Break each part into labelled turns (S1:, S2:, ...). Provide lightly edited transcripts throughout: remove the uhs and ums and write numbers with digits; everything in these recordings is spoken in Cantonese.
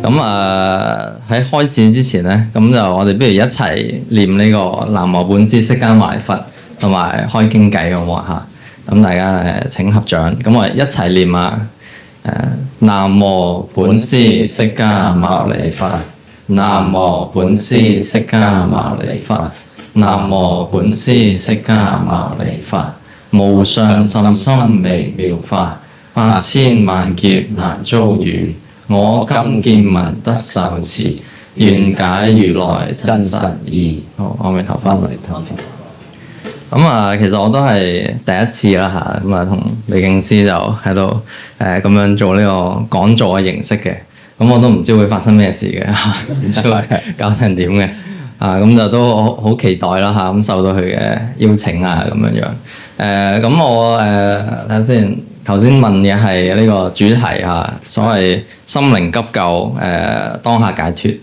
S1: 咁喺開始之前咧，咁就我哋不如一齊念呢個南無本師釋迦牟尼佛，同埋開經偈好唔好啊？咁大家請合掌，咁我哋一齊念啊！南無本師釋迦牟尼佛，南無本師釋迦牟尼佛，南無本師釋迦牟尼佛，無上甚深微妙法，百千萬劫難遭遇。我今見聞得受持，願解如來真實義。好，阿彌陀佛，阿彌陀佛。咁其實我都係第一次啦嚇，咁同李敬師就喺度咁樣做呢個講座嘅形式嘅，咁我都唔知會發生咩事嘅嚇，唔知會搞成點嘅咁就都好期待啦嚇，咁受到佢嘅邀請咁樣樣。咁我睇下先。頭先問嘅係呢個主題所謂心靈急救當下解脫。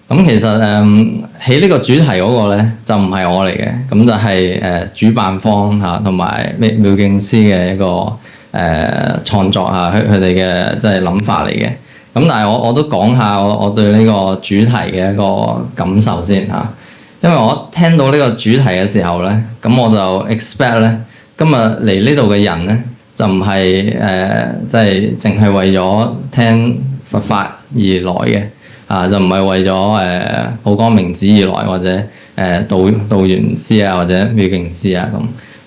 S1: 咁其實起呢個主題嗰個咧就唔係我嚟嘅，咁就係主辦方同埋妙敬師嘅一個創作佢哋嘅即係諗法嚟嘅。咁但係我都講下我對呢個主題嘅一個感受先因為我聽到呢個主題嘅時候咧，咁我就 expect 咧今日嚟呢度嘅人咧。就唔係即係淨係為咗聽佛法而來嘅就唔係為咗普光明寺而來，或者道元師或者妙敬師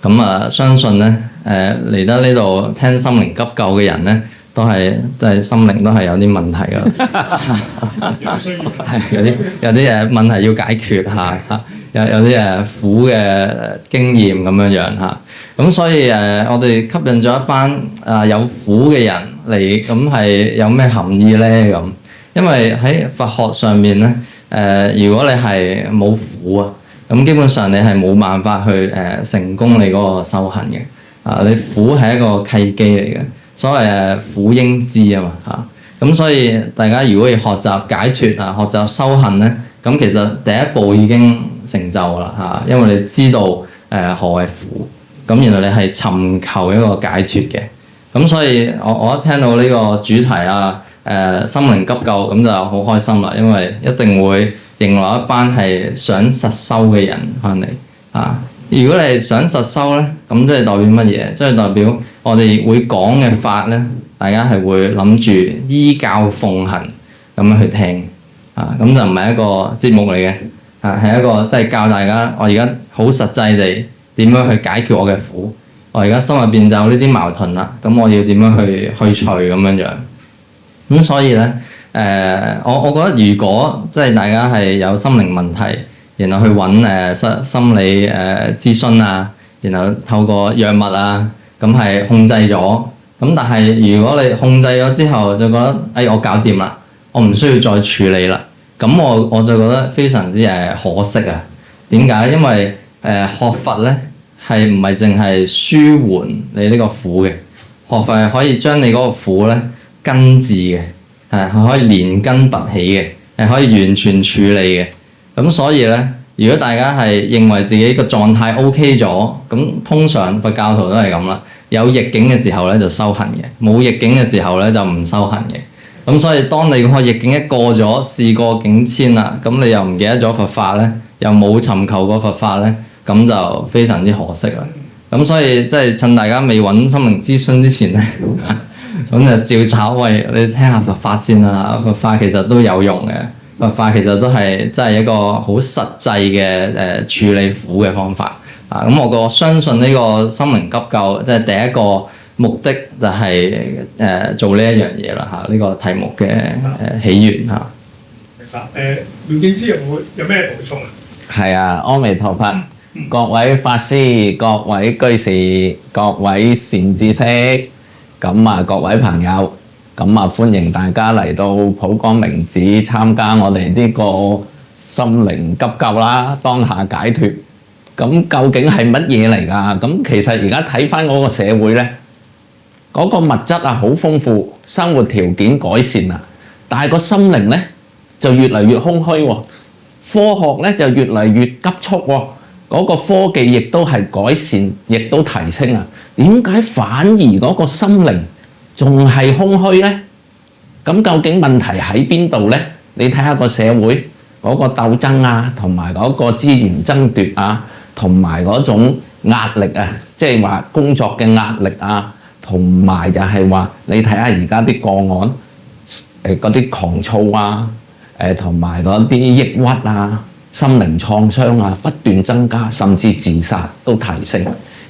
S1: 咁相信咧嚟得呢度聽心靈急救嘅人咧，都係即係心靈都係有啲問題㗎，有啲問題要解決有啲苦嘅經驗咁樣咁所以我哋吸引咗一班有苦嘅人嚟，咁係有咩含義咧咁？因為喺佛學上面咧如果你係冇苦咁基本上你係冇辦法去成功你嗰個修行嘅你苦係一個契機嚟嘅，所謂苦應知嘛咁所以大家如果要學習解脫學習修行咧，咁其實第一步已經成就啦因為你知道何謂苦，咁原來你係尋求一個解脫嘅，咁所以我一聽到呢個主題心靈急救咁就好開心啦，因為一定會迎來一班係想實修嘅人翻嚟如果你係想實修咧，咁即係代表乜嘢？即係代表我哋會講嘅法咧，大家係會諗住依教奉行咁樣去聽咁就唔係一個節目嚟嘅係一個即係教大家我而家好實際地點樣去解決我嘅苦，我而家心入邊就有呢啲矛盾啦，咁我要點樣去除咁樣咁所以咧我覺得如果即係大家係有心靈問題，然後去揾心理諮詢然後透過藥物咁係控制咗，咁但係如果你控制咗之後就覺得我搞掂啦，我唔需要再處理啦，咁我就覺得非常之可惜點解？因為學佛咧係唔係淨係舒緩你呢個苦嘅，學佛係可以將你嗰個苦咧根治嘅，係可以連根拔起嘅，係可以完全處理嘅。咁所以咧，如果大家係認為自己個狀態 OK 咗，咁通常佛教徒都係咁啦。有逆境嘅時候咧就修行嘅，冇逆境嘅時候咧就唔修行嘅。咁所以當你個逆境一過咗，事過境遷啦，咁你又唔記得咗佛法咧，又冇尋求過佛法咧，咁就非常之可惜啦。咁所以即係趁大家未揾心靈諮詢之前咧，咁就照炒喂，你聽下佛法先啦。佛法其實都有用嘅。佛法其實都係真係一個好實際嘅處理苦嘅方法咁我相信呢個心靈急救即係第一個目的就係做呢一樣嘢啦呢個題目嘅起源明
S2: 白妙敬師有咩補充
S3: 係阿彌陀佛，各位法師、各位居士、各位善知識，咁各位朋友。咁歡迎大家嚟到普光明寺參加我哋呢個心靈急救啦，當下解脫。咁究竟係乜嘢嚟㗎？咁其實而家睇翻嗰個社會咧，嗰個物質好豐富，生活條件改善啦，但係個心靈咧就越嚟越空虛喎。科學咧就越嚟越急速喎，嗰個科技亦都係改善，亦都提升啊。點解反而嗰個心靈仲係空虛咧？咁究竟問題喺邊度咧？你睇下個社會嗰個鬥爭啊，同埋嗰個資源爭奪啊，同埋嗰種壓力啊，即係話工作嘅壓力啊，同埋就係話你睇下而家啲個案，嗰啲狂躁啊，同埋嗰啲抑鬱啊、心靈創傷啊不斷增加，甚至自殺都提升。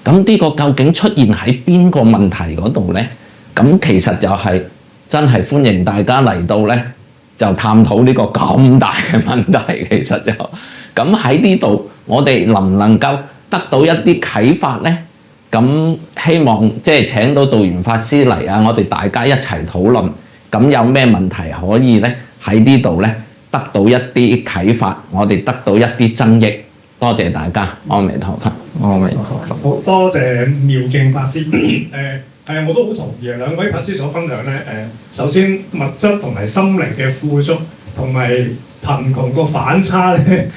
S3: 咁呢個究竟出現喺邊個問題嗰度咧？咁其實就係真係歡迎大家嚟到咧，就探討呢個咁大嘅問題。其實就咁喺呢度，我哋能唔能夠得到一啲啟發咧？咁希望即係請到道元法師嚟啊，我哋大家一齊討論。咁有咩問題可以咧喺呢度咧得到一啲啟發，我哋得到一啲增益。多謝大家，阿彌陀佛，
S1: 阿彌陀佛。
S2: 好多謝妙敬法師。我都好同意啊，兩位法師所分享咧。首先物質同埋心靈嘅富足同埋貧窮個反差咧，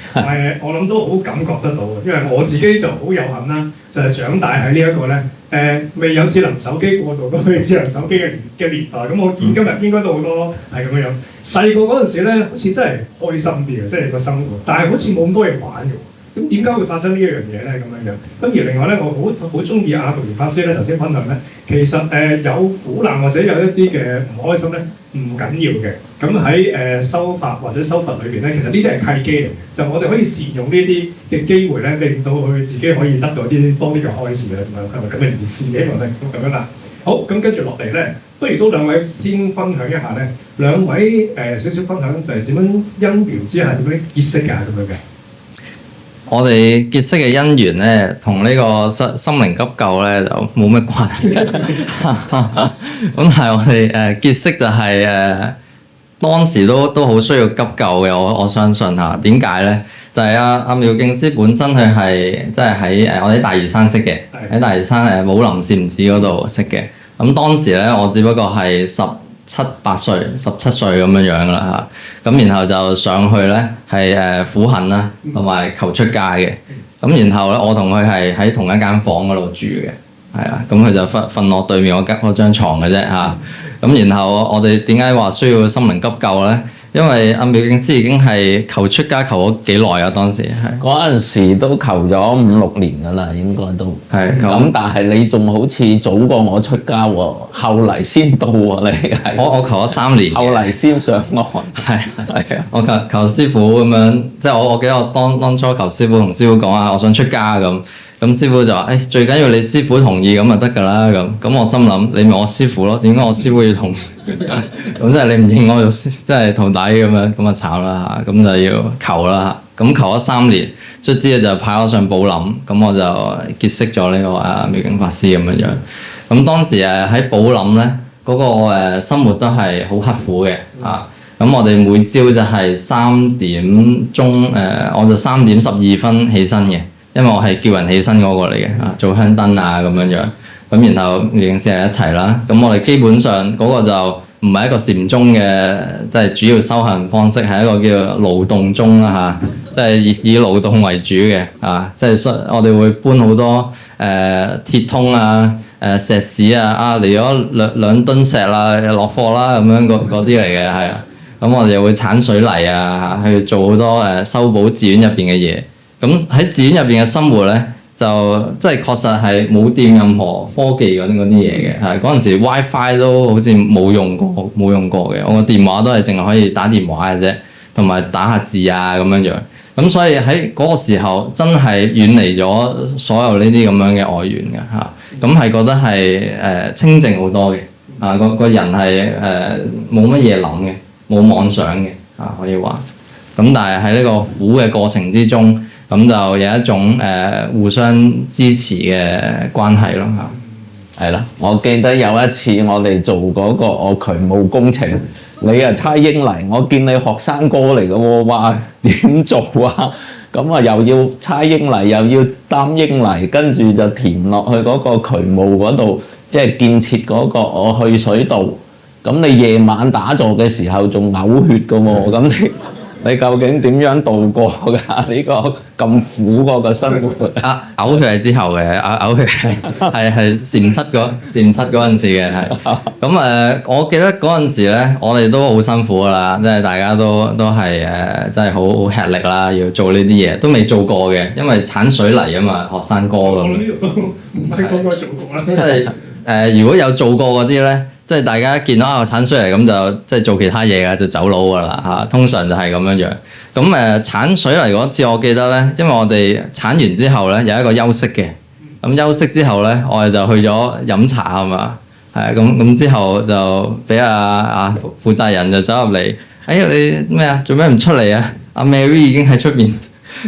S2: 我諗都好感覺得到嘅。因為我自己就好有幸啦，就係長大喺呢一個咧未有智能手機過渡到去智能手機嘅年代。咁我見今日應該都好多係咁樣樣。細個嗰陣時咧，好似真係開心啲嘅，即係個生活，但係好似冇咁多嘢玩嘅。咁點解會發生呢一樣嘢咧？咁樣樣。咁而另外咧，我好中意阿道元法師咧頭先分享咧，其實有苦難或者有一啲嘅唔開心咧，唔緊要嘅。咁喺修法或者修佛裏邊咧，其實呢啲係契機嚟嘅，就我哋可以善用呢啲嘅機會咧，令到佢自己可以得到啲多啲嘅開示啊，係咪咁嘅意思？希望咧都咁樣啦。好，咁跟住落嚟咧，不如都兩位先分享一下咧，兩位少少分享就係點樣因緣之下點樣結識啊咁樣嘅。
S1: 我哋結識嘅因緣咧，同呢個心靈急救咧就冇乜關係。咁但係我哋結識就係當時都好需要急救嘅，我相信嚇。點解咧？就係阿妙敬師本身佢係即係喺我哋喺大嶼山識嘅，喺大嶼山武林禪寺嗰度識嘅。咁當時咧，我只不過係17歲咁樣樣啦嚇，咁然後就上去咧係苦行啦，同埋求出家嘅。咁然後咧，我同佢係喺同一間房嗰度住嘅，係啦。咁佢就瞓落對面嗰張牀嘅啫嚇。咁然後我哋點解話需要心靈急救咧？因為阿妙敬師已經係求出家求咗幾耐啊？當時係
S3: 嗰陣時都求咗5-6年㗎啦，應該都
S1: 係
S3: 咁。但係你仲好似早過我出家喎，後嚟先到喎，你係
S1: 我求咗3年，
S3: 後嚟先上岸。
S1: 係啊，我求師傅咁樣，即係我記得我當初求師傅同師傅講啊，我想出家咁。咁師傅就話：最緊要你師傅同意咁就得㗎啦。咁我心諗，你咪我師傅咯，點解我師傅要同意？咁即係你唔認我做即係徒弟咁樣，咁啊慘啦嚇！咁就要求啦嚇。咁求咗3年，卒之就派我上寶林，咁我就結識咗呢個妙敬法師咁樣樣。咁當時喺寶林咧，嗰個生活都係好刻苦嘅嚇。咁我哋每朝就係3點鐘我就3點12分起身嘅。因為我係叫人起身嗰個嚟嘅，做香燈啊咁樣樣，咁然後妙敬師係一齊啦。咁我哋基本上嗰個就唔係一個禪宗嘅，即係主要修行方式，係一個叫做勞動宗啦嚇，即係以勞動為主嘅即係我哋會搬好多鐵通啊、石屎啊，嚟咗兩噸石啦，落貨啦咁樣嗰啲嚟嘅係啊。咁我哋又會鏟水泥啊，去做好多修補寺院入邊嘅嘢。咁喺寺院入邊嘅生活咧，就即係確實係冇掂任何科技嗰啲嘢嘅，係嗰陣時 WiFi 都好似冇用過嘅，我個電話都係淨係可以打電話嘅啫，同埋打下字啊咁樣樣。咁所以喺嗰個時候真係遠離咗所有呢啲咁樣嘅外援嘅嚇，咁係覺得係清靜好多嘅，個人係冇乜嘢諗嘅，冇妄想嘅可以話。咁但係喺呢個苦嘅過程之中，咁就有一種互相支持嘅關係咯嚇。
S3: 係啦，我記得有一次我哋做嗰個渠務工程，你啊猜英泥，我見你學生哥嚟嘅喎，話點做啊？咁啊又要猜英泥，又要擔英泥，跟住就填落去嗰個渠務嗰度，即係建設嗰個去水道。咁你夜晚打坐嘅時候仲嘔血嘅喎，咁你究竟點樣度過㗎？呢個咁苦嗰個生活？
S1: 嘔血係之後嘅，嘔血係禪七嗰陣時嘅係。咁我記得嗰陣時咧，我哋都好辛苦㗎啦，即係大家都係真係好吃力啦，要做呢啲嘢，都未做過嘅，因為鏟水泥啊嘛，學生哥咁。
S2: 我呢度都唔係個個做過啦。
S1: 即係如果有做過嗰啲咧，即係大家見到鏟水泥咁就即係做其他嘢㗎，就走佬㗎啦嚇。通常就係咁樣樣。咁鏟水泥嗰次我記得咧，因為我哋鏟完之後咧有一個休息嘅，咁休息之後咧我哋就去咗飲茶係嘛，係啊咁之後就俾阿負責人就走入嚟，你咩啊？做咩唔出嚟啊？阿 Mary 已經喺出邊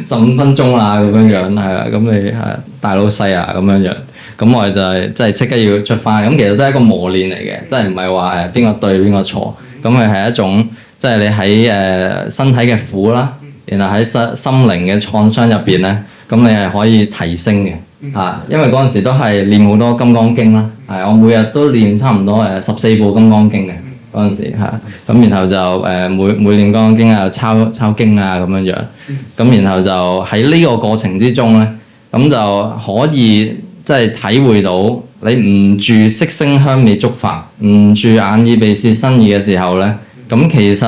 S1: 15分鐘啦咁樣樣，係啦，咁你係大老細啊咁樣樣，咁我哋就係即係即刻要出翻，咁其實都係一個磨練嚟嘅，即係唔係話邊個對邊個錯，咁佢係一種即係你喺身體嘅苦啦，然後喺心靈嘅創傷入邊咧，咁你係可以提升嘅嚇，因為嗰陣時都係練好多金剛經啦，係我每日都練差唔多14部金剛經嘅。嗰陣時嚇，咁然後就每念金剛經啊，抄經啊咁樣樣，咁然後就喺呢個過程之中咧，咁就可以即係體會到你唔住色聲香味觸法，唔住眼耳鼻舌身意嘅時候咧，咁其實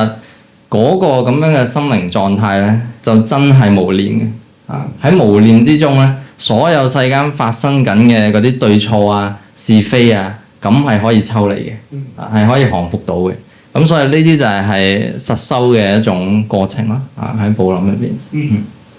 S1: 嗰個咁樣嘅心靈狀態咧，就真係無念嘅啊！喺無念之中咧，所有世間發生緊嘅嗰啲對錯啊、是非啊。咁係可以抽離嘅，係可以降服到嘅。咁所以呢啲就係實修嘅一種過程啦。喺寶林入邊，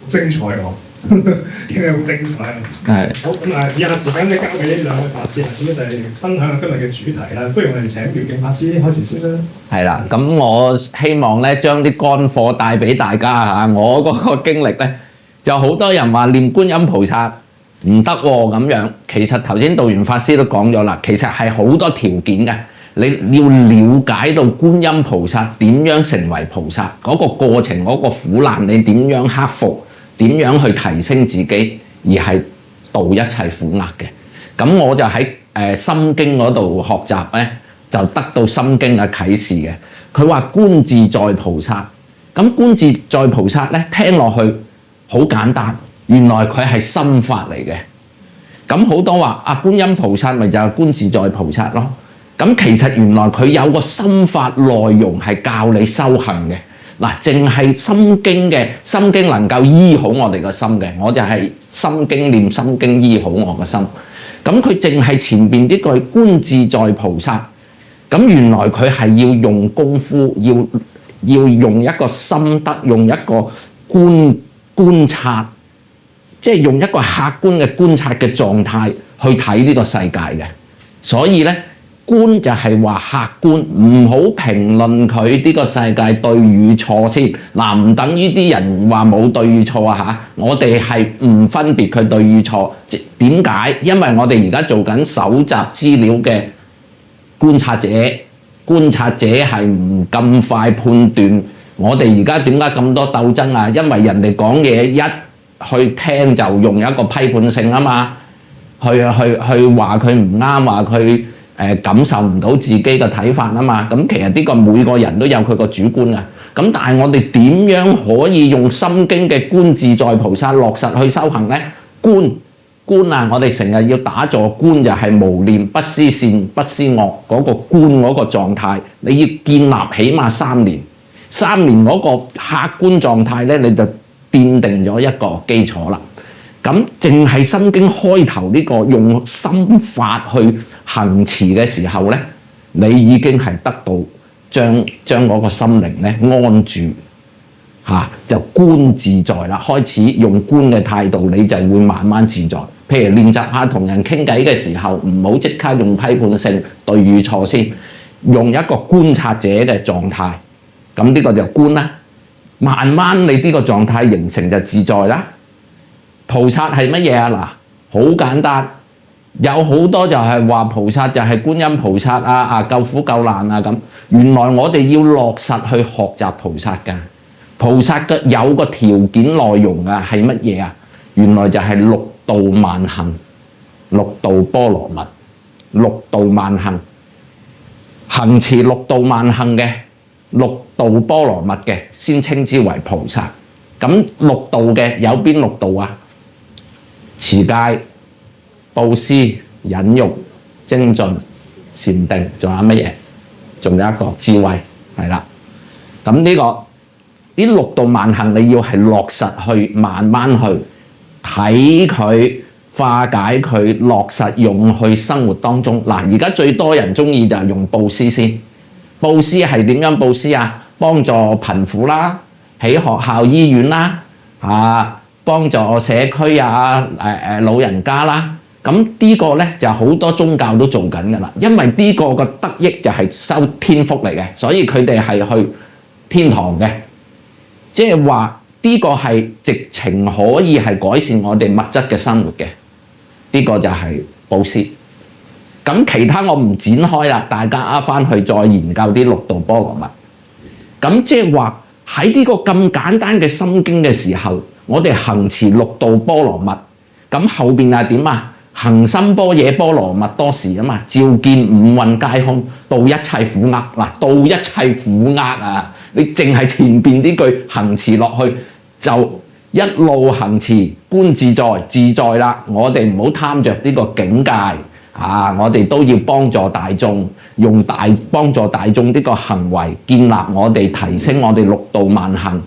S2: 精彩喎，聽得好精彩啊！
S1: 係
S2: 好咁以下時間咧交俾呢兩位法師，咁就係分享今日嘅主題啦。不如我哋請妙境法師開始先啦。
S3: 係啦，咁我希望咧將啲乾貨帶俾大家嚇。我嗰個經歷咧，就好多人話念觀音菩薩唔得喎咁樣，其實頭先道元法師都講咗啦，其實係好多條件嘅，你要了解到觀音菩薩點樣成為菩薩嗰個過程，嗰個苦難你點樣克服，點樣去提升自己，而係度一切苦厄嘅。咁我就喺心經嗰度學習咧，就得到心經嘅啟示嘅。佢話觀自在菩薩，咁觀自在菩薩咧聽落去好簡單。原來佢係心法嚟嘅，咁好多話觀音菩薩咪就係觀自在菩薩咯。咁其實原來佢有個心法內容係教你修行嘅。嗱，淨係心經嘅心經能夠醫好我哋個心嘅，我就係心經念心經醫好我個心。咁佢淨係前邊呢句觀自在菩薩，咁原來佢係要用功夫，要用一個心得，用一個觀察。即係用一個客觀嘅觀察嘅狀態去睇呢個世界嘅，所以咧觀就係話客觀，唔好評論佢呢個世界對與錯先。嗱，唔等於啲人話冇對與錯啊嚇，我哋係唔分別佢對與錯。點解？因為我哋而家做緊搜集資料嘅觀察者係唔咁快判斷。我哋而家點解咁多鬥爭啊？因為人哋講嘢一去聽就用一個批判性啊嘛，去話佢唔啱，話佢感受唔到自己嘅睇法啊嘛。咁其實呢個每個人都有佢個主觀啊。咁但係我哋點樣可以用心經嘅觀自在菩薩落實去修行呢？觀啊！我哋成日要打坐觀，就係無念、不思善、不思惡嗰個觀嗰個狀態。你要建立起碼3年嗰個客觀狀態咧，你就奠定咗一個基礎啦。咁淨係心經開頭呢個用心法去行持嘅時候咧，你已經係得到將嗰個心靈咧安住嚇，就觀自在啦。開始用觀嘅態度，你就會慢慢自在。譬如練習下同人傾偈嘅時候，唔好即刻用批判性對與錯先，用一個觀察者嘅狀態。咁呢個就觀啦。慢慢你呢個狀態形成就自在啦。菩薩係乜嘢啊？嗱，好簡單，有好多就係話菩薩就係觀音菩薩啊，救苦救難啊咁。原來我哋要落實去學習菩薩㗎。菩薩嘅有個條件內容啊，係乜嘢啊？原來就係六度萬行，六度波羅蜜，六度萬行，行持六度萬行嘅。六度波羅蜜嘅，先稱之為菩薩。咁六度嘅有邊六度啊？持戒、布施、忍辱、精進、禪定，仲有乜嘢？仲有一個智慧，係啦。咁呢六度萬行，你要係落實去，慢慢去睇佢，化解佢，落實用去生活當中。嗱，而家最多人中意就係用布施先。布施係點樣布施啊？幫助貧苦啦，喺學校、醫院啦，幫助社區老人家啦。咁呢個咧就好多宗教都做緊㗎啦，因為呢個個得益就係收天福嚟嘅，所以佢哋係去天堂嘅。即係話呢個係直情可以係改善我哋物質嘅生活嘅，呢個就係布施。咁其他我唔展開啦，大家返去再研究啲六度波羅蜜。咁即係話喺呢個咁簡單嘅心經嘅時候，我哋行持六度波羅蜜，咁後邊係點啊？行深般若波羅蜜多時啊嘛，照見五蘊皆空，度一切苦厄。嗱，度一切苦厄啊！你淨係前邊呢句行持落去，就一路行持觀自在，自在啦。我哋唔好貪着呢個境界我哋都要幫助大眾，用幫助大眾呢個行為，建立我哋，提升我哋六度萬行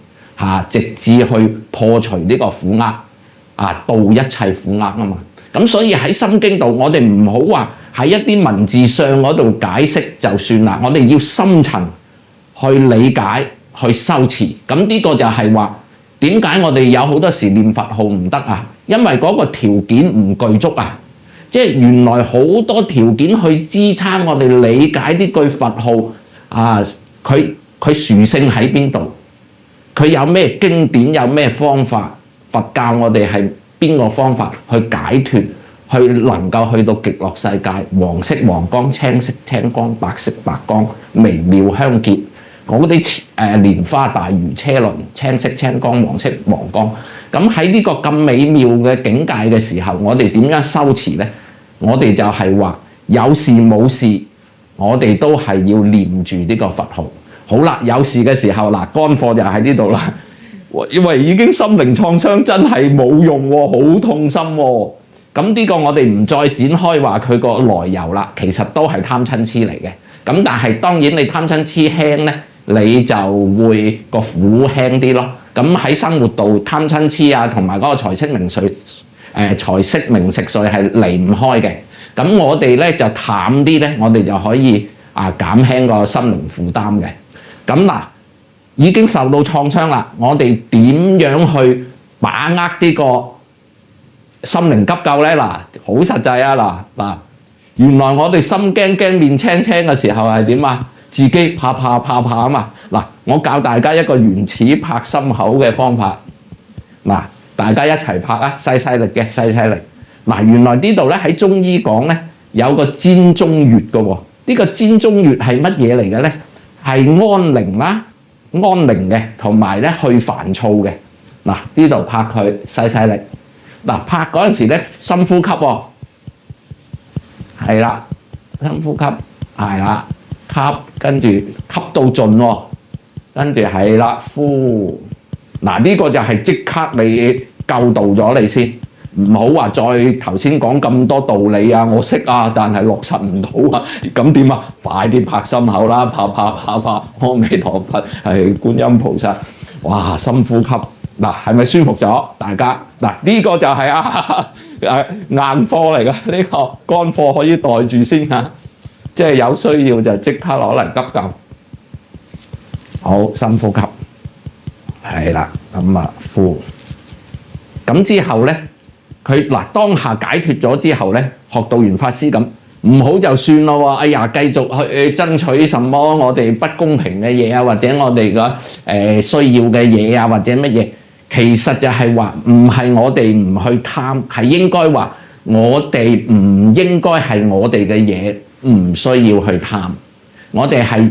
S3: 直至去破除呢個苦厄度一切苦厄啊嘛。咁所以喺心經度，我哋唔好話喺一啲文字上嗰度解釋就算啦，我哋要深層去理解、去修持。咁呢個就係話點解我哋有好多時念佛號唔得啊？因為嗰個條件唔具足啊！即係原來好多條件去支撐我哋理解呢句佛號佢殊勝喺邊度？佢有咩經典？有咩方法？佛教我哋係邊個方法去解脫？去能夠去到極樂世界，黃色黃光、青色青光、白色白光，微妙香潔。嗰啲蓮花大如車輪，青色青光，黃色黃光。咁喺呢個咁美妙嘅境界嘅時候，我哋點樣修持呢？我哋就係話有事冇事，我哋都係要念住呢個佛號。好啦，有事嘅時候嗱，乾貨就喺呢度啦。因為已經心靈創傷，真係冇用喎，好痛心喎。咁呢個我哋唔再展開話佢個來由啦，其實都係貪嗔痴嚟嘅。咁但係當然你貪嗔痴輕呢，你就會個苦輕啲咯。咁喺生活度貪嗔痴同埋嗰個財色名食稅係離唔開嘅。咁我哋咧就淡啲咧，我哋就可以減輕個心靈負擔嘅。咁嗱，已經受到創傷啦，我哋點樣去把握呢個心靈急救咧？嗱，好實際嗱，原來我哋心驚驚面青青嘅時候係點啊？自己怕啊嘛。嗱，我教大家一個原始拍心口嘅方法。嗱，大家一齊拍啊，細力嘅，細力。嗱，原來呢度咧喺中醫講咧有個煎中穴嘅喎。呢個煎中穴係乜嘢嚟嘅咧？係安寧啦，安寧嘅，同埋咧去煩躁嘅。嗱，呢度拍佢細力。嗱，拍嗰陣時咧深呼吸喎，係啦，深呼吸係啦，吸跟住吸到盡喎，跟住係啦，呼。嗱，呢個就係即刻你救度咗你先，唔好話再頭先講咁多道理我識但係落實唔到咁點啊？快啲拍心口啦，拍，阿彌陀佛，係觀音菩薩，哇，深呼吸。嗱，係咪舒服咗？大家嗱，呢個就係硬貨嚟㗎，呢個乾貨可以袋住先即係有需要就即刻攞嚟急救。好，深呼吸，係啦，咁呼。咁之後咧，佢當下解脫咗之後咧，學道元法師咁，唔好就算咯喎。哎呀，繼續去爭取什麼我哋不公平嘅嘢或者我哋嘅需要嘅嘢或者乜嘢。其實就係話唔係我哋唔去貪，係應該話我哋唔應該係我哋嘅嘢唔需要去貪，我哋係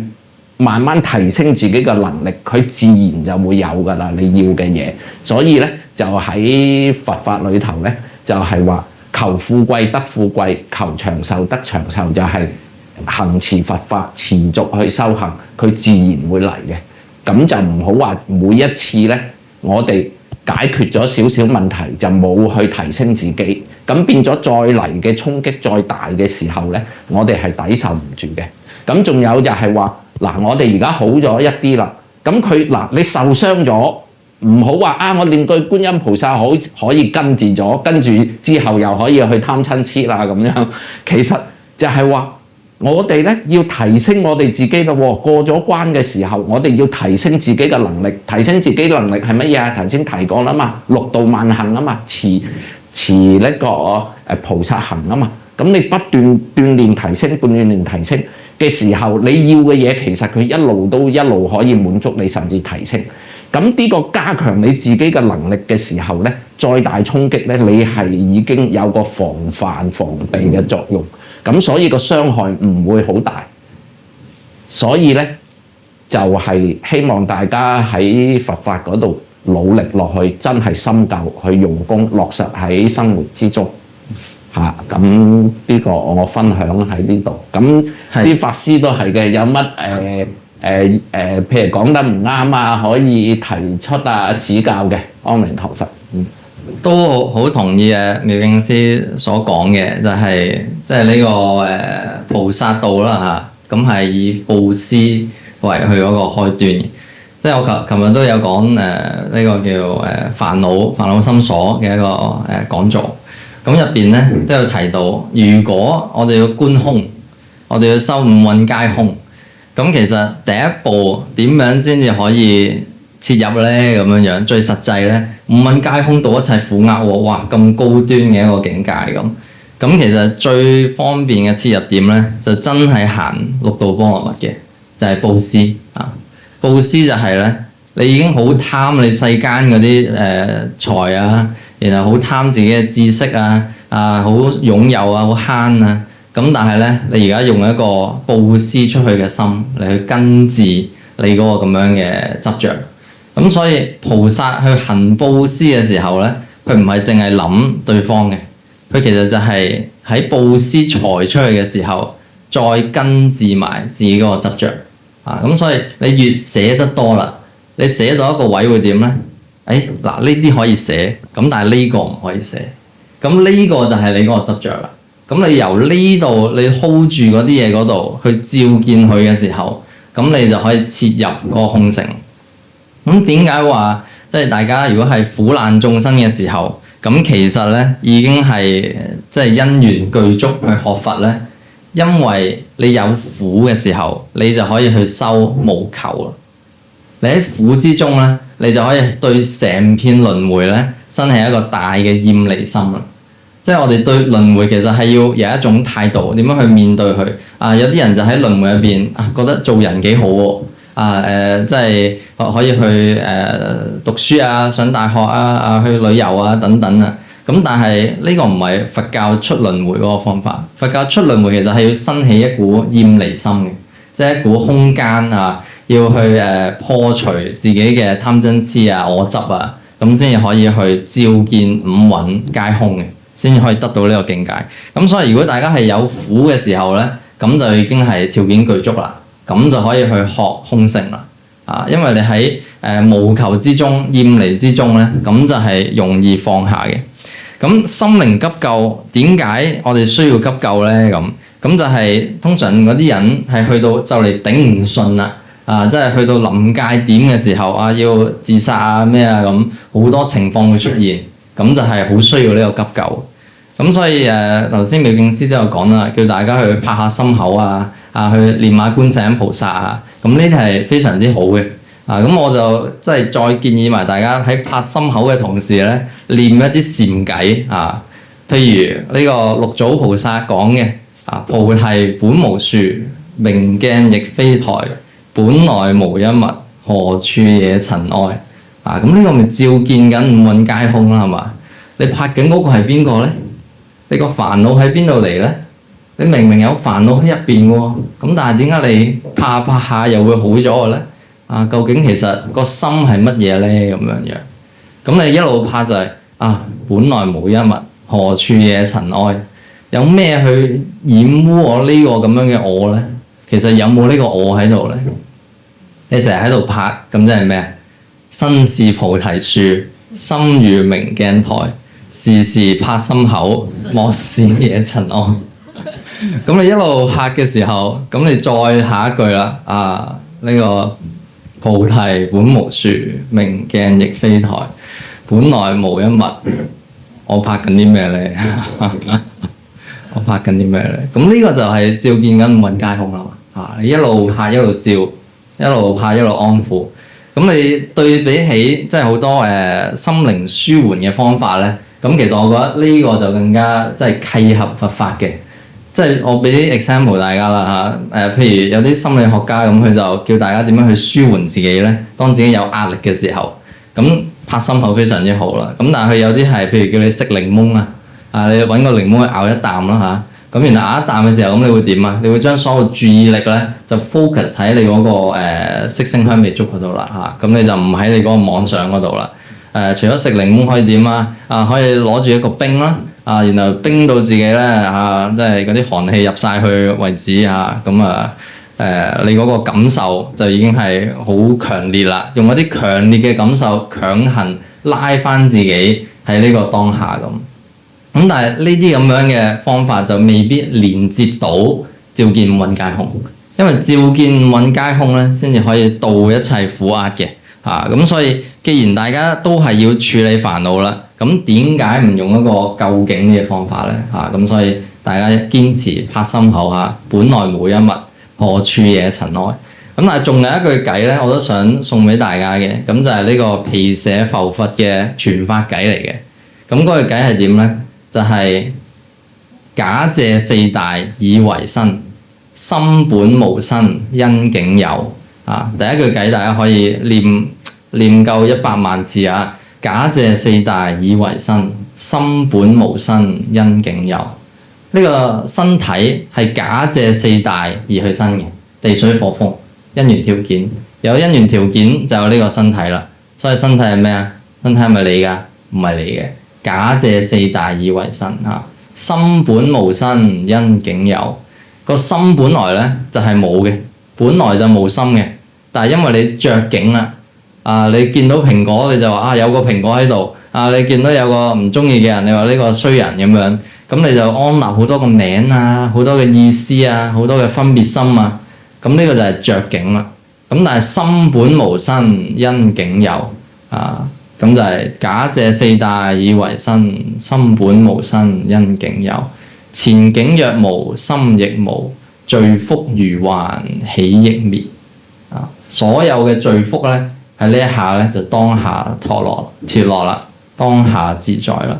S3: 慢慢提升自己嘅能力，佢自然就會有㗎啦。你要嘅嘢，所以咧就喺佛法裏頭咧就係話求富貴得富貴，求長壽得長壽，就係行持佛法，持續去修行，佢自然會嚟嘅。咁就唔好話每一次咧，我哋解決咗少少問題就冇去提升自己，咁變咗再嚟嘅衝擊再大嘅時候咧，我哋係抵受唔住嘅。咁仲有就係話嗱，我哋而家好咗一啲啦，咁佢嗱你受傷咗，唔好話啊！我念句觀音菩薩可以根治咗，跟住之後又可以去貪嗔痴啦咁樣。其實就係話我哋咧要提升我哋自己咯喎，過咗關嘅時候，我哋要提升自己嘅能力。提升自己能力係乜嘢啊？頭先提過啦嘛，六度萬行啊嘛，持呢個菩薩行啊嘛。咁你不斷鍛鍊提升，不斷練提升嘅時候，你要嘅嘢其實佢一路可以滿足你，甚至提升。咁呢個加強你自己嘅能力嘅時候咧，再大衝擊咧，你係已經有個防範防備嘅作用。咁所以個傷害唔會好大。所以咧就係希望大家喺佛法嗰度努力落去，真係深究去用功落實喺生活之中。咁呢個我分享喺呢度。咁啲法師都係嘅，有乜譬如講得唔啱啊，可以提出啊指教嘅。阿彌陀佛。
S1: 都好同意妙敬師所講嘅，就係即係呢個菩薩道啦嚇，咁係以布施為佢嗰個開端。即係我琴日都有講呢個叫煩惱心所嘅一個講座。咁入邊咧都有提到，如果我哋要觀空，我哋要修五蘊皆空，咁其實第一步點樣先至可以切入咧？咁樣樣最實際咧，五蘊皆空到一切苦厄喎，哇咁高端嘅一個境界咁。咁其實最方便嘅切入點咧，就真係行六度波羅蜜嘅，就係布施啊！布施就係咧，你已經好貪你世間嗰啲財啊，然後好貪自己嘅知識啊，好擁有啊，好慳啊，咁但係咧，你而家用一個布施出去嘅心嚟去根治你嗰個咁樣嘅執着。咁所以菩薩去行布施嘅時候咧，佢唔係淨係諗對方嘅，佢其實就係喺布施財出去嘅時候，再根治埋自己嗰個執着。咁所以你越捨得多啦，你捨到一個位會點咧？嗱呢啲可以捨，咁但係呢個唔可以捨。咁呢個就係你嗰個執着啦。咁你由呢度你 hold 住嗰啲嘢嗰度去照見佢嘅時候，咁你就可以切入嗰個空性。咁點解話即係大家如果係苦難眾生嘅時候，咁其實咧已經係即係因緣具足去學佛咧？因為你有苦嘅時候，你就可以去修無求啦。你喺苦之中咧，你就可以對成片輪迴咧生起一個大嘅厭離心啦。即係我哋對輪迴其實係要有一種態度，點樣去面對佢啊？有啲人就喺輪迴入邊覺得做人幾好喎。即係可以去讀書啊，上大學啊，去旅遊啊等等啊。咁但係呢個唔係佛教出輪迴嗰個方法。佛教出輪迴其實係要生起一股厭離心嘅，即係一股空間要去破除自己嘅貪嗔痴啊、我執啊，咁先至可以去照見五蘊皆空嘅，先至可以得到呢個境界。咁所以如果大家係有苦嘅時候咧，咁就已經係條件具足啦，咁就可以去學空性啦。因為你喺無求之中、厭離之中咧，咁就係容易放下嘅。咁心靈急救點解我哋需要急救咧？咁就係通常嗰啲人係去到就嚟頂唔順啦，即係去到臨界點嘅時候要自殺啊咩啊咁，好多情況會出現，咁就係好需要呢個急救。咁所以頭先妙敬師都有講啦，叫大家去拍下心口去念下觀世音菩薩咁呢啲係非常之好嘅。咁我就即係再建議埋大家喺拍心口嘅同時咧，念一啲禪偈譬如呢個六祖菩薩講嘅菩提本無樹，明鏡亦非台，本來無一物，何處惹塵埃。咁呢個咪照見緊五蘊皆空啦，係嘛？你拍緊嗰個係邊個咧？你個煩惱喺邊度嚟咧？你明明有煩惱喺入邊喎，咁但係點解你拍下又會好咗嘅咧？究竟其實個心係乜嘢咧？咁樣樣，咁你一路拍就係本來無一物，何處惹塵埃。有咩去掩污我呢個咁樣嘅我咧？其實有冇呢個我喺度咧？你成日喺度拍，咁即係咩啊？身是菩提樹，心如明鏡台，時時拍心口，莫使惹塵埃。咁你一路拍嘅時候，咁你再下一句啦，呢個菩提本無樹，明鏡亦非台，本來無一物。我拍緊啲咩咧？我拍緊啲咩咧？咁呢個就係照見緊五蘊皆空啦嘛。你一路拍一路照，一路拍一路安撫。咁你對比起即係好多心靈舒緩嘅方法咧，咁其實我覺得呢個就更加即係契合佛法嘅。即係我俾啲 example 大家啦嚇，譬如有啲心理學家咁，佢就叫大家點樣去舒緩自己咧？當自己有壓力嘅時候，咁拍心口非常之好啦。咁但係佢有啲係譬如叫你食檸檬你揾個檸檬去咬一啖啦嚇。咁然後咬一啖嘅時候，咁你會點啊？你會將所有注意力咧就 focus 喺你嗰個色聲香味觸嗰度啦嚇。咁你就唔喺你嗰個妄想嗰度啦。除咗食檸檬可以點啊？可以攞住一個冰啦。然後冰到自己咧即係嗰啲寒氣入晒去為止你嗰個感受就已經係好強烈啦。用一啲強烈嘅感受強行拉翻自己喺呢個當下咁。咁但係呢啲咁樣嘅方法就未必連接到照見五蘊皆空，因為照見五蘊皆空咧，先至可以度一切苦厄嘅。咁所以既然大家都係要處理煩惱啦，咁點解唔用一個究竟嘅方法咧？咁所以大家堅持拍心口本來無一物，何處惹塵埃。咁但係仲有一句偈咧，我都想送俾大家嘅，咁就係呢個毗舍浮佛嘅傳法偈嚟嘅。咁嗰句偈係點咧？就係假借四大以為身，心本無身因境有。第一句偈大家可以念夠100萬次假借四大以為身，心本無身因境有。呢個身體係假借四大而去生嘅，地水火風因緣條件，有因緣條件就有呢個身體啦。所以身體係咩啊？身體係咪你㗎？唔係你嘅。假借四大以為身心本無身因境有。個心本來咧就係冇嘅，本來就冇心嘅，但係因為你着境啦。你見到蘋果你就話有個蘋果喺度。你見到有個唔中意嘅人，你話呢個衰人咁樣，咁你就安立好多個名好多嘅意思好多嘅分別心咁呢個就係着境啦。咁但係心本無身因境有咁就係假借四大以為身，心本無身因境有。前境若無，心亦無，罪福如幻，喜亦滅。所有嘅罪福咧喺呢一下咧就當下脫落啦，當下自在啦。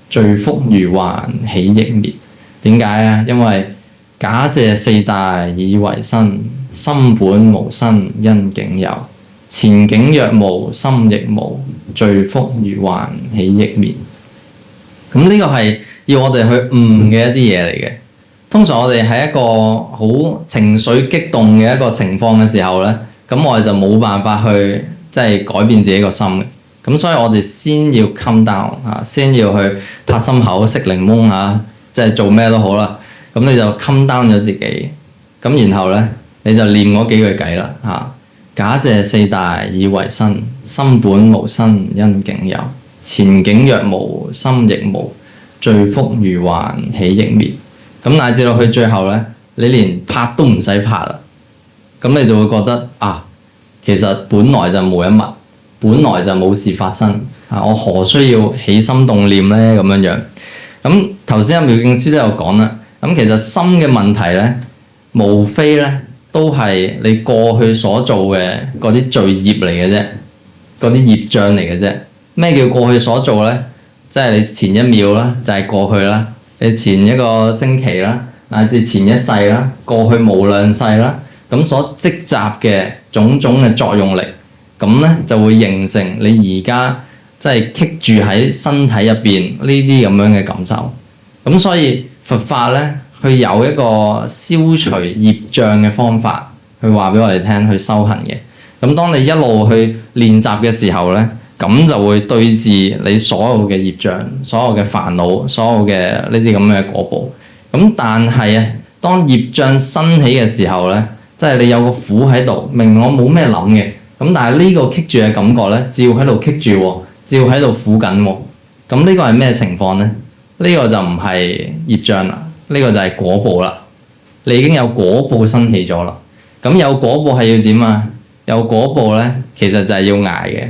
S1: 罪福如幻，喜亦滅。點解啊？因為假借四大以為身，心本無身因境有。前境若無，心亦無，罪福如幻，喜亦滅。咁呢個係要我哋去悟嘅一啲嘢嚟嘅。通常我哋喺一個好情緒激動嘅一個情況嘅時候咧，咁我哋就冇辦法去即係改變自己個心嘅。咁所以我哋先要 calm down 先要去拍心口食檸檬即係做咩都好啦。咁你就 calm down 咗自己，咁然後咧你就念嗰幾句偈啦假借四大以為身，心本無身因境有。前境若無，心亦無，罪福如幻，喜亦滅。咁乃至落去最後咧，你連拍都唔使拍啦。咁你就會覺得其實本來就無一物，本來就冇事發生我何需要起心動念咧？咁樣。咁頭先妙經師都有講啦。咁其實心嘅問題咧，無非咧都係你過去所做嘅嗰啲罪業嚟嘅啫，嗰啲業障嚟嘅啫。咩叫過去所做咧？即係你前一秒啦，就係過去啦；你前一個星期啦，乃至前一世啦，過去無量世啦，咁所積集嘅種種嘅作用力，咁咧就會形成你而家即係棘住喺身體入邊呢啲咁樣嘅感受。咁所以佛法咧，佢有一個消除業障嘅方法，去話俾我哋聽，去修行嘅。咁當你一路去練習嘅時候咧，咁就會對治你所有嘅業障、所有嘅煩惱、所有嘅呢啲咁嘅果報。咁但係啊，當業障生起嘅時候咧，即係你有個苦喺度，明明我冇咩諗嘅，咁但係呢個棘住嘅感覺咧，照喺度棘住喎，照喺度苦緊喎。咁呢個係咩情況咧？呢個就唔係業障啦，呢個就係果報啦。你已經有果報生起咗啦。咁有果報係要點啊？有果報咧，其實就係要捱嘅。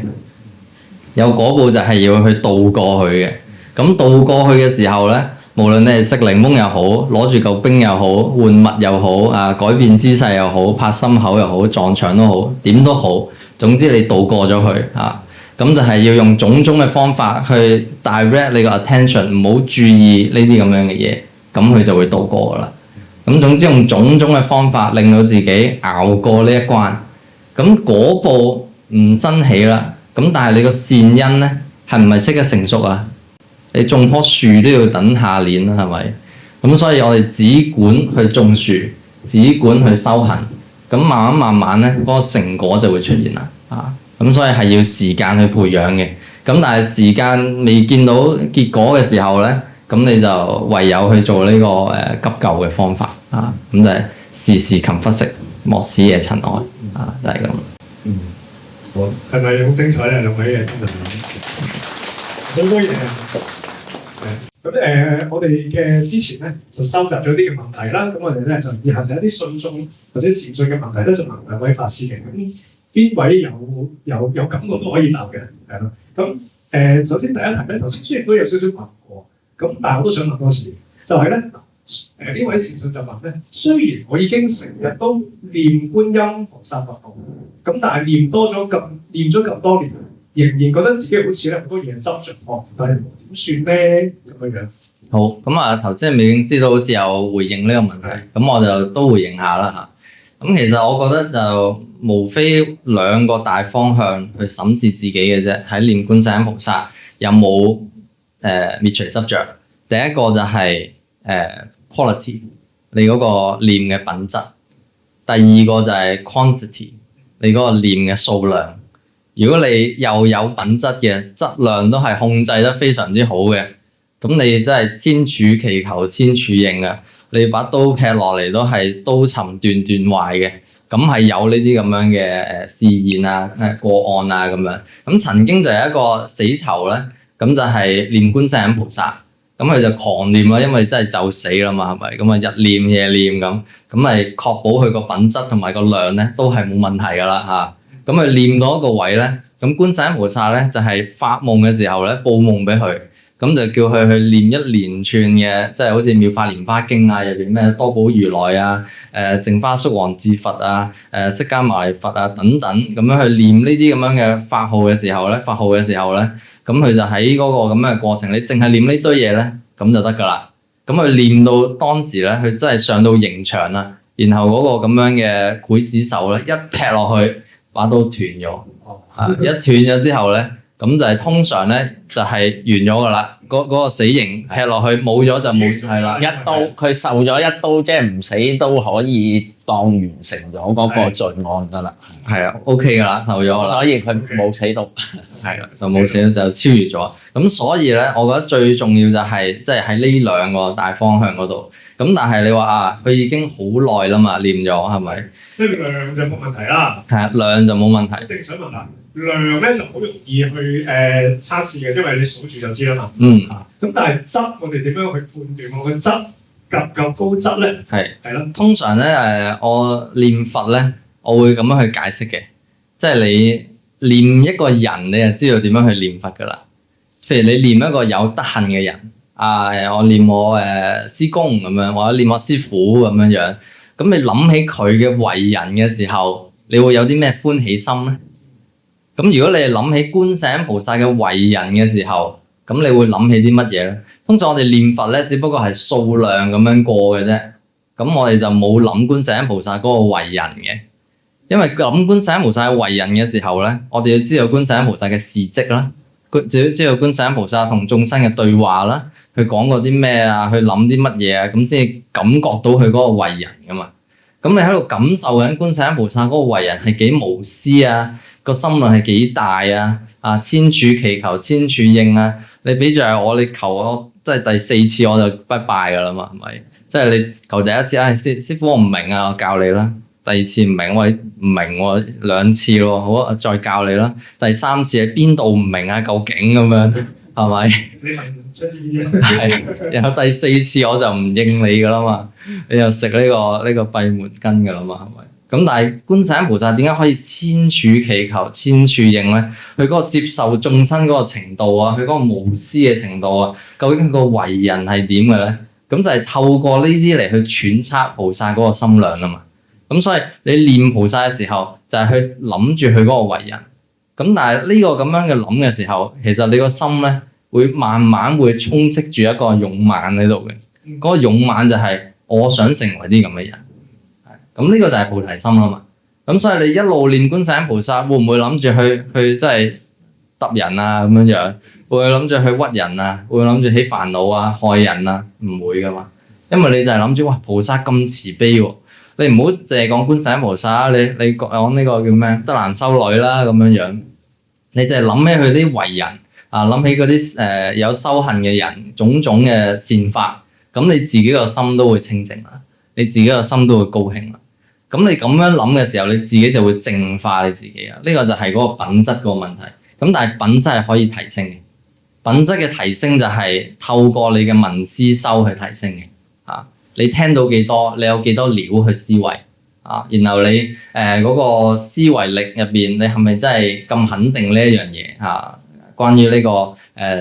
S1: 有果報就係要去渡過去嘅。咁渡過去嘅時候咧，無論你係食檸檬又好，攞住嚿冰又好，換物又好，改變姿勢又好，拍心口又好，撞牆都好，點都好，總之你渡過咗去啊。咁就係要用種種嘅方法去 direct 你個 attention，唔好注意呢啲咁樣嘅嘢，咁佢就會渡過噶啦。咁總之用種種嘅方法令到自己熬過呢一關。咁果報唔生起啦，咁但係你個善因咧係唔係即刻成熟啊？你種棵樹都要等下年啦，係咪？咁所以我哋只管去種樹，只管去修行，咁慢慢咧嗰個成果就會出現啦。咁所以係要時間去培養嘅。咁但係時間未見到結果嘅時候咧，咁你就唯有去做呢個急救嘅方法啊。咁就係時時勤拂食，莫使惹塵埃啊，就係咁。
S2: 好，係咪好精彩咧？兩位嘅分享好多嘢。咁我哋嘅之前咧就收集咗啲嘅問題啦。咁我哋咧就以下就一啲信眾或者善信嘅問題咧，就問兩位法師嘅。咁邊位有感覺都可以答嘅，係咯。咁首先第一題咧，頭先雖然都有少少問過，咁但係我都想問多次，就係咧呢位善信就問咧，雖然我已經成日都念觀音菩薩佛號，咁但係念咗咁多年，仍然覺得自己好似咧好多嘢執着放唔低，點算咧咁樣？
S1: 好，咁啊頭先美景師都好似有回應呢個問題，咁我就都回應下啦嚇。咁其實我覺得就無非兩個大方向去審視自己嘅啫，喺念觀世音菩薩有冇滅除執着。第一個就係quality， 你嗰個念嘅品質；第二個就係 quantity， 你嗰個念嘅數量。如果你又有品質嘅，質量都係控制得非常之好嘅，咁你真係千處祈求千處應啊！你把刀劈落嚟都係刀沉斷斷壞嘅，咁係有呢啲咁樣嘅試驗啊、個案啊咁樣。咁曾經就有一個死囚咧，咁就係念觀世音菩薩，咁佢就狂念啦，因為真係就死啦嘛，係咪？咁啊日念夜念咁咪確保佢個品質同埋個量咧都係冇問題㗎啦嚇。咁佢念到一個位咧，咁觀世音菩薩咧就係發夢嘅時候咧報夢俾佢。咁就叫佢去念一連串嘅，即係好似《妙法蓮華經》啊，入邊咩多寶如來啊、淨花叔王至佛啊、釋迦牟尼佛啊等等，咁樣去念呢啲咁樣嘅法號嘅時候咧，咁佢就喺嗰個咁嘅過程，你淨係念呢堆嘢咧，咁就得㗎啦。咁佢念到當時咧，佢真係上到刑場啦，然後嗰個咁樣嘅劊子手咧一劈落去，把刀斷咗。一斷咗之後咧。咁就係通常咧，就係完咗㗎啦。嗰個死刑劈落去冇咗就冇，係啦。
S3: 一刀佢受咗一刀，即係唔死都可以當完成咗嗰個罪案㗎啦。
S1: 係啊 ，OK 㗎啦，受咗㗎啦。
S3: 所以佢冇死到，
S1: 係啦，就冇死到就超越咗。咁所以咧，我覺得最重要就係即係喺呢兩個大方向嗰度。咁但係你話啊，佢已經好耐啦嘛，念咗係咪？
S2: 即係量就冇問題啦。
S1: 係啊，量就冇問題。
S2: 正想問啦。量咧就好容易去測試嘅，因為你數住就知啦嘛。咁但係質我哋點樣去判斷我嘅質夠唔夠高質咧？係啦。
S1: 通常咧我念佛咧，我會咁樣去解釋嘅，即係你念一個人，你就知道點樣去念佛噶啦。譬如你念一個有德行嘅人，我念我師公咁樣，或者念我師父咁樣樣，咁你諗起佢嘅為人嘅時候，你會有啲咩歡喜心咧？咁如果你係諗起觀世音菩薩嘅為人嘅時候，咁你會諗起啲乜嘢咧？通常我哋念佛咧，只不過係數量咁樣過嘅啫。咁我哋就冇諗觀世音菩薩嗰個為人嘅，因為諗觀世音菩薩嘅為人嘅時候咧，我哋要知道觀世音菩薩嘅事蹟啦，就要知道觀世音菩薩同眾生嘅對話啦，佢講過啲咩啊，去諗啲乜嘢啊，咁先至感覺到佢嗰個為人噶嘛。咁你喺度感受緊觀世音菩薩嗰個為人係幾無私啊，個心量係幾大啊！千處祈求千處應啊！你比著係我，你求我即係第4次我就拜拜㗎啦嘛，係咪？即係你求第一次，師傅我唔明啊，我教你啦。第2次唔明，喂唔明喎，2次咯，好啊，再教你啦。第3次喺邊度唔明啊？究竟咁樣係咪？
S2: 你問出啲
S1: 係，然後第4次我就唔應你㗎啦嘛，你就食呢個閉門羹㗎啦嘛，係咪？咁但係觀世音菩薩點解可以千處祈求千處應咧？佢嗰個接受眾生嗰個程度啊，佢嗰個無私嘅程度啊，究竟佢個為人係點嘅咧？咁就係透過呢啲嚟去揣測菩薩嗰個心量啊嘛。咁所以你念菩薩嘅時候，就係去諗住佢嗰個為人。咁但係呢個咁樣嘅諗嘅時候，其實你個心咧會慢慢會充斥住一個勇猛喺度嘅。嗰個勇猛就係我想成為啲咁嘅人。咁呢個就係菩提心啦嘛。咁所以你一路念觀世音菩薩，會唔會諗住去即係揼人啊咁樣樣？會唔會諗住去屈人啊？會唔會諗住起煩惱啊、害人啊？唔會噶嘛。因為你就係諗住哇，菩薩咁慈悲喎。你唔好淨係講觀世音菩薩，你講呢個叫咩？德蘭修女啦咁樣樣。你就係諗起佢啲為人啊，諗起嗰啲有修行嘅人種種嘅善法，咁你自己個心都會清淨啦，你自己個心都會高興啦。咁你咁樣諗嘅時候，你自己就會淨化你自己啊！呢個就係嗰個品質個問題。咁但係品質係可以提升嘅，品質嘅提升就係透過你嘅聞思修去提升嘅。啊，你聽到幾多，你有幾多料去思維啊？然後你嗰個思維力入邊，你係咪真係咁肯定呢一樣嘢啊？關於呢個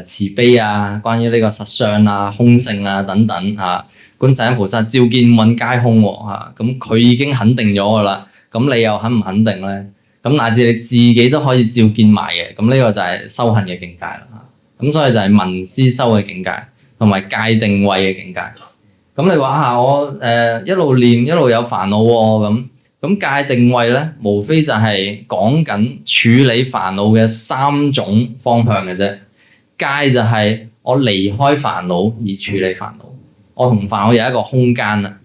S1: 慈悲啊，關於呢個實相啊、空性啊等等嚇。觀世音菩薩照見五蘊皆空喎嚇，咁佢已經肯定咗㗎啦，咁你又肯唔肯定咧？咁乃至你自己都可以照見埋嘅，咁呢個就係修行嘅境界啦嚇。咁所以就係聞思修嘅境界，同埋戒定慧嘅境界。咁你話我一路念一路有煩惱喎，咁戒定慧咧，無非就係講緊處理煩惱嘅3種方向嘅啫。戒就係我離開煩惱而處理煩惱。我同煩惱有一個空間啦，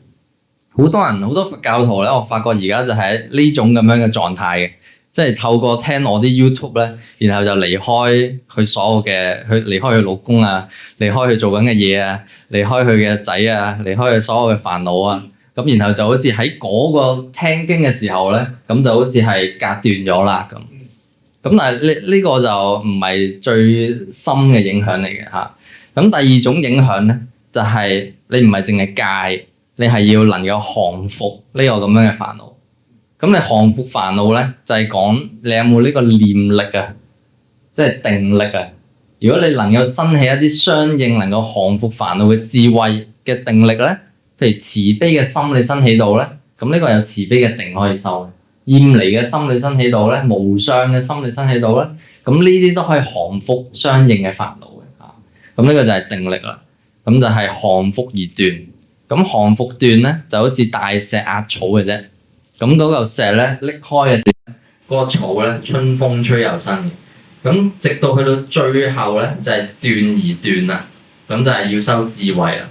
S1: 好多佛教徒咧，我發覺而家就係呢種咁樣嘅狀態嘅，即係透過聽我啲 YouTube 咧，然後就離開佢所有嘅，離開佢老公啊，離開佢做緊嘅嘢啊，離開佢嘅仔啊，離開佢所有嘅煩惱啊，咁然後就好似喺嗰個聽經嘅時候咧，咁就好似係隔斷咗啦咁。咁但係呢個就唔係最深嘅影響嚟嘅嚇。咁第二種影響咧，就係你唔係淨係戒，你係要能夠降服呢個咁樣嘅煩惱。咁你降服煩惱咧，就係講你有冇呢個念力啊，即係定力啊。如果你能夠生起一啲相應能夠降服煩惱嘅智慧嘅定力咧，譬如慈悲嘅心你生起到咧，咁呢個有慈悲嘅定可以修。厭離嘅心你生起到咧，無相嘅心你生起到咧，咁呢啲都可以降服相應嘅煩惱嘅嚇。咁呢個就係定力啦。咁就係降伏而斷。咁降伏斷咧，就好似大石壓草嘅啫。咁嗰嚿石咧拎開嘅時候，嗰個草咧春風吹又生嘅。咁直到去到最後咧，就係斷而斷啦。咁就係要修智慧啦。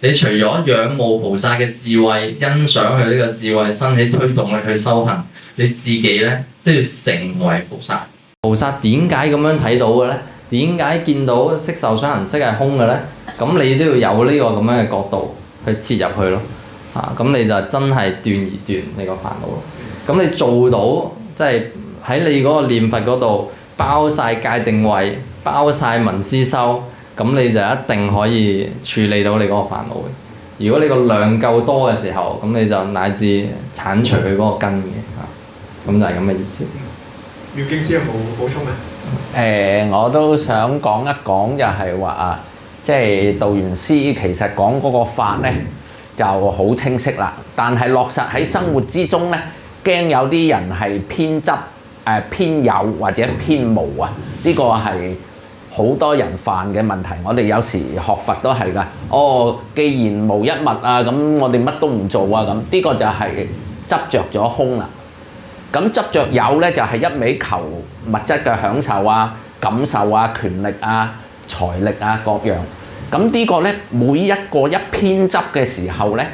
S1: 你除咗仰慕菩薩嘅智慧，欣賞佢呢個智慧，生起推動你去修行，你自己咧都要成為菩薩。菩薩點解咁樣睇到嘅咧？點解見到色受想行識係空嘅咧？咁你都要有呢個咁樣嘅角度去切入去咯。咁你就真係斷而斷你個煩惱咯。咁你做到即係喺你嗰個念佛嗰度包晒戒定慧，包晒聞思修，咁你就一定可以處理到你嗰個煩惱嘅。如果你個量夠多嘅時候，咁你就乃至剷除佢嗰個根嘅嚇。咁就係咁嘅意思。
S2: 妙經師有冇補充啊？
S3: 我都想講一講，就係話啊，即係道元師其實講嗰個法咧就好清晰啦，但係落實喺生活之中咧，驚有啲人係偏執、偏有或者偏無啊，呢個係好多人犯嘅問題。我哋有時學佛都係㗎，哦，既然無一物啊，咁我哋乜都唔做啊，咁呢個就係執着咗空啦。咁執着有咧，就係一味求物質嘅享受啊、感受啊、權力啊、財力啊各樣。咁呢個咧，每一個一偏執嘅時候咧，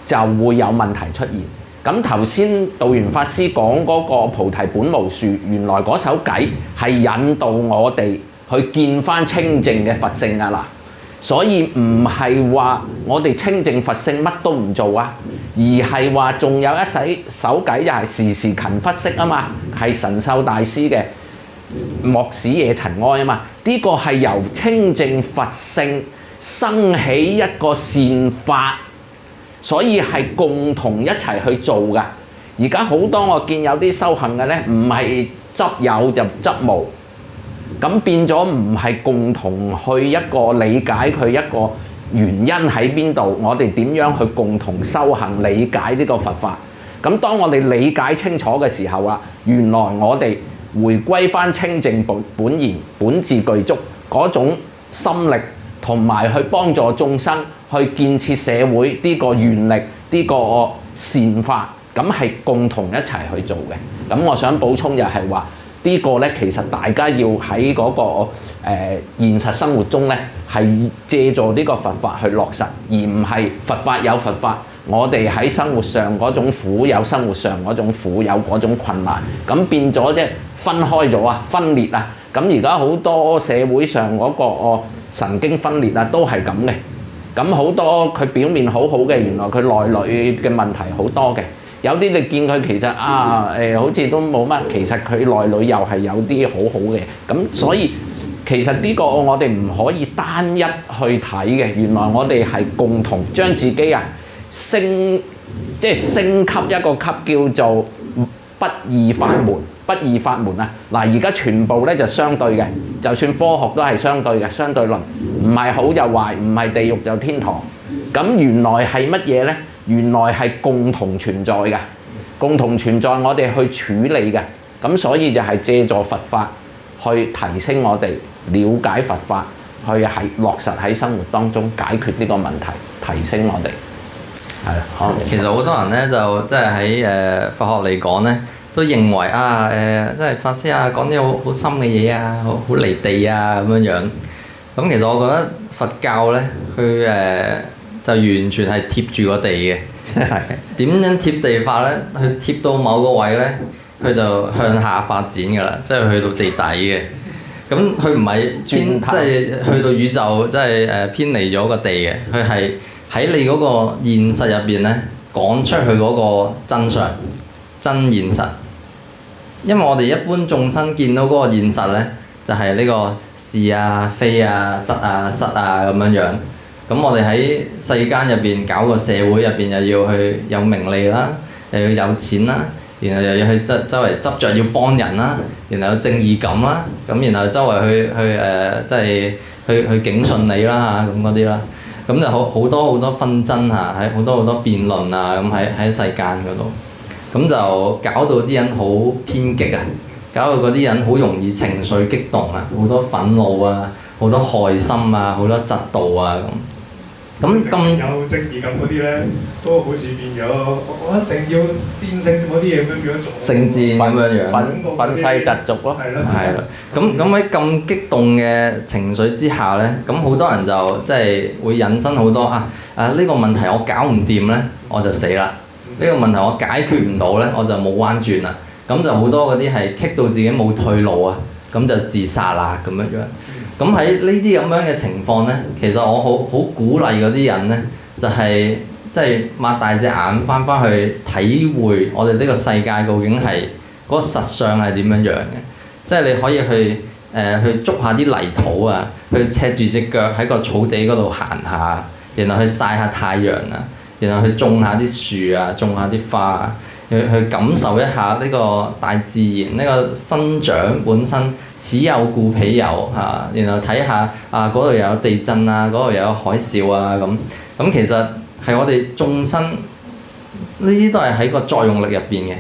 S3: 就會有問題出現。咁頭先道元法師講嗰個菩提本無樹，原來嗰首偈係引導我哋去見翻清淨嘅佛性啊嗱。所以唔係話我哋清淨佛性乜都唔做啊，而係話仲有一手計就係時時勤拂拭啊嘛，係神秀大師嘅莫使惹塵埃啊嘛。呢個係由清淨佛性生起一個善法，所以係共同一齊去做㗎。而家好多我見有啲修行嘅呢，唔係執有就執無。咁變咗唔係共同去一個理解佢一個原因喺邊度，我哋點樣去共同修行理解呢個佛法？咁當我哋理解清楚嘅時候啊，原來我哋回歸返清淨本然本自具足嗰種心力，同埋去幫助眾生去建設社會呢個願力呢個善法，咁係共同一齊去做嘅。咁我想補充就係話，呢個咧其實大家要喺嗰個現實生活中咧，係借助呢個佛法去落實，而唔係佛法有佛法，我哋喺生活上嗰種苦有生活上嗰種苦，有嗰種困難，咁變咗即係分開咗啊，分裂啊。咁而家好多社會上嗰個神經分裂啊，都係咁嘅。咁好多佢表面好好嘅，原來佢內裏嘅問題好多嘅。有啲你見佢其實好似都冇乜，其實佢內裏又係有啲好好嘅。咁所以其實呢個我哋唔可以單一去睇嘅。原來我哋係共同將自己升級一個級，叫做不二法門。不二法門啊！嗱，而家全部咧就相對嘅，就算科學都係相對嘅，相對論，唔係好就壞，唔係地獄就天堂。咁原來係乜嘢呢？原來係共同存在嘅，共同存在我哋去處理嘅。咁所以就係借助佛法去提升我哋了解佛法，去落實喺生活當中解決呢個問題，提升我哋。係啦，好。
S1: 其實好多人咧就即係喺佛學嚟講咧，都認為即係法師講啲好深嘅嘢啊，好離地啊咁樣樣。咁其實我覺得佛教咧，佢就完全係貼住個地嘅。點樣貼地法咧？佢貼到某個位咧，佢就向下發展㗎啦，即係去到地底嘅。咁佢唔係即係去到宇宙，即係偏離咗個地嘅。佢係喺你嗰個現實入邊咧，講出去嗰個真相、真現實。因為我哋一般眾生見到嗰個現實咧，就係呢個是啊、非啊、得啊、失啊咁樣樣。咁我哋喺世間入邊搞個社會入邊，又要去有名利啦，又要有錢啦，然後又要去周圍執着要幫人啦，然後有正義感啦，咁然後周圍即係去警訊你啦嚇咁嗰啲啦。咁就好多紛爭嚇，喺好多辯論啊咁喺世間嗰度。咁就搞到啲人好偏激啊，搞到嗰啲人好容易情緒激動啊，好多憤怒啊，好多害心啊，好多嫉妒啊咁。咁
S2: 有正義感嗰啲咧，都好似變咗，我一定要戰勝嗰啲嘢咁樣做。
S1: 聖戰咁樣樣。
S3: 憤世嫉俗咯。
S2: 係啦。
S1: 係啦。咁喺咁激動嘅情緒之下咧，咁好多人就即係會引申好多呢個問題我搞唔掂咧，我就死啦。呢個問題我解決唔到咧，我就冇彎轉啦。咁就好多嗰啲係棘到自己冇退路啊，咁就自殺啦咁樣樣。咁喺呢啲咁樣嘅情況咧，其實我好鼓勵嗰啲人咧，就係即係擘大隻眼翻去體會我哋呢個世界究竟係嗰個實相係點樣樣嘅。即係你可以去捉下啲泥土啊，去赤住隻腳喺個草地嗰度行下，然後去曬下太陽啊，然後去種下啲樹啊，種下啲花啊。去感受一下呢個大自然呢個生長本身此有故彼有嚇，然後睇下嗰度又有地震啊，嗰度又有海嘯啊咁其實係我哋眾生呢啲都係喺個作用力入邊嘅。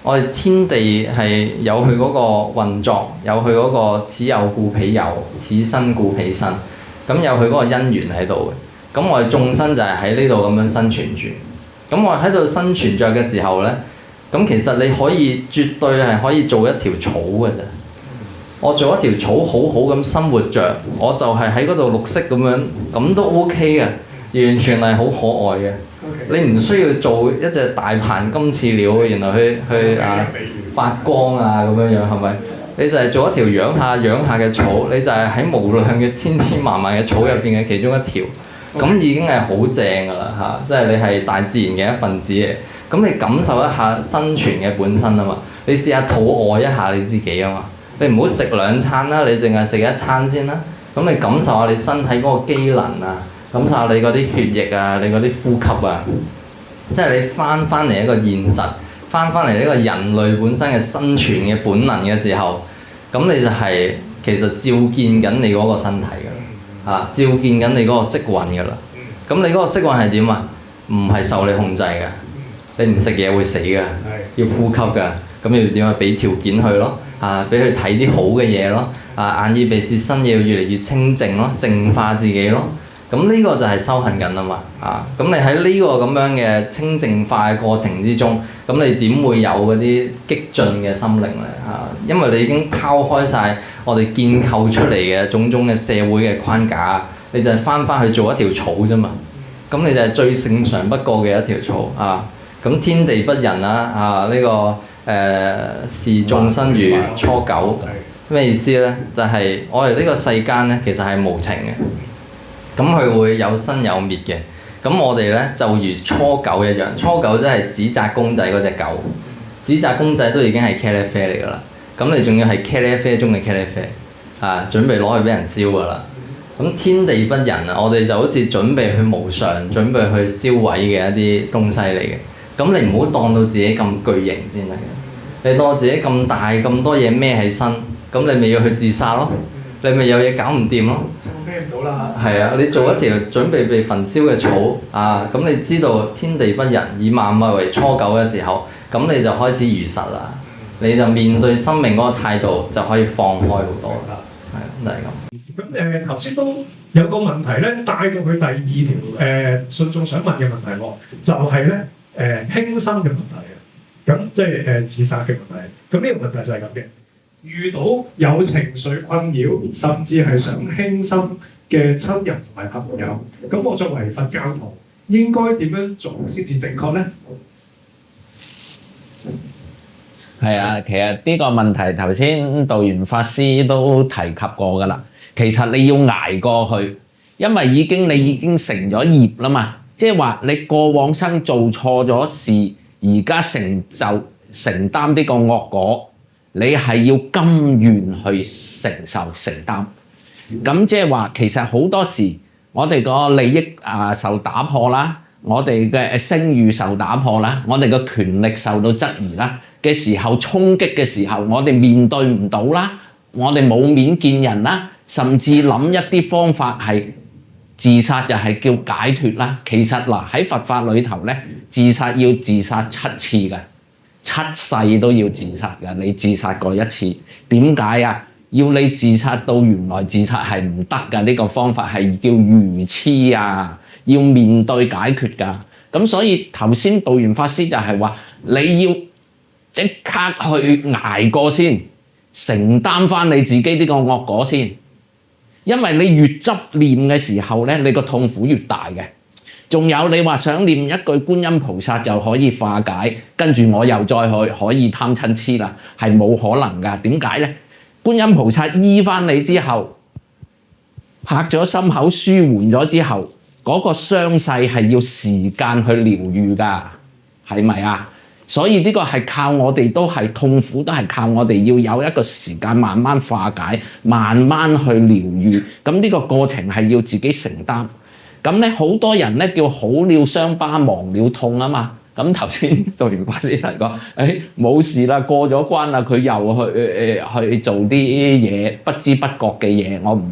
S1: 我哋天地係有佢嗰個運作，有佢嗰個此有故彼有，此生故彼生，咁有佢嗰個因緣喺度嘅。咁我哋眾生就係喺呢度咁樣生存住。咁我喺度生存着嘅時候咧，咁其實你可以絕對係可以做一條草嘅啫。我做一條草好好咁生活着，我就係喺嗰度綠色咁樣，咁都 OK 嘅，完全係好可愛嘅。你唔需要做一隻大鵬金翅鳥，然後去發光啊咁樣樣，係咪？你就係做一條養下嘅草，你就係喺無量嘅千千萬萬嘅草入邊嘅其中一條，咁已經係好正㗎啦嚇！即係你係大自然嘅一份子嚟，咁你感受一下生存嘅本身啊嘛！你試下肚餓一下你自己啊嘛！你唔好食2餐啦，你淨係食1餐先啦。咁你感受下你身體嗰個機能啊，感受下你嗰啲血液啊，你嗰啲呼吸啊，即係你翻嚟一個現實，翻嚟呢個人類本身嘅生存嘅本能嘅時候，咁你就係其實照見緊你嗰個身體㗎啦，照見緊你嗰個色運㗎啦。咁你嗰個色運係點啊？唔係受你控制㗎，你唔食嘢會死㗎，要呼吸㗎。咁要點啊？俾條件佢咯，俾佢睇啲好嘅嘢咯，眼耳鼻舌身要越嚟越清淨咯，淨化自己咯。咁呢個就係修行緊啊嘛，咁你喺呢個咁樣嘅清淨化嘅過程之中，咁你點會有嗰啲激進嘅心靈咧？因為你已經拋開晒我哋建構出嚟嘅種種嘅社會嘅框架，你就係翻去做一條草啫嘛。咁你就係最正常不過嘅一條草啊。咁天地不仁啦，呢個視眾生如初九，咩意思咧？就係我哋呢個世間咧，其實係無情嘅。咁佢會有生有滅嘅，咁我哋咧就如初九一樣，初九即係紙紮公仔嗰隻狗，紙紮公仔都已經係茄喱啡嚟㗎啦，咁你仲要係茄喱啡中嘅茄喱啡，準備攞去俾人燒㗎啦。咁天地不仁啊，我哋就好似準備去無常，準備去燒毀嘅一啲東西嚟嘅。咁你唔好當到自己咁巨型先得嘅，你當自己咁大咁多嘢孭起身，咁你咪要去自殺咯，你咪有嘢搞唔掂咯。
S2: 孭唔到啦。
S1: 係啊，你做一條準備被焚燒嘅草咁你知道天地不仁，以萬物為初九嘅時候，咁你就開始如實啦，你就面對生命嗰個態度就可以放開好多啦。係就係咁。
S2: 咁頭先都有個問題咧，帶到去第2條信眾想問嘅問題喎，就係咧輕生嘅問題啊。咁即係自殺嘅問題。咁呢個問題就係咁嘅。遇到有情緒困擾，甚至係想輕生嘅親人同埋朋友，咁我作為佛教徒應該點樣做先至正確咧？
S3: 係啊，其實呢個問題頭先道元法師都提及過㗎啦。其實你要捱過去，因為你已經成咗業啦嘛，即係話你過往生做錯咗事，而家承擔呢個惡果。你係要甘願去承擔，咁即係話其實好多時我哋個利益受打破啦，我哋嘅聲譽受打破啦，我哋嘅權力受到質疑啦嘅時候，衝擊嘅時候，我哋面對唔到啦，我哋冇面見人啦，甚至諗一啲方法係自殺就係叫解脫啦。其實喺佛法裏頭咧，自殺要自殺7次嘅。7世都要自殺㗎，你自殺過1次，點解啊？要你自殺到原來自殺係唔得㗎，呢個方法係叫愚痴啊，要面對解決㗎。咁所以頭先道元法師就係話，你要即刻去捱過先，承擔返你自己呢個惡果先，因為你越執念嘅時候咧，你個痛苦越大嘅。仲有你話想念一句觀音菩薩就可以化解，跟住我又再可以貪嗔痴啦，係冇可能㗎。點解咧？觀音菩薩醫翻你之後，拍咗心口舒緩咗之後，嗰個傷勢係要時間去療愈㗎，係咪啊？所以呢個係靠我哋，都係痛苦，都係靠我哋要有一個時間慢慢化解，慢慢去療愈。咁呢個過程係要自己承擔。咁咧好多人咧叫好了傷疤忘了痛啊嘛。咁頭先道元法師提講，冇事啦，過咗關啦，佢又去做啲嘢，不知不覺嘅嘢，我唔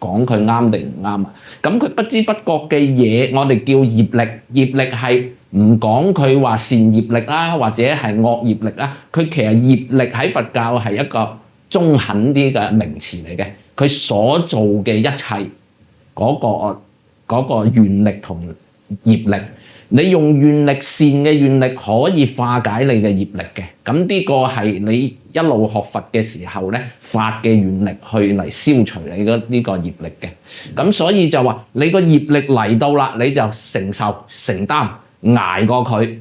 S3: 好講佢啱定唔啱啊。咁佢不知不覺嘅嘢，我哋叫業力。業力係唔講佢話善業力啦，或者係惡業力啦。佢其實業力喺佛教係一個中肯啲嘅名詞嚟嘅。佢所做嘅一切嗰個願力同業力，你用願力，善嘅願力可以化解你嘅業力嘅。咁呢個係你一路學佛嘅時候咧，發嘅願力去嚟消除你嘅呢個業力嘅。咁所以就話你個業力嚟到啦，你就承受承擔捱過佢。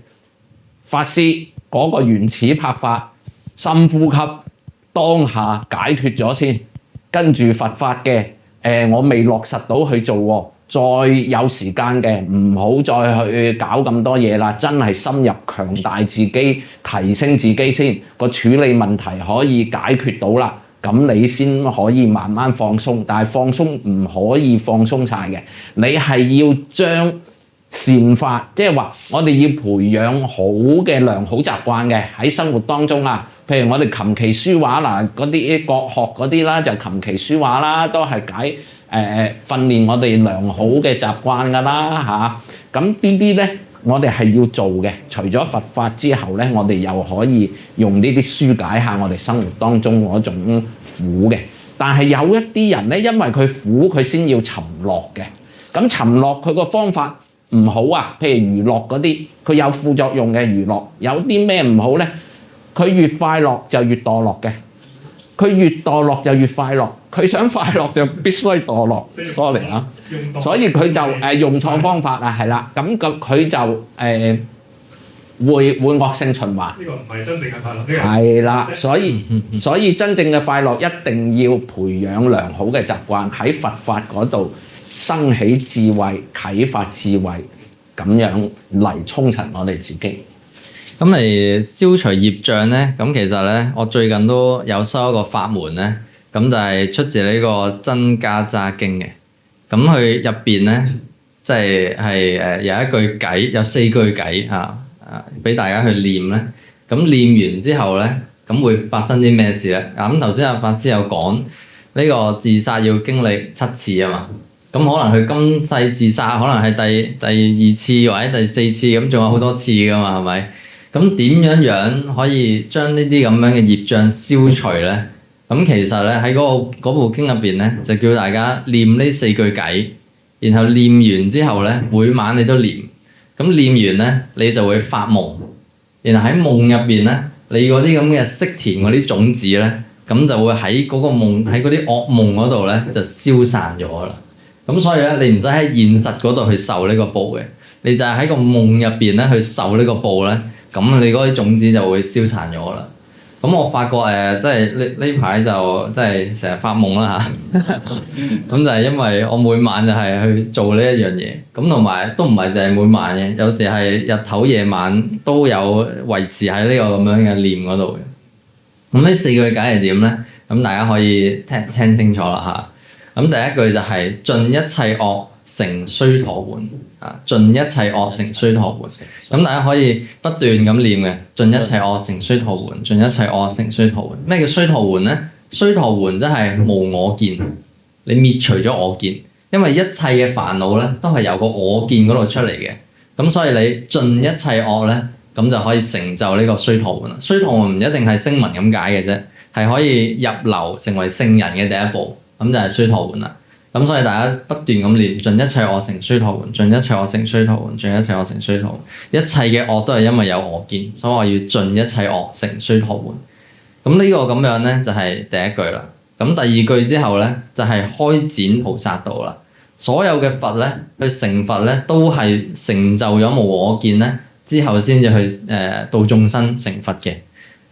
S3: 法師嗰個原始拍法，深呼吸，當下解脫咗先，跟住佛法嘅我未落實到去做喎。再有時間嘅，唔好再去搞咁多嘢啦，真係深入強大自己，提升自己先，個處理問題可以解決到啦，咁你先可以慢慢放鬆。但係放鬆唔可以放鬆晒嘅，你係要將善法，即係話我哋要培養好嘅良好習慣嘅喺生活當中啊。譬如我哋琴棋書畫嗱，嗰啲國學嗰啲啦，就琴棋書畫啦，都係訓練我哋良好嘅習慣㗎啦嚇。咁呢啲咧，我哋係要做嘅。除咗佛法之後咧，我哋又可以用呢啲紓解下我哋生活當中嗰種苦嘅。但係有一啲人咧，因為佢苦，佢先要尋樂嘅。咁尋樂佢個方法唔好啊，譬如娛樂嗰啲，佢有副作用嘅娛樂。有啲咩唔好咧？佢越快樂就越墮落嘅，佢越墮落就越快樂。佢想快樂就必須墮落。sorry 啊，所以佢就用錯方法啊，係啦。咁佢就會惡性循環。
S2: 呢個唔係真正嘅快樂。呢個
S3: 係啦，所以真正嘅快樂一定要培養良好嘅習慣，喺佛法嗰度生起智慧，啟發智慧，咁樣嚟充實我哋自己。
S1: 咁嚟消除業障咧，咁其實咧，我最近都有收一個法門咧，咁就係出自呢個《真迦扎經》嘅。咁佢入邊咧，即係有一句偈，有4句偈嚇，俾大家去念咧。咁念完之後咧，咁會發生啲咩事咧？咁頭先阿法師有講呢個自殺要經歷7次啊嘛。咁可能佢今世自殺，可能係第2次或者第4次，咁仲有好多次噶嘛，係咪？咁點樣可以將呢啲咁樣嘅業障消除咧？咁其實咧喺嗰部經入邊咧，就叫大家念呢4句偈，然後念完之後咧，每晚你都念。咁念完咧，你就會發夢，然後喺夢入邊咧，你嗰啲咁嘅識田嗰啲種子咧，咁就會喺嗰個夢喺嗰啲惡夢嗰度咧就消散咗啦。咁所以咧，你唔使喺現實嗰度去受呢個報嘅，你就係喺個夢入邊咧去受呢個報咧。咁你嗰啲種子就會消散咗啦。咁我發覺即係呢排就即係成日發夢啦嚇。咁就係因為我每晚就係去做呢一樣嘢。咁同埋都唔係淨係每晚嘅，有時係日頭夜晚都有維持喺呢個咁樣嘅念嗰度嘅。咁呢4句偈係點咧？咁大家可以聽清楚啦嚇。咁第一句就係盡一切惡成須陀洹啊！盡一切惡成須陀洹。咁大家可以不斷咁念嘅，盡一切惡成須陀洹，盡一切惡成須陀洹。咩叫須陀洹咧？須陀洹即係無我見，你滅除咗我見，因為一切嘅煩惱咧都係由個我見嗰度出嚟嘅。咁所以你盡一切惡咧，咁就可以成就呢個須陀洹啦。須陀洹唔一定係聲聞咁解嘅啫，係可以入流成為聖人嘅第一步。咁就係須陀洹啦。咁所以大家不斷咁念，盡一切惡成須陀洹，盡一切惡成須陀洹，盡一切惡成須陀洹。一切嘅惡都係因為有我見，所以我要盡一切惡成須陀洹。咁呢個咁樣咧就係第一句啦。咁第二句之後咧就係開展菩薩道啦。所有嘅佛咧去成佛咧都係成就咗無我見咧之後先至去度眾生成佛嘅。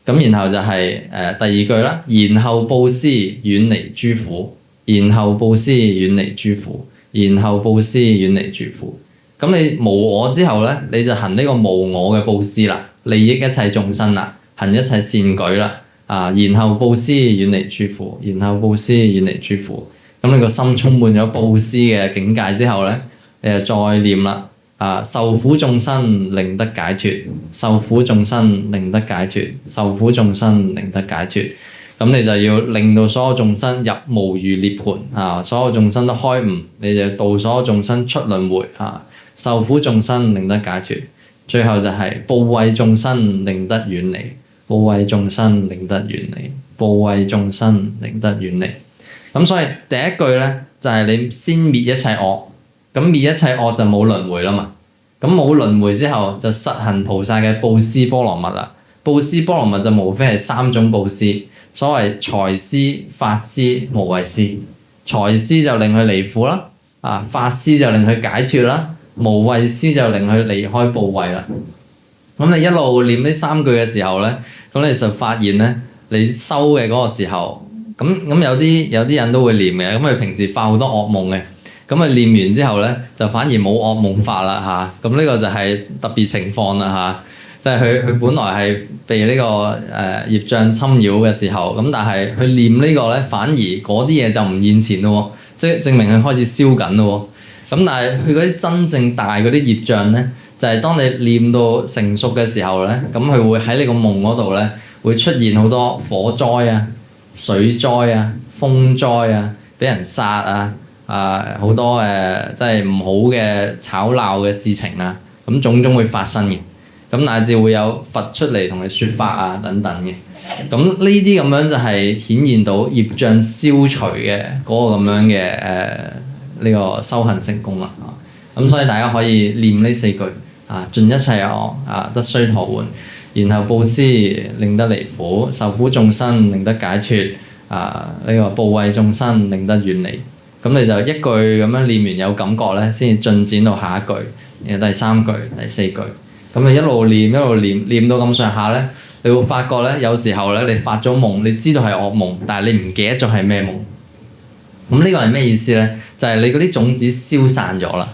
S1: 咁然後就係第二句啦，然後布施遠離諸苦。然後布施遠離諸苦，然後布施遠離諸苦。咁你無我之後咧，你就行呢個無我嘅布施啦，利益一切眾生啦，行一切善舉啦。然後布施遠離諸苦，然後布施遠離諸苦。咁你個心充滿咗布施嘅境界之後咧，你就再念啦。受苦眾生令得解脫，受苦眾生令得解脫，受苦眾生令得解脫。咁你就要令到所有眾生入無餘涅槃所有眾生都開悟，你就導所有眾生出輪迴受苦眾生令得解脫，最後就係怖畏眾生令得遠離，怖畏眾生令得遠離，怖畏眾生令得遠離。咁所以第一句咧就係你先滅一切惡，咁滅一切惡就冇輪迴啦嘛。咁冇輪迴之後就實行菩薩嘅布施波羅蜜啦。布施波羅蜜就無非係3種布施。所謂財施、法施、無畏施。財施就令佢離苦啦，法施就令佢解脫啦，無畏施就令佢離開怖畏啦。咁你一路念呢3句嘅時候咧，咁你就發現咧，你收嘅嗰個時候，咁有啲人都會念嘅，咁佢平時發好多惡夢嘅，咁佢念完之後咧，就反而冇惡夢發啦嚇，咁呢個就係特別情況啦嚇，即係佢本來係被呢個業障侵擾嘅時候，咁但係佢念呢個咧，反而嗰啲嘢就唔現前咯喎，即係證明佢開始燒緊咯喎，咁但係佢嗰啲真正大嗰啲業障咧，就係當你念到成熟嘅時候咧，咁佢會喺你個夢嗰度咧，會出現好多火災啊、水災啊、風災啊、俾人殺啊、好多即係唔好嘅吵鬧嘅事情啊，咁種種會發生嘅，咁乃至會有佛出嚟同你説法啊等等嘅，咁呢啲咁樣就係顯現到業障消除嘅嗰個咁樣嘅呢個修行成功啦，咁所以大家可以念呢四句。盡一切惡得須陀洹，然後布施令得離苦，受苦眾生令得解脫，呢個怖畏眾生令得遠離。咁你就一句咁樣念完有感覺咧，先至進展到下一句，然後第三句、第四句。咁你一路念，念到咁上下咧，你會發覺咧，有時候咧你發咗夢，你知道係惡夢，但係你唔記得咗係咩夢。咁呢個係咩意思咧？就係你嗰啲種子消散咗啦。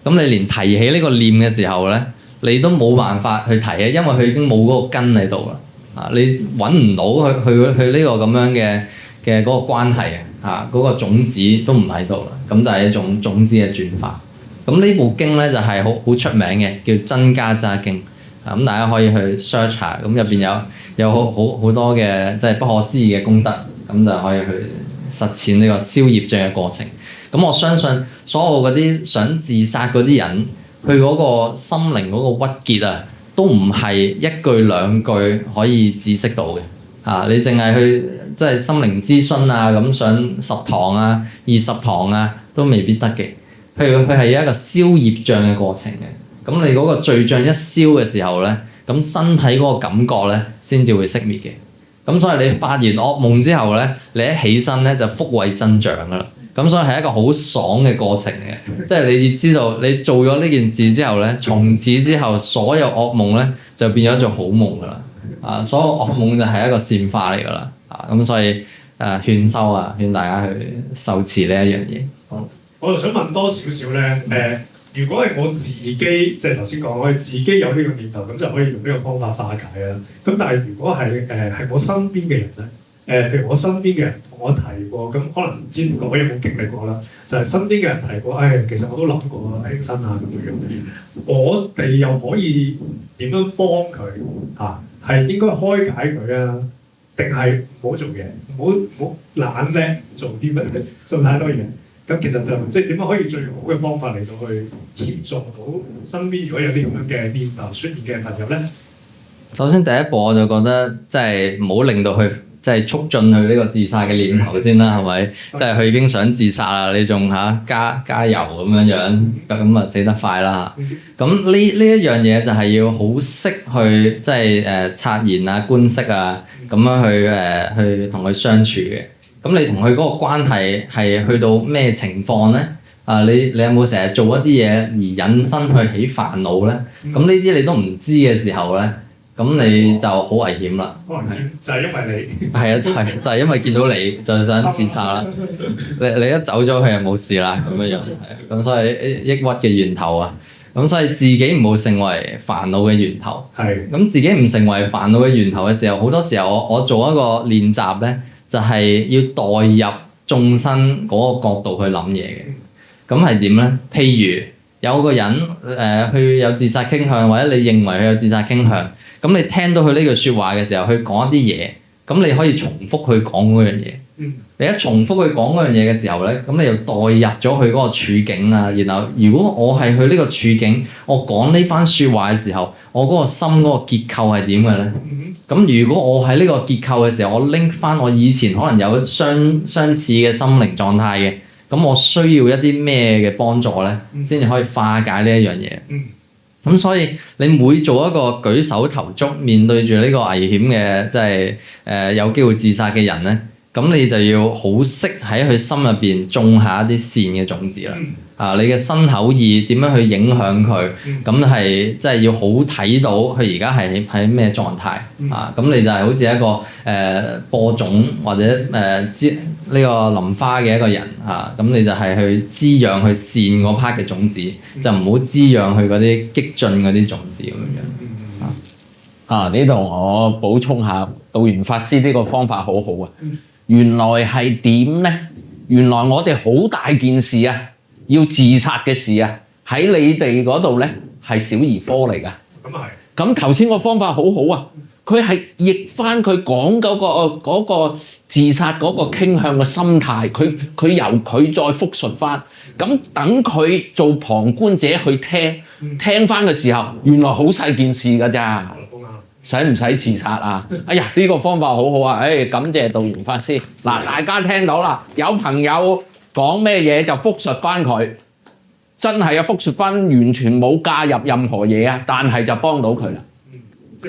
S1: 咁你連提起呢個念嘅時候咧，你都冇辦法去提嘅，因為佢已經冇嗰個根喺度啦。你揾唔到佢呢個咁樣嘅嗰個關係啊，嗰個種子都唔喺度啦。咁就係一種種子嘅轉化。咁呢部經咧就係好出名嘅，叫《增伽吒經》。咁大家可以去 search 下，咁入邊有好多嘅即係不可思議嘅功德，咁就可以去實踐呢個消業障嘅過程。咁我相信所有嗰啲想自殺嗰啲人，佢嗰個心靈嗰個鬱結啊，都唔係一句兩句可以止息到嘅。你淨係去即係心靈諮詢啊，咁上10堂啊、20堂啊，都未必得嘅。佢係一個消業障嘅過程嘅。咁你嗰個罪障一消嘅時候咧，咁身體嗰個感覺咧，先至會熄滅嘅。咁所以你發完惡夢之後咧，你一起身咧就福慧增長噶啦。咁所以係一個好爽嘅過程嘅，即係你要知道你做咗呢件事之後咧，從此之後所有惡夢咧就變咗做好夢噶啦，所有惡夢就係一個善化嚟噶啦，咁所以勸修勸大家去受持呢一樣嘢。
S2: 好，我就想問多少少咧，如果係我自己，即係頭先講，我係自己有呢個念頭，咁就可以用呢個方法化解啦。咁但係如果係我身邊嘅人咧？譬如我身邊嘅人同我提過，咁可能唔知各位有冇經歷過啦？就係身邊嘅人提過，其實我都諗過輕生咁樣。我哋又可以點樣幫佢係應該開解佢啊，定係唔好做嘢，唔好懶叻做啲乜嘢，做太多嘢。咁其實就即係點樣可以最好嘅方法嚟到去協助到身邊如果有啲咁樣嘅念頭出現嘅朋友咧？
S1: 首先第一步我就覺得即係唔好令到佢。即係促進佢呢個自殺嘅念頭先啦，係咪？即係佢已經想自殺啦，你仲加油咁樣，咁啊死得快啦。咁呢一樣嘢就係要好識去即係察言啊、觀色啊，咁樣去同佢相處嘅。咁你同佢嗰個關係係去到咩情況咧？你有冇成日做一啲嘢而引申去起煩惱咧？咁呢啲你都唔知嘅時候咧？咁你就好危險啦，
S2: 就係因為你
S1: 係啊，就係因為見到你就想自殺啦。你一走咗佢就冇事啦，咁樣係咁，所以抑鬱嘅源頭啊，咁所以自己唔好成為煩惱嘅源頭。係咁自己唔成為煩惱嘅源頭嘅時候，好多時候我做一個練習咧，就係要代入眾生嗰個角度去諗嘢嘅。咁係點咧？譬如有個人佢有自殺傾向，或者你認為佢有自殺傾向。咁你聽到佢呢句説話嘅時候，佢講一啲嘢，咁你可以重複佢講嗰樣嘢。你一重複佢講嗰樣嘢嘅時候咧，咁你又代入咗佢嗰個處境啊。然後如果我係佢呢個處境，我講呢番説話嘅時候，我嗰個心嗰個結構係點嘅咧？咁如果我喺呢個結構嘅時候，我拎翻我以前可能有相似嘅心靈狀態嘅，咁我需要一啲咩嘅幫助咧，先至可以化解呢一樣嘢。咁所以你每做一個舉手投足面對住呢個危險嘅，即係有機會自殺嘅人咧，咁你就要好識喺佢心入邊種下一啲善嘅種子啦。你嘅身口意點樣去影響佢？咁係即係要好睇到佢而家係喺咩狀態啊？咁你就係好似一個播種或者呢個淋花嘅一個人嚇，咁你就係去滋養佢善嗰 part 嘅種子，就唔好滋養佢嗰啲激進嗰啲種子咁樣。
S3: 呢度我補充下，道元法師呢個方法好好啊！原來係點呢？原來我哋好大件事啊，要自殺嘅事啊，喺你哋嗰度呢係小兒科嚟㗎。
S2: 咁啊係。
S3: 咁頭先個方法好好啊，佢係譯翻佢講嗰個自殺嗰個傾向嘅心態，佢由佢再復述翻，咁等佢做旁觀者去聽翻嘅時候，原來好細件事㗎咋。使唔使自殺啊？哎呀，呢個方法好好啊！感謝道元法師。嗱，大家聽到啦，有朋友講咩嘢就復述翻佢，真係復述翻，完全冇加入任何嘢啊，但係就幫到佢啦。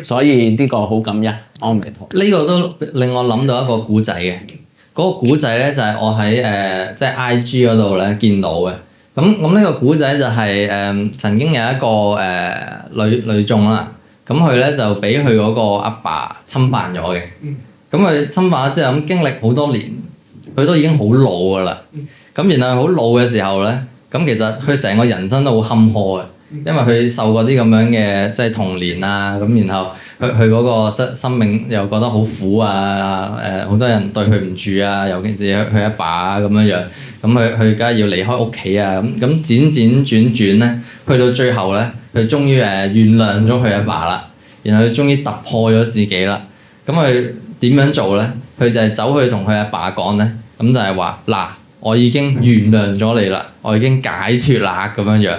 S3: 所以呢個好感恩，阿彌陀佛。
S1: 呢個都令我諗到一個古仔嘅，嗰個古仔咧就係我喺即係 IG 嗰度咧見到嘅。咁呢個古仔就係曾經有一個女眾啦。咁佢咧就俾佢嗰個阿爸侵犯咗嘅。咁佢侵犯咗之後，咁經歷好多年，佢都已經好老㗎啦。咁然後好老嘅時候咧，咁其實佢成個人生都好坎坷嘅，因為佢受過啲咁樣嘅即係童年啊，咁然後佢嗰個生命又覺得好苦啊，好多人對佢唔住啊，尤其是佢阿爸啊咁樣樣，咁佢梗係要離開屋企啊，咁輾轉咧，去到最後咧，佢終於原諒咗佢阿爸啦，然後佢終於突破咗自己啦。咁佢點樣做咧？佢就係走去同佢阿爸講咧，咁就係話嗱，我已經原諒咗你啦，我已經解脫啦咁樣樣。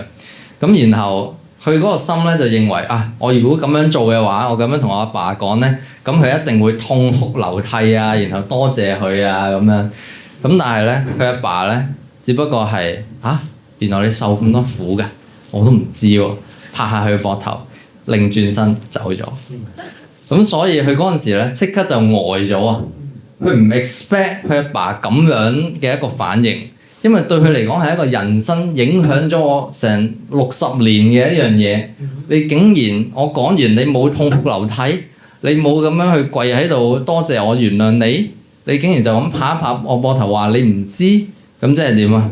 S1: 咁然後佢嗰個心咧就認為啊，我如果咁樣做嘅話，我咁樣同我阿爸講咧，咁佢一定會痛哭流涕啊，然後多謝佢啊咁樣。咁但係咧，佢阿爸咧，只不過係原來你受咁多苦嘅，我都唔知喎，拍下佢膊頭，擰轉身走咗。咁所以佢嗰陣時咧，即刻就呆咗啊！佢唔 expect 佢阿爸咁樣嘅一個反應，因為對佢嚟講係一個人生影響咗我成60年嘅一樣嘢。你竟然我講完你冇痛哭流涕，你冇咁樣去跪喺度多謝我原諒你，你竟然就咁拍一拍我膊頭話你唔知，咁即係點啊？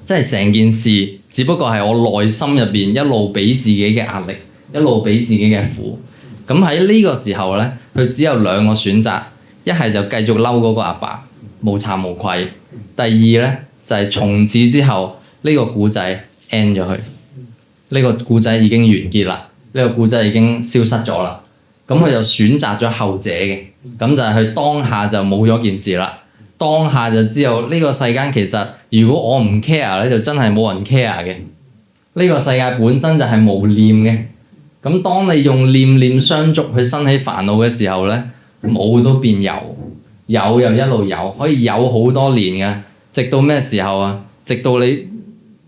S1: 即係成件事只不過係我內心入邊一路俾自己嘅壓力，一路俾自己嘅苦。咁喺呢個時候咧，佢只有兩個選擇，一係就繼續嬲嗰個阿爸，無慚無愧；第二咧就係從此之後呢個故仔 end 咗佢，呢個故仔已經完結啦，呢個故仔已經消失咗啦。咁佢就選擇咗後者嘅，咁就係佢當下就冇咗件事啦。當下就知道呢個世間其實如果我唔 care 咧，就真係冇人 care 嘅。呢個世界本身就係無念嘅。咁當你用念念相續去生起煩惱嘅時候咧，冇都變有，有又一路有，可以有好多年嘅，直到咩時候啊？直到你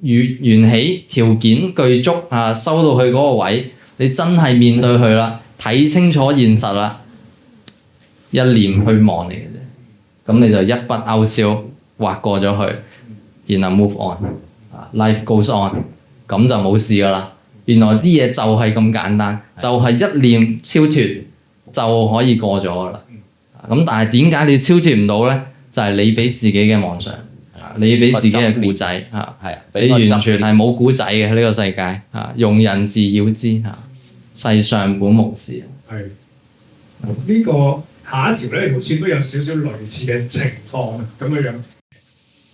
S1: 緣起條件具足啊，收到佢嗰個位，你真係面對佢啦，睇清楚現實啦，一念虛妄嚟嘅啫。咁你就一筆勾銷劃過咗佢，然後 move on，life goes on， 咁就冇事噶啦。原來啲嘢就係咁簡單，就係一念超脫就可以過咗噶啦。咁但係點解你超脫唔到咧？就係你俾自己嘅妄想，你俾自己嘅故仔嚇，你完全係冇故仔嘅呢個世界嚇，庸人自擾之嚇，世上本無事。
S2: 係呢個下一條咧，好似都有少少類似嘅情況啊，咁樣樣。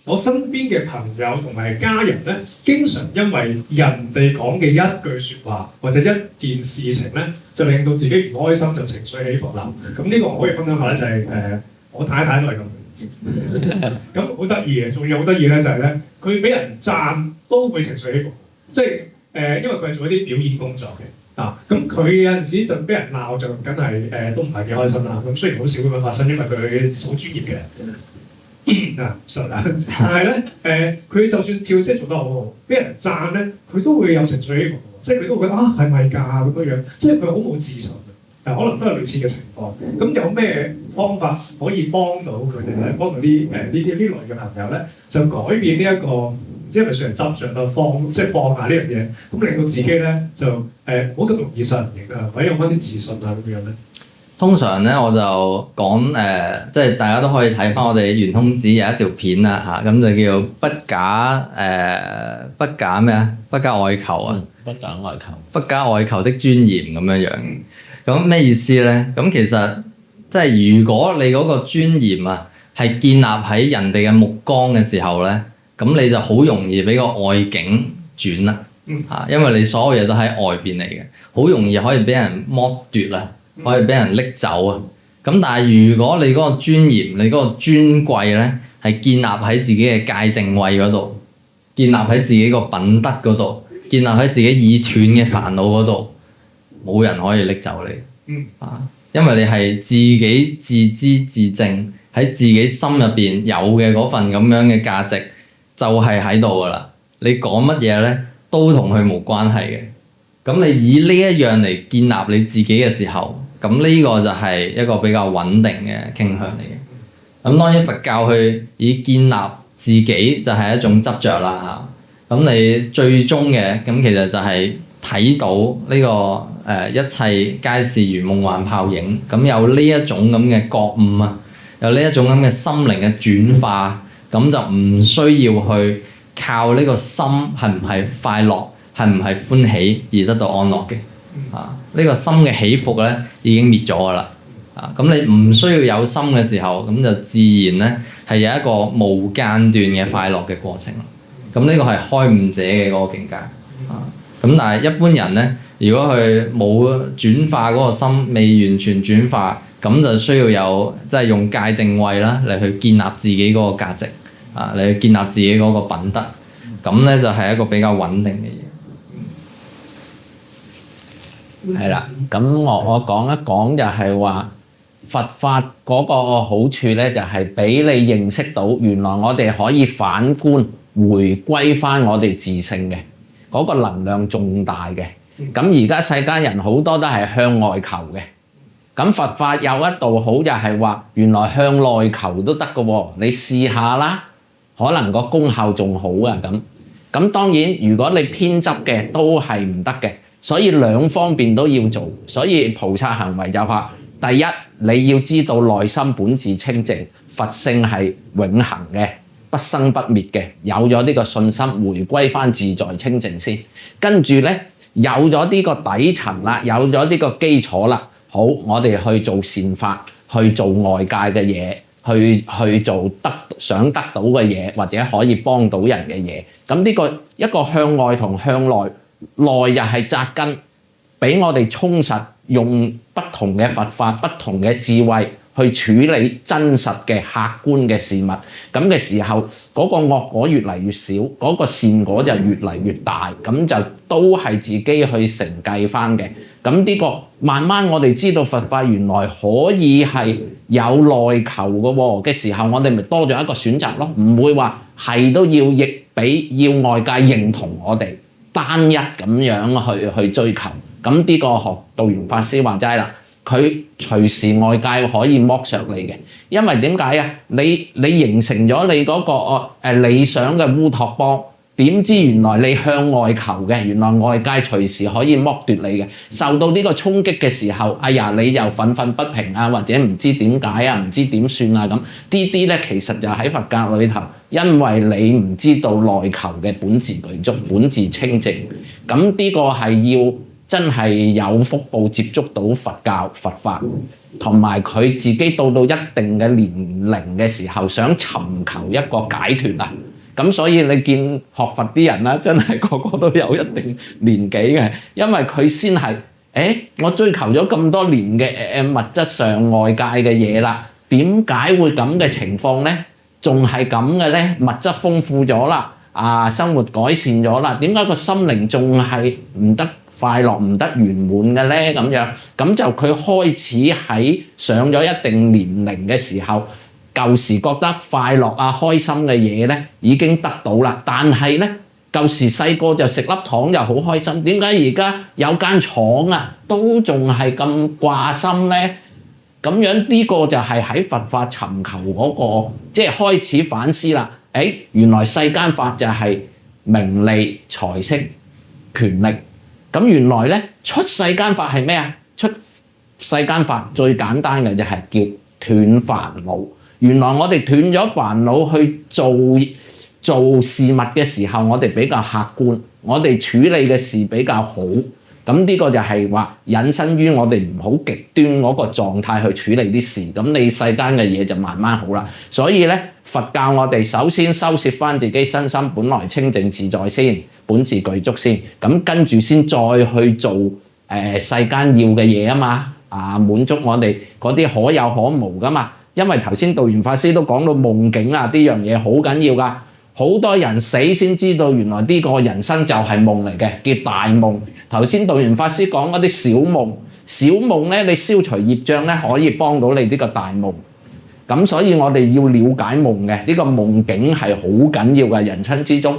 S2: 我身邊嘅朋友同埋家人咧，經常因為人哋講嘅一句説話或者一件事情咧，就令到自己唔開心，就情緒起伏啦。咁呢個我可以分享下咧，就係我太太都係咁。咁好得意嘅，仲有好得意咧，就係咧，佢俾人讚都會情緒起伏，即係因為佢係做一啲表演工作嘅啊。咁佢有陣時就俾人鬧，就梗係都唔係幾開心啦。咁雖然好少咁樣發生，因為佢好專業嘅。但係咧，佢就算跳車做得好好，俾人讚咧，佢都會有情緒起伏，即係佢都會覺得係咪㗎咁樣，即係佢好冇自信可能都係類似嘅情況。咁有咩方法可以幫到佢哋咧？幫到啲呢類嘅朋友咧，就改變呢一個即係咪算係執着啊？即係放下呢樣嘢，咁令到自己咧就冇咁容易受人影響，或者有翻啲自信啊咁樣咧。
S1: 通常咧我就講即係大家都可以睇翻我哋圓通寺有一條片啦嚇，咁就叫不假咩啊？不假外求啊！
S3: 不假外求，
S1: 不假外求的尊嚴咁樣樣。咁咩意思咧？咁其實即係如果你嗰個尊嚴啊係建立喺人哋嘅目光嘅時候咧，咁你就好容易俾個外境轉啦嚇，因為你所有嘢都喺外邊嚟嘅，好容易可以俾人剝奪啦。可以俾人拎走啊！咁但係如果你嗰個尊嚴、你嗰個尊貴咧，係建立喺自己嘅界定位嗰度，建立喺自己個品德嗰度，建立喺自己已斷嘅煩惱嗰度，冇人可以拎走你。因為你係自己自知自正，喺自己心入邊有嘅嗰份咁樣嘅價值，就係喺度噶啦。你講乜嘢咧，都同佢無關係嘅。咁你以呢一樣嚟建立你自己嘅時候，咁呢個就係一個比較穩定嘅傾向嚟嘅。咁當然佛教去以建立自己就係一種執着啦嚇。咁你最終嘅咁其實就係睇到呢個一切皆是如夢幻泡影。咁有呢一種咁嘅覺悟啊，有呢一種咁嘅心靈嘅轉化，咁就唔需要去靠呢個心係唔係快樂，係唔係歡喜而得到安樂嘅。呢個心嘅起伏咧已經滅咗㗎啦。咁你唔需要有心嘅時候，咁就自然咧係有一個無間斷嘅快樂嘅過程。咁呢個係開悟者嘅嗰個境界。咁但係一般人咧，如果佢冇轉化嗰個心，未完全轉化，咁就需要有即係用界定位啦嚟去建立自己嗰個價值，嚟去建立自己嗰個品德。咁咧就係一個比較穩定嘅嘢。
S3: 係啦，咁我講一講就係話佛法嗰個好處咧，就係俾你認識到原來我哋可以反觀回歸翻我哋自性嘅嗰個能量重大嘅。咁而家世間人好多都係向外求嘅，咁佛法有一道好就係話原來向內求都得嘅喎，你試下啦，可能個功效仲好啊咁。咁當然如果你偏執嘅都係唔得嘅。所以兩方面都要做，所以菩薩行為就話：第一，你要知道內心本自清淨，佛性係永恆嘅，不生不滅嘅。有咗呢個信心，回歸翻自在清淨先。跟住咧，有咗呢個底層啦，有咗呢個基礎啦，好，我哋去做善法，去做外界嘅嘢，去做想得到嘅嘢，或者可以幫到人嘅嘢。咁呢個一個向外同向內。內又係扎根，俾我哋充實，用不同嘅佛法、不同嘅智慧去處理真實嘅客觀嘅事物。咁嘅時候，嗰個惡果越嚟越少，嗰個善果就越嚟越大。咁就都係自己去承繼翻嘅。咁呢個慢慢我哋知道佛法原來可以係有內求嘅喎嘅時候，我哋咪多咗一個選擇咯，唔會話係都要要外界認同我哋。單一咁樣去追求，咁呢個學道元法師話齋啦，佢隨時外界可以剝削你嘅，因為點解啊？你形成咗你嗰個理想嘅烏托邦，點知原來你向外求嘅，原來外界隨時可以剝奪你嘅，受到呢個衝擊嘅時候，哎呀你又憤憤不平啊，或者唔知點解啊，唔知點算啊咁，呢啲咧其實就喺佛教裏頭。因為你唔知道內求嘅本自具足、本自清淨，咁呢個係要真係有福報接觸到佛教佛法，同埋佢自己到一定嘅年齡嘅時候，想尋求一個解脫啊！咁所以你見學佛啲人啦，真係個個都有一定年紀嘅，因為佢先係我追求咗咁多年嘅物質上外界嘅嘢啦，點解會咁嘅情況咧？仲係咁嘅咧，物質豐富咗啦，生活改善咗啦，點解個心靈仲係唔得快樂、唔得圓滿嘅咧？咁樣咁就佢開始喺上咗一定年齡嘅時候，舊時覺得快樂啊、開心嘅嘢咧已經得到啦，但係咧舊時細個就食粒糖就好開心，點解而家有間廠啊都仲係咁掛心咧？咁樣呢個就係喺佛法尋求嗰個，即係開始反思啦。原來世間法就係名利財色權力。咁原來咧出世間法係咩啊？出世間法最簡單嘅就係叫斷煩惱。原來我哋斷咗煩惱去做事物嘅時候，我哋比較客觀，我哋處理嘅事比較好。咁呢個就係話引申於我哋唔好極端嗰個狀態去處理啲事，咁你世間嘅嘢就慢慢好啦。所以咧，佛教我哋首先收攝翻自己身心本來清淨自在先，本自具足先，咁跟住先再去做世間要嘅嘢啊嘛，滿足我哋嗰啲可有可無噶嘛。因為頭先道元法師都講到夢境啊，呢樣嘢好緊要噶。好多人死先知道原來呢個人生就係夢嚟嘅，叫大夢。頭先道元法師講嗰啲小夢咧，你消除業障咧，可以幫到你呢個大夢。咁所以我哋要了解夢嘅呢個夢境係好緊要嘅，人生之中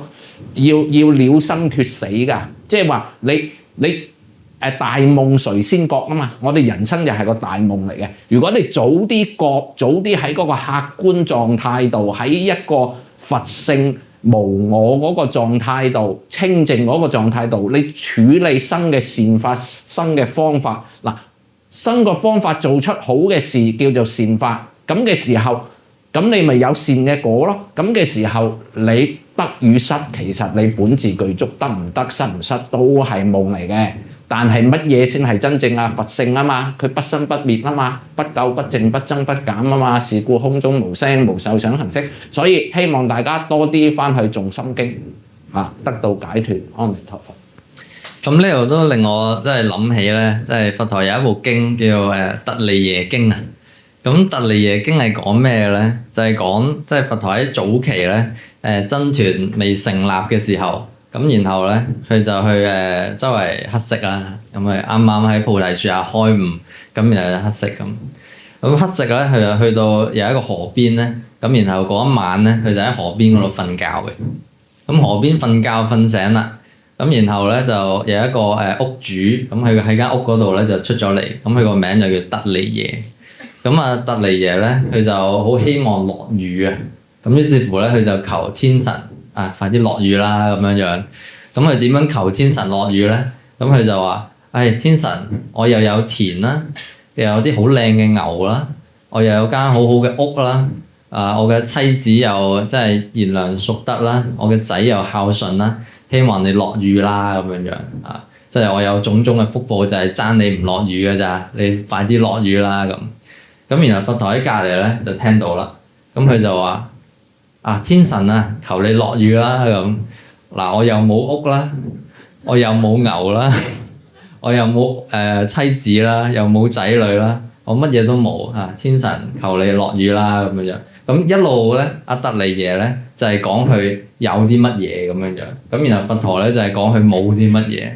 S3: 要了生脫死㗎。即係話你大夢誰先覺啊嘛？我哋人生就係個大夢嚟嘅。如果你早啲覺，早啲喺嗰個客觀狀態度，喺一個佛性無我嗰個狀態度，清淨嗰個狀態度，你處理生嘅善法、生嘅方法，生個方法做出好嘅事叫做善法，咁嘅時候，咁你咪有善嘅果咯。咁嘅時候，你得與失，其實你本自具足，得唔得失唔失都係夢嚟嘅。但係乜嘢先係真正佛性啊嘛？佢不生不滅啊嘛，不垢不淨不增不減啊嘛。是故空中無聲無受想行識。所以希望大家多啲翻去誦心經，得到解脫。阿彌陀佛。
S1: 咁呢度都令我真係諗起咧，即係佛陀有一部經叫《特利耶經》啊。咁《特利耶經》係講咩咧？就係講即係佛陀喺早期咧，僧團未成立嘅時候。咁然後咧，佢就去周圍乞食啦。咁佢啱啱喺菩提樹下開悟，咁然後就乞食咁。咁乞食咧，佢就去到有一個河邊咧。咁然後嗰一晚咧，佢就喺河邊嗰度瞓覺嘅。咁河邊瞓覺瞓醒啦。咁然後咧就有一個屋主，咁佢喺間屋嗰度咧就出咗嚟。咁佢個名就叫特利耶。咁特利耶咧，佢就好希望落雨啊。咁於是乎咧，佢就求天神。快啲落雨啦咁樣樣，咁佢點樣求天神落雨咧？咁佢就話：天神，我又有田啦，又有啲好靚嘅牛啦，我又有間好好嘅屋啦，我嘅妻子又真係賢良淑德啦，我嘅仔又孝順啦，希望你落雨啦咁樣樣即係我有種種嘅福報，就係爭你唔落雨㗎咋，你快啲落雨啦咁。咁然後佛陀喺隔離咧就聽到啦，咁佢就話：天神啊，求你落雨啦咁。我又冇屋啦，我又冇牛啦，我又冇妻子啦，又冇仔女啦，我乜嘢都冇天神求你落雨啦咁樣樣。咁一路咧，特利耶咧就係講佢有啲乜嘢咁樣樣。咁然後佛陀咧就係講佢冇啲乜嘢。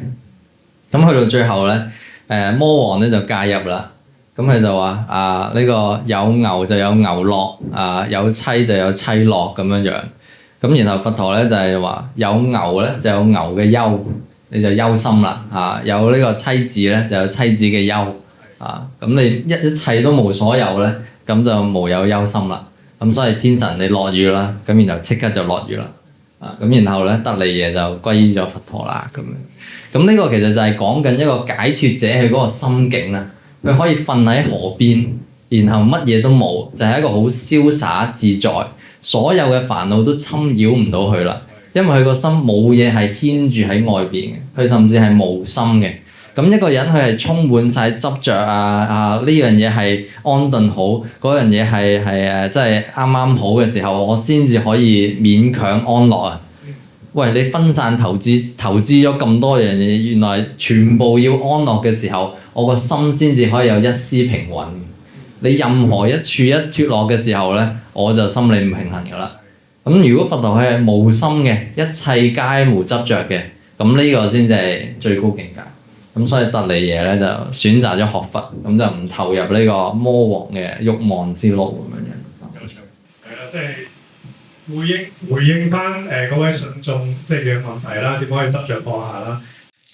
S1: 咁去到最後咧，魔王咧就介入啦。咁佢就話呢個有牛就有牛樂，有妻就有妻樂咁樣樣。咁然後佛陀咧就係話有牛咧就有牛嘅憂，你就憂心啦。有呢個妻子咧就有妻子嘅憂。咁你一切都無所有咧，咁就無有憂心啦。咁所以天神你落雨啦，咁然後即刻就落雨啦。咁然後咧特利耶就歸依咗佛陀啦咁樣。咁呢個其實就係講緊一個解脫者佢嗰個心境啦。佢可以瞓喺河邊，然後乜嘢都冇，就係一個好瀟灑自在，所有嘅煩惱都侵擾唔到佢啦。因為佢個心冇嘢係牽住喺外邊嘅，佢甚至係無心嘅。咁一個人佢係充滿晒執着呢樣嘢係安頓好，嗰樣嘢係即係啱啱好嘅時候，我先至可以勉強安樂啊！喂，你分散投資咗咁多樣嘢，原來全部要安樂嘅時候，我個心先至可以有一絲平穩。你任何一處一脫落嘅時候咧，我就心理唔平衡㗎啦。咁如果佛陀佢係無心嘅，一切皆無執着嘅，咁呢個先至係最高境界。咁所以特利耶咧就選擇咗學佛，咁就唔投入呢個魔王嘅慾望之路咁樣樣。
S2: 有趣，係啦，即係回應翻嗰位信眾即係嘅問題啦，點可以執着放下啦？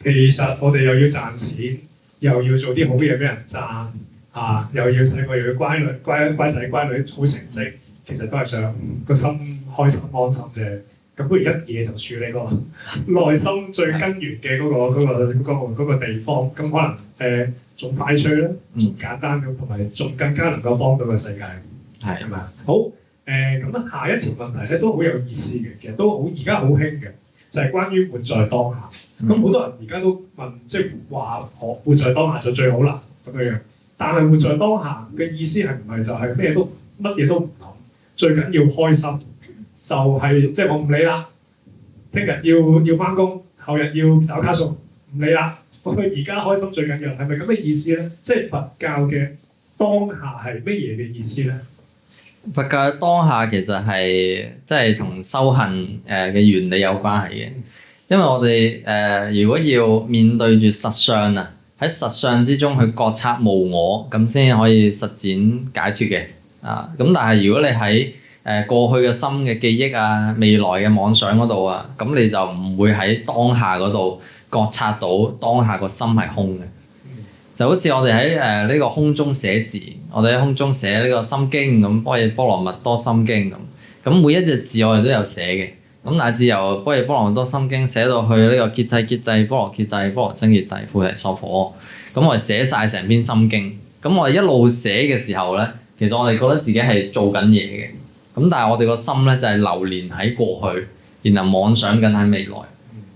S2: 其實我哋又要賺錢，又要做啲好嘢俾人讚又要細個又要乖仔乖女好成績，其實都係想個心開心安心啫。咁不如一嘢就處理個內心最根源嘅嗰個地方，咁可能仲快脆啦，仲簡單咁，同埋仲更加能夠幫到個世界，係咪啊？好咁下一條問題咧都好有意思嘅，其實都好而家好興嘅，就係關於活在當下。咁好多人而家都問，即係話活在當下就最好啦咁樣。但係活在當下嘅意思係唔係就係乜嘢都唔諗，最緊要開心。就係即係我唔理啦，聽日要翻工，後日要找卡數，唔理啦。我而家開心最緊要，係咪咁嘅意思咧？即係佛教嘅當下係乜嘢嘅意思咧？
S1: 佛教嘅當下其實係即係同修行嘅原理有關係嘅，因為我哋如果要面對住實相啊，喺實相之中去覺察無我，咁先可以實踐解脫嘅啊。咁但係如果你喺過去嘅心嘅記憶啊，未來嘅妄想嗰度啊，咁你就唔會喺當下嗰度覺察到當下個心係空嘅。就好似我哋喺呢個空中寫字，我哋喺空中寫呢個心經咁，般若蜜多心經咁。咁每一隻字我哋都有寫嘅。咁乃至由般若蜜多心經寫到去呢個揭諦揭諦波羅揭諦波羅僧揭諦菩提薩婆，咁我哋寫晒成篇心經。咁我哋一路寫嘅時候咧，其實我哋覺得自己係做緊嘢嘅。咁但係我哋個心咧就係流連喺過去，然後妄想緊喺未來。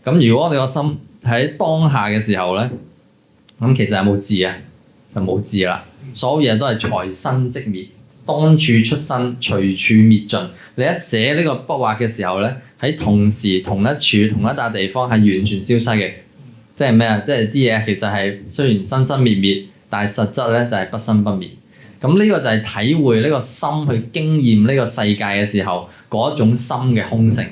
S1: 咁如果我哋個心喺當下嘅時候咧，咁其實有冇智啊？就冇智啦。所有嘢都係財生即滅，當處出生，隨處滅盡。你一寫呢個筆畫嘅時候咧，喺同時同一處同一笪地方係完全消失嘅。即係咩啊？即係啲嘢其實係雖然生生滅滅，但係實質咧就係不生不滅。咁呢個就係體會呢個心去經驗呢個世界嘅時候嗰一種心嘅空性。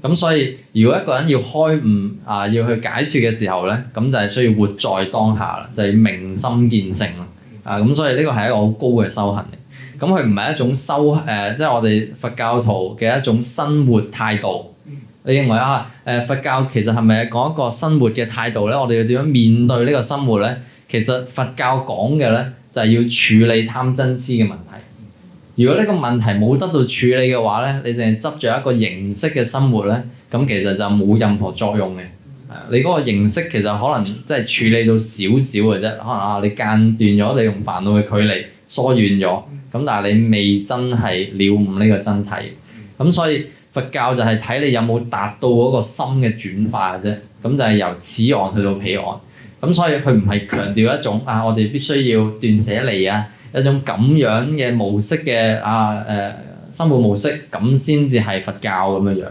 S1: 咁所以如果一個人要開悟要去解脫嘅時候咧，咁就係需要活在當下啦，就係明心見性啦。咁所以呢個係一個好高嘅修行嚟。咁佢唔係一種即係我哋佛教徒嘅一種生活態度。你認為佛教其實係咪講一個生活嘅態度咧？我哋要點樣面對呢個生活咧？其實佛教講嘅咧，就係要處理貪嗔痴嘅問題。如果呢個問題冇得到處理嘅話咧，你淨係執著一個形式嘅生活咧，咁其實就冇任何作用嘅。你嗰個形式其實可能即係處理到少少嘅啫，可能你間斷咗你同煩惱嘅距離，疏遠咗。咁但係你未真係了悟呢個真諦。咁所以佛教就係睇你有冇達到嗰個心嘅轉化嘅啫。咁就係由此岸去到彼岸。咁所以佢唔係強調一種我哋必須要斷捨離啊，一種咁樣嘅模式嘅生活模式，咁先至係佛教咁樣樣。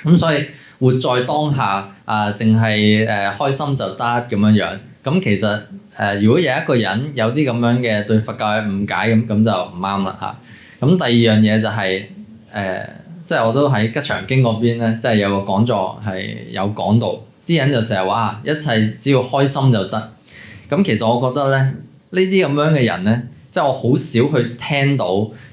S1: 咁所以活在當下淨係開心就得咁樣樣。咁其實如果有一個人有啲咁樣嘅對佛教嘅誤解，咁就唔啱啦嚇。咁第二樣嘢就係即係我都喺吉祥經嗰邊咧，即係有個講座係有講到。啲人就成日話一切只要開心就得。咁其實我覺得咧，呢啲咁樣嘅人咧，即係我好少去聽到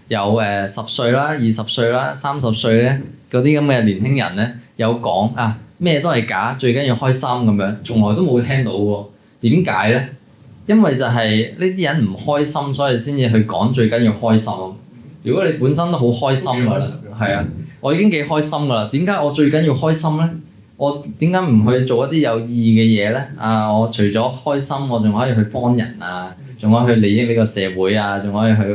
S1: 有10歲啦、20歲啦、30歲咧嗰啲咁嘅年輕人咧有講咩都係假，最緊要開心咁樣，從來都冇聽到喎。點解咧？因為就係呢啲人唔開心，所以先至去講最緊要開心。如果你本身都好開心㗎啦，係啊，我已經幾開心㗎啦。點解我最緊要開心咧？我點解唔去做一啲有意義嘅嘢咧？我除咗開心，我仲可以去幫人啊，仲可以去利益呢個社會啊，仲可以去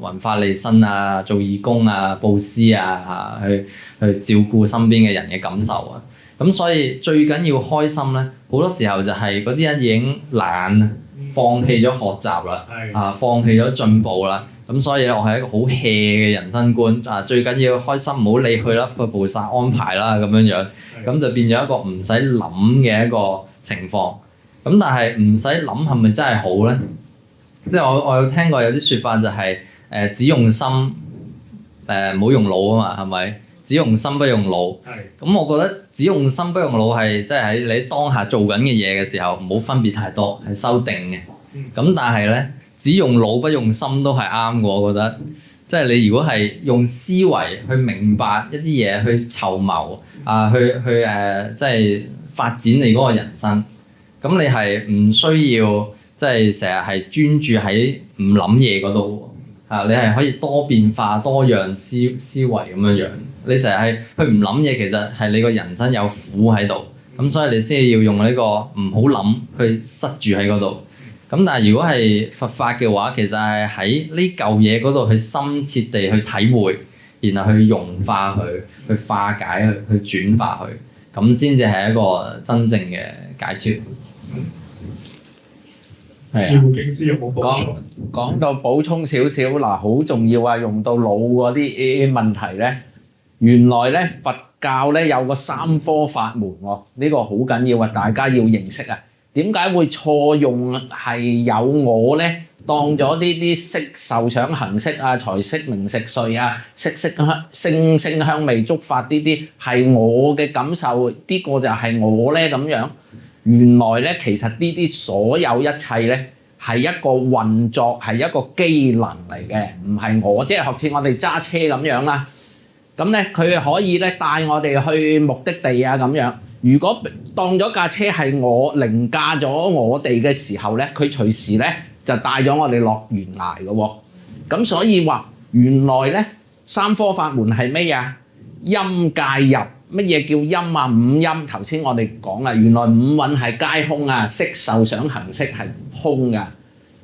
S1: 弘法利生啊，做義工啊、佈施啊，去照顧身邊嘅人嘅感受啊。咁所以最緊要開心咧，好多時候就係嗰啲人已經懶，放棄咗學習啦，放棄咗進步啦。咁所以咧，我係一個好 hea 嘅人生觀。最緊要開心，唔好理佢啦，佛菩薩安排啦咁樣樣。咁就變咗一個唔使諗嘅一個情況。咁但係唔使諗係咪真係好咧？即係我有聽過有啲説法就係只用心，唔好用腦啊嘛，係咪？只用心不用腦。咁我覺得只用心不用腦係即係喺你當下做緊嘅嘢嘅時候，唔好分別太多，係修定嘅。咁但係咧，只用腦不用心都係啱嘅，我覺得。即係你如果係用思維去明白一啲嘢，去籌謀啊，去即係發展你嗰個人生，咁你係唔需要即係成日係專注喺唔諗嘢嗰度喎，你係可以多變化、多樣思維咁樣。你成日係去唔諗嘢，其實係你個人生有苦喺度，咁所以你先要用呢個唔好諗去塞住喺嗰度。咁但係如果係佛法嘅話，其實係喺呢嚿嘢嗰度去深切地去體會，然後去融化佢，去化解佢，去轉化佢，咁先至係一個真正嘅解脫。
S3: 係
S2: 妙境師有冇補充？
S3: 講到補充少少嗱，好重要啊！用到腦嗰啲問題咧，原來咧佛教咧有個三科法門喎，呢個好緊要啊！大家要認識啊！點解會錯用係有我咧？當咗呢啲色受想行識啊、財色名食睡啊、色聲香味觸法呢啲係我嘅感受，呢個就係我咧咁樣。原來咧其實呢啲所有一切咧係一個運作，係一個機能嚟嘅，唔係我，即係好似我哋揸車咁樣啦。咁咧佢可以咧帶我哋去目的地啊咁樣。如果當咗架車係我凌駕咗我哋嘅時候咧，佢隨時咧就帶咗我哋落懸崖嘅喎。咁所以話原來咧三科法門係咩啊？陰界入，乜嘢叫陰啊？五陰頭先我哋講啦，原來五蘊係皆空啊，色受想行識係空噶，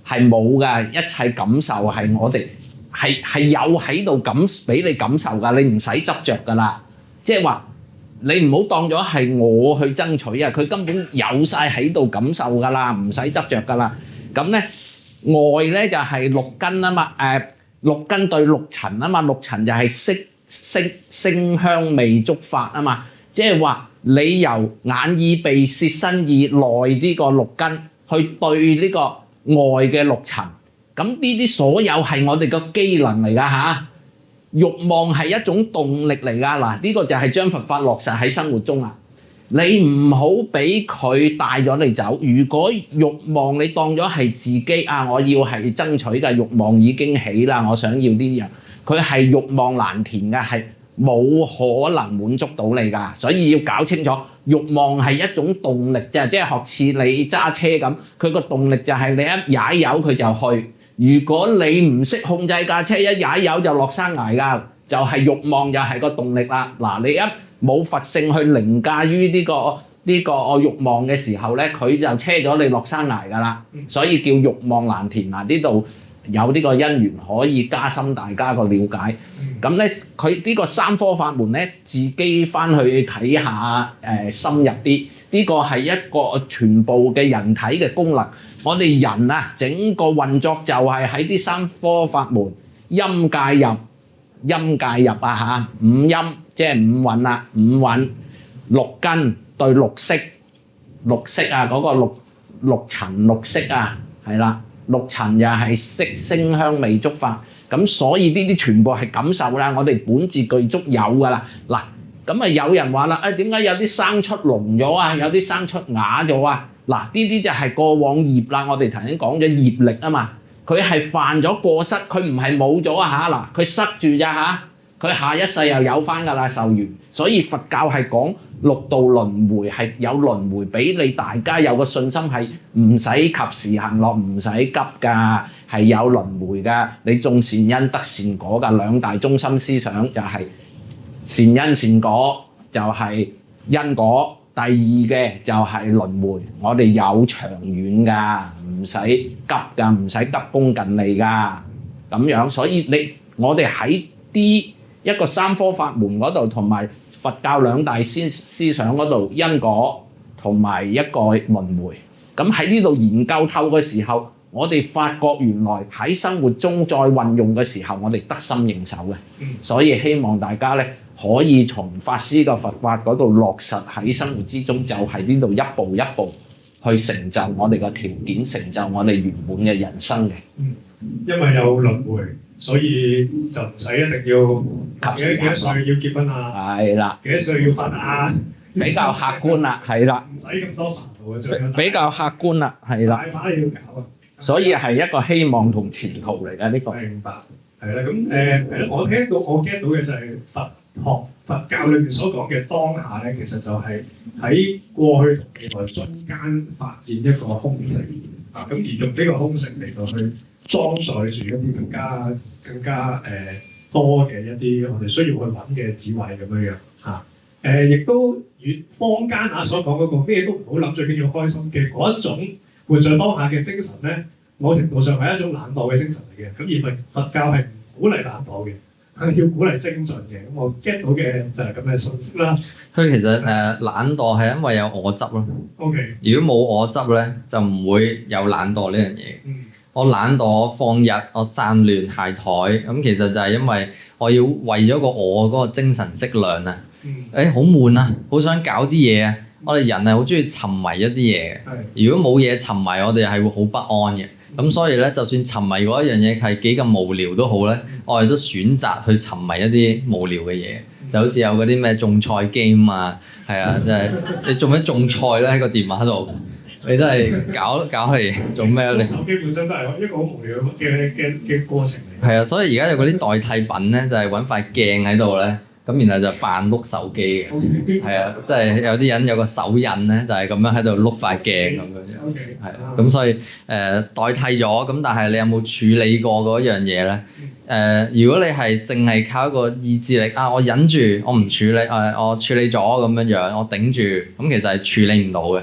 S3: 係冇噶，一切感受係我哋係有喺度感俾你感受噶，你唔使執着噶啦，即係話。你唔好當咗係我去爭取啊！佢根本有晒喺度感受㗎啦，唔使執着㗎啦。咁咧外咧就係六根啊嘛，六根對六塵啊嘛，六塵就係色聲香味觸法啊嘛，即係話你由眼耳鼻舌身意內呢個六根去對呢個外嘅六塵，咁呢啲所有係我哋個機能嚟㗎嚇。慾望係一種動力嚟㗎，嗱呢個就係將佛法落實喺生活中啦。你唔好俾佢帶咗你走。如果慾望你當咗係自己啊，我要係爭取嘅慾望已經起啦，我想要呢啲嘢，佢係慾望難填嘅，係冇可能滿足到你㗎。所以要搞清楚，慾望係一種動力啫，即係學似你揸車咁，佢個動力就係你一踩油佢就去。如果你唔識控制架車，一踩油就落山崖㗎，就係慾望就係個動力啦。嗱，你一冇佛性去凌駕於呢個慾望嘅時候咧，佢就車咗你落山崖㗎啦。所以叫慾望難填嗱，呢度有呢個因緣可以加深大家個了解。咁咧，佢呢個三科法門咧，自己翻去睇下深入啲。呢個係一個全部嘅人體嘅功能。我哋人啊，整個運作就係喺啲三科法門，陰界入啊嚇，五陰即係五蘊啦，五蘊六根對六色啊，嗰個六塵六色啊，係啦，六塵又係色聲香味觸法，咁所以呢啲全部係感受啦，我哋本自具足有噶啦，嗱。咁啊有人話啦，點解有啲生出聾咗啊？有啲生出啞咗啊？嗱，呢啲就係過往業啦。我哋頭先講咗業力啊嘛，佢係犯咗過失，佢唔係冇咗啊嚇嗱，佢塞住咋嚇，佢下一世又有翻㗎啦受完。所以佛教係講六道輪迴係有輪迴俾你大家有個信心係唔使及時行樂，唔使急㗎，係有輪迴㗎。你種善因得善果㗎，兩大中心思想就係。善因善果就係因果，第二嘅就係輪迴。我哋有長遠㗎，唔使急㗎，唔使急功近利㗎。咁樣，所以我哋喺一個三科法門嗰度，同埋佛教兩大思想嗰度，因果同埋一個輪迴。咁喺呢度研究透嘅時候，我哋發覺原來喺生活中再運用嘅時候，我哋得心應手嘅。所以希望大家咧可以從法師嘅佛法嗰度落實喺生活之中，就係呢度一步一步去成就我哋嘅條件，成就我哋圓滿嘅人生嘅。
S2: 因為有輪迴，所以就唔使一定要幾多歲要結婚啊？係啦，幾多歲要發啊？
S3: 比較客觀啦，係啦，
S2: 唔使咁多煩惱嘅，
S3: 比較客觀啦，係啦。
S2: 大把嘢要搞啊！
S3: 所以係一個希望同前途嚟嘅呢個。
S2: 明白。係啦，咁我get 到嘅就係佛教裏面所講嘅當下咧，其實就係喺過去同未來中間發現一個空性啊，咁而用呢個空性嚟到去裝載住一啲更加多嘅一啲我哋需要去揾嘅智慧咁樣樣嚇。亦都與坊間所講嗰個咩都唔好諗，最緊要開心嘅嗰一種活在當下嘅精神咧，某程度上係一種懶惰嘅精神嚟嘅。咁而佛教係唔鼓勵懶惰嘅，係要鼓勵精進嘅。咁我 get 到嘅就係咁嘅信息啦。
S1: 佢其實懶惰係因為有我執咯。
S2: OK。
S1: 如果冇我執咧，就唔會有懶惰呢樣嘢。
S2: 嗯。
S1: 我懶惰，我放逸，我散亂懈怠，咁其實就係因為我要為咗個我嗰個精神適量啊。好悶啊，好想搞啲嘢啊！我哋人係好中意沉迷一啲嘢嘅。如果冇嘢沉迷，我哋係會好不安嘅。咁所以咧，就算沉迷嗰一樣嘢係幾咁無聊都好咧，我哋都選擇去沉迷一啲無聊嘅嘢。就好似有嗰啲咩種菜 game 啊，係啊，即係你做咩種菜咧喺個電話度？你真係搞嚟做咩咧？
S2: 手機本身都係一個好無聊嘅過程嚟。
S1: 係啊，所以而家有嗰啲代替品咧，就係揾塊鏡喺度咧，咁然後就扮碌手機嘅。係啊，即係有啲人有個手印咧，就係咁樣喺度碌塊鏡咁樣。係啊，咁所以代替咗，咁但係你有冇處理過嗰樣嘢咧？如果你係淨係靠一個意志力我忍住，我唔處理，我處理咗咁樣樣，我頂住，咁其實係處理唔到嘅。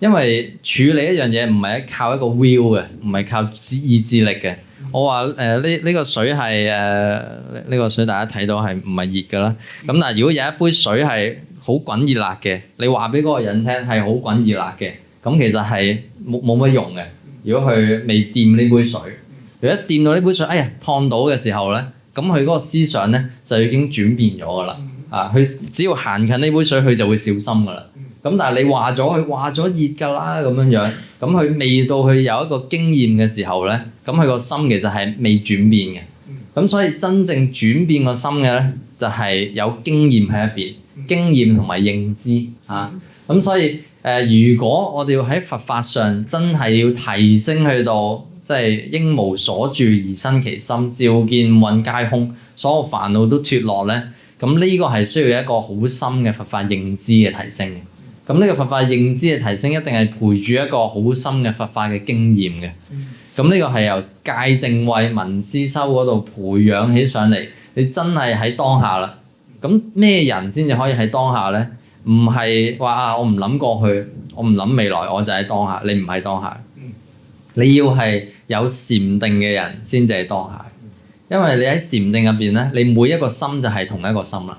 S1: 因為處理一樣嘢唔係靠一個 will 嘅，唔係靠意志力嘅。我話呢個水係呢個水大家睇到係唔係熱㗎啦？咁但係如果有一杯水係好滾熱辣嘅，你話俾嗰個人聽係好滾熱辣嘅，咁其實係冇乜用嘅。如果佢未掂呢杯水，如果一掂到呢杯水，哎呀燙到嘅時候咧，咁佢嗰個思想咧就已經轉變咗㗎啦。佢只要行近呢杯水，佢就會小心㗎啦。咁但係你話咗佢話咗熱㗎啦咁樣樣，咁佢未到佢有一個經驗嘅時候咧，咁佢個心其實係未轉變嘅。咁所以真正轉變個心嘅咧，就係有經驗喺一邊，經驗同埋認知嚇。咁所以如果我哋要喺佛法上真係要提升去到即係應無所住而生其心，照見五蘊皆空，所有煩惱都脫落咧，咁呢個係需要一個好深嘅佛法認知嘅提升嘅。咁呢個佛法認知嘅提升，一定係陪住一個好深嘅佛法嘅經驗嘅。咁呢個係由戒定慧聞思修嗰度培養起上嚟。你真係喺當下啦。咁咩人先至可以喺當下咧？唔係話我唔諗過去，我唔諗未來，我就喺當下。你唔喺當下。你要係有禪定嘅人先至係當下。因為你喺禪定入邊咧，你每一個心就係同一個心啦。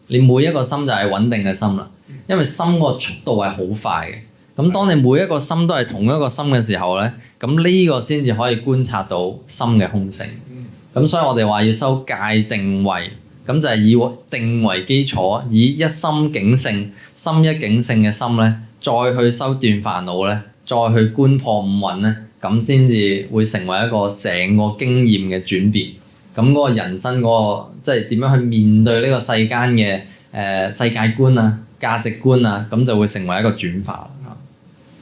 S1: 你每一個心就係穩定嘅心啦。因為心個速度係好快嘅，咁當你每一個心都係同一個心嘅時候咧，咁呢個先至可以觀察到心嘅空性。咁所以我哋話要修戒定慧，咁就係以定為基礎，以一心境性、心一境性嘅心咧，再去修斷煩惱咧，再去觀破五蘊咧，咁先至會成為一個成個經驗嘅轉變。咁嗰個人生嗰個即係點樣去面對呢個世間嘅世界觀啊、價值觀啊，咁就會成為一個轉化。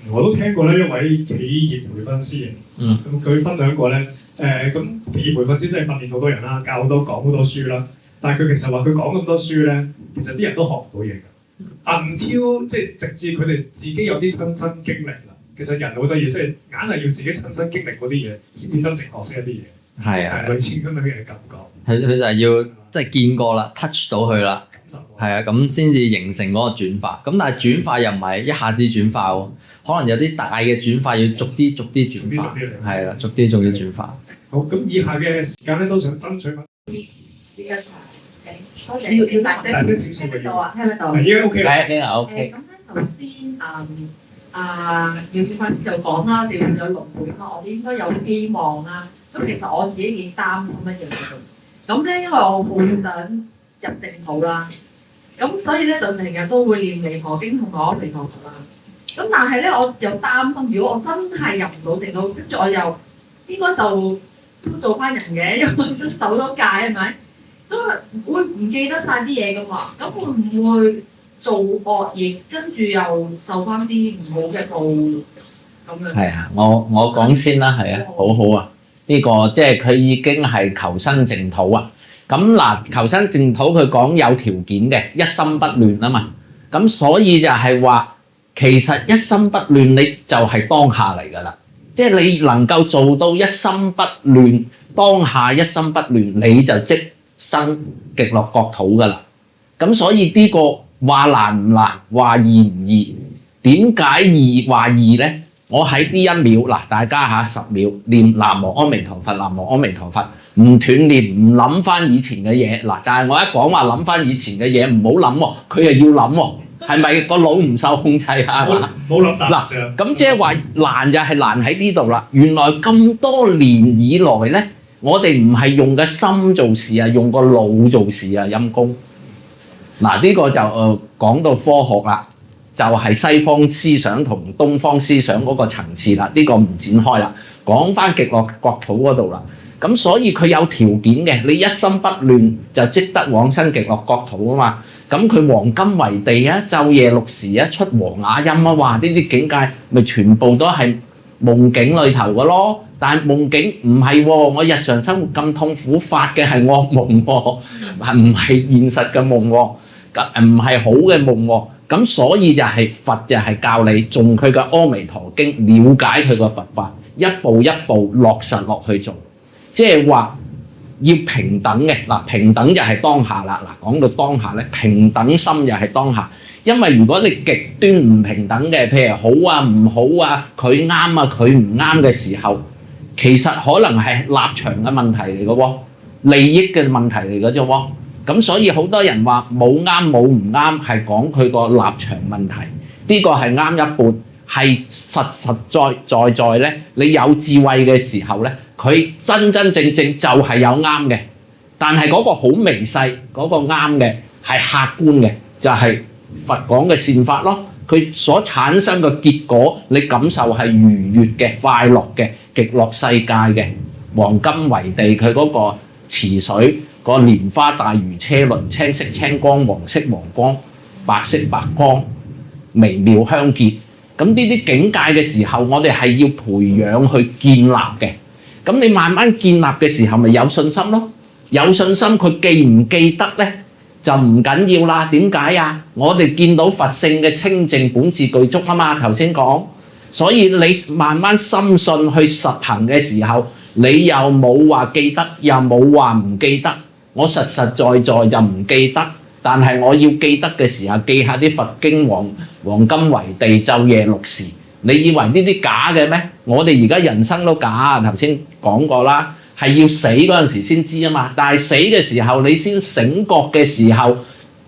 S2: 我都聽過咧一位企業培訓師嘅，咁佢分享過咧，咁企業培訓師真係訓練好多人啦，教好多講好多書啦，但係佢其實話佢講咁多書咧，其實啲人都學唔到嘢㗎。until 即係直至佢哋自己有啲親身經歷啦，其實人好多嘢即係硬係要自己親身經歷嗰啲嘢，先至真正學識一啲嘢。係啊，類似咁樣嘅感覺。佢就係要即係見過啦 ，touch 到佢啦。係啊，咁先至形成嗰個轉化。咁但係轉化又唔係一下子轉化喎，可能有啲大嘅轉化要逐啲轉化。係啦，逐啲轉化。好，咁以下嘅時間咧都想爭取翻。
S4: 時間長，要大聲少少嘅要。聽得到？
S2: 而家 OK 啦。
S3: 呢個 OK。
S4: 咁咧頭先姚建輝就講啦，你有輪迴嘛，我哋應該有希望啦。咁其實我自己幾擔心一樣嘢。咁咧，因為我好想入淨土啦，咁所以咧就成日都會念彌陀經同埋阿彌陀佛啦。咁但係咧，我又擔心，如果我真係入唔到淨土，跟住我又應該就都做翻人嘅，因為都守咗戒係咪？咁會唔記得晒啲嘢噶嘛？咁會唔會做惡業，跟住又受翻啲唔好嘅報咁樣？
S3: 係啊，我講先啦，係啊，好好啊。呢個即係佢已經係求生淨土啊。咁嗱，求生淨土佢講有條件嘅，一心不亂啊嘛。咁所以就係話，其實一心不亂你就係當下嚟㗎啦。即係你能夠做到一心不亂，當下一心不亂，你就即生極樂國土㗎啦。咁所以呢個話難唔難，話易唔易？點解易話易咧？我喺呢一秒嗱，大家10秒念南無阿彌陀佛，南無阿彌陀佛，唔斷念，唔諗翻以前嘅嘢嗱。但係我一講話諗翻以前嘅嘢，唔好諗喎，佢又要諗喎，係咪個腦唔受控制啊？
S2: 唔好諗答
S3: 嗱，咁即係話難就係難喺呢度啦。原來咁多年以來咧，我哋唔係用個心做事啊，用個腦做事啊，陰公。嗱，呢個就講到科學啦。就係西方思想同東方思想嗰個層次啦，呢個唔展開啦，講翻極樂國土嗰度啦。咁所以佢有條件嘅，你一心不亂就即得往生極樂國土啊嘛。咁佢黃金為地啊，晝夜六時啊，出和雅音啊，哇！呢啲境界咪全部都係夢境裏頭嘅咯。但係夢境唔係喎，我日常生活咁痛苦發嘅係惡夢喎，係唔係現實嘅夢喎？唔係好嘅夢喎。咁所以就係佛就係教你誦佢嘅阿彌陀經，了解佢個佛法，一步一步落實落去做，即係話要平等嘅嗱，平等就係當下啦嗱。講到當下咧，平等心就係當下，因為如果你極端唔平等嘅，譬如好啊唔好啊，佢啱啊佢唔啱嘅時候，其實可能係立場嘅問題嚟嘅喎，利益嘅問題嚟嘅啫喎。咁所以好多人話冇啱冇唔啱，係講佢個立場問題。呢個係啱一半，係實在咧。你有智慧嘅時候咧，佢真正就係有啱嘅，但係嗰個好微細，嗰個啱嘅係客觀嘅，就係佛講嘅善法咯。佢所產生嘅結果，你感受係愉悅嘅、快樂嘅、極樂世界嘅。黃金為地，佢嗰個池水。個蓮花大如車輪，青色青光，黃色黃光，白色白光，微妙香潔。咁呢啲境界嘅時候，我哋係要培養去建立嘅。咁你慢慢建立嘅時候，咪有信心咯。有信心，佢記唔記得咧就唔緊要啦。點解啊？我哋見到佛性嘅清淨本自具足啊嘛。頭先講，所以你慢慢深信去實行嘅時候，你又冇話記得，又冇話唔記得。我實在就唔記得，但係我要記得嘅時候，記下啲佛經黃金為地，晝夜六時。你以為呢啲假嘅咩？我哋而家人生都假，頭先講過啦，係要死嗰陣時先知啊嘛。但係死嘅時候，你先醒覺嘅時候，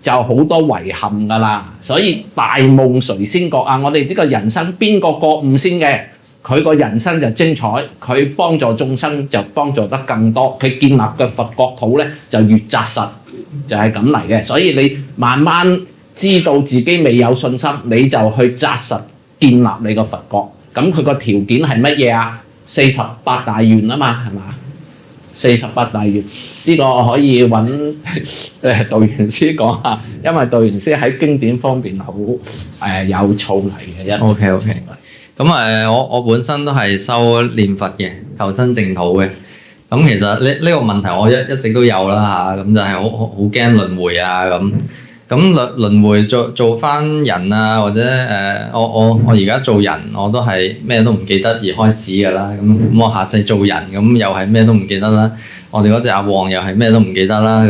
S3: 就好多遺憾㗎啦。所以大夢誰先覺啊？我哋呢個人生邊個覺悟先嘅？佢個人生就精彩，佢幫助眾生就幫助得更多，佢建立嘅佛國土咧就越紮實，就係咁嚟嘅。所以你慢慢知道自己未有信心，你就去紮實建立你個佛國。咁佢個條件係乜嘢啊？48大願啊嘛，係嘛？48大願呢個可以揾道元師講下，因為道元師喺經典方面好有造詣嘅。
S1: OK。咁我本身都係修念佛嘅，求生淨土嘅。咁其實呢個問題我一直都有啦嚇，咁就係好驚輪迴啊咁。咁輪迴做翻人啊，或者我而家做人我都係咩都唔記得而開始㗎啦。咁我下世做人咁又係咩都唔記得啦。我哋嗰隻阿旺又係咩都唔記得啦。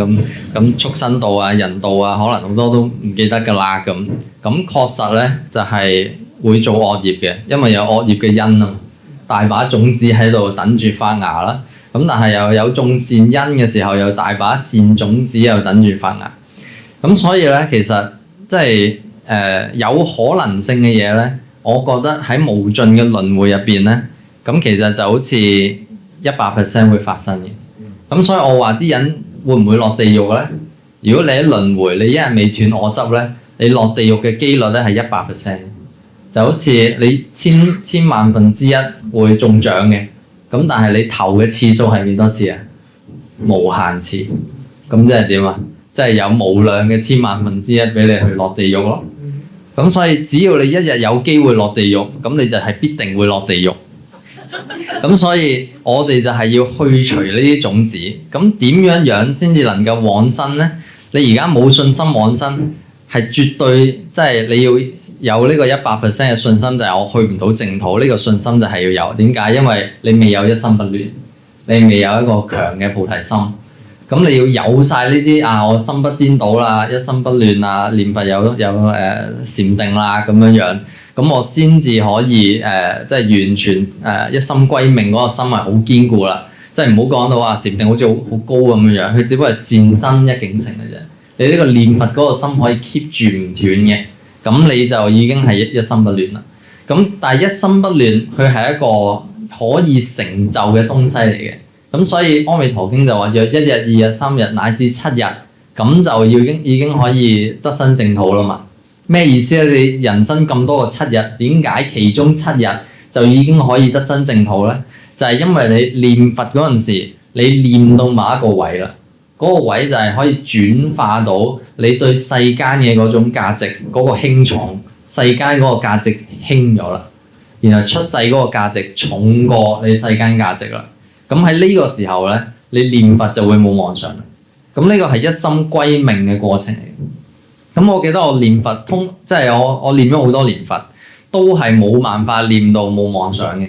S1: 咁畜生道啊、人道啊，可能好多都唔記得㗎啦。咁確實咧就係會做惡業嘅，因為有惡業嘅因啊嘛，大把種子喺度等住發芽啦。咁但係又有種善因嘅時候，又大把善種子又等住發芽。咁所以咧，其實即係有可能性嘅嘢咧，我覺得喺無盡嘅輪迴入邊咧，咁其實就好似100% 會發生嘅。咁所以我話啲人會唔會落地獄咧？如果你喺輪迴，你一日未斷我執咧，你落地獄嘅機率咧係100%。就好似你千萬分之一會中獎嘅，咁但係你投嘅次數係幾多次啊？無限次，咁即係點啊？即係有無量嘅千萬分之一俾你去落地獄咯。咁所以只要你一日有機會落地獄，咁你就係必定會落地獄。咁所以我哋就係要去除呢啲種子。咁點樣先至能夠往生咧？你而家冇信心往生，係絕對即係你要有呢個100% 嘅信心，就係我去唔到淨土。呢個信心就係要有。點解？因為你未有一心不亂，你未有一個強嘅菩提心。咁你要有晒呢啲我心不顛倒啦，一心不亂啦，念佛有禪定啦咁樣，咁我先至可以即係完全一心歸命嗰個心係好堅固啦。即係唔好講到話禪定好似好高咁樣，佢只不過係善身一境成嘅啫。你呢個念佛嗰個心可以 keep 住唔斷嘅，咁你就已經係一心不亂啦。咁但係一心不亂，佢係一個可以成就嘅東西嚟嘅。咁所以《阿彌陀經》就話：若1日、2日、3日乃至7日，咁就已經可以得生淨土啦嘛。咩意思咧？你人生咁多個7日，點解其中7日就已經可以得生淨土咧？就係因為你念佛嗰陣時，你念到某一個位啦，嗰個位就係可以轉化到你對世間嘅嗰種價值嗰個輕重，世間嗰個價值輕咗啦，然後出世嗰個價值重過你世間價值啦。咁喺呢個時候咧，你念佛就會冇妄想啦。咁呢個係一心歸命嘅過程嚟。咁我記得我念佛即係我念咗好多年佛，都係冇辦法念到冇妄想嘅。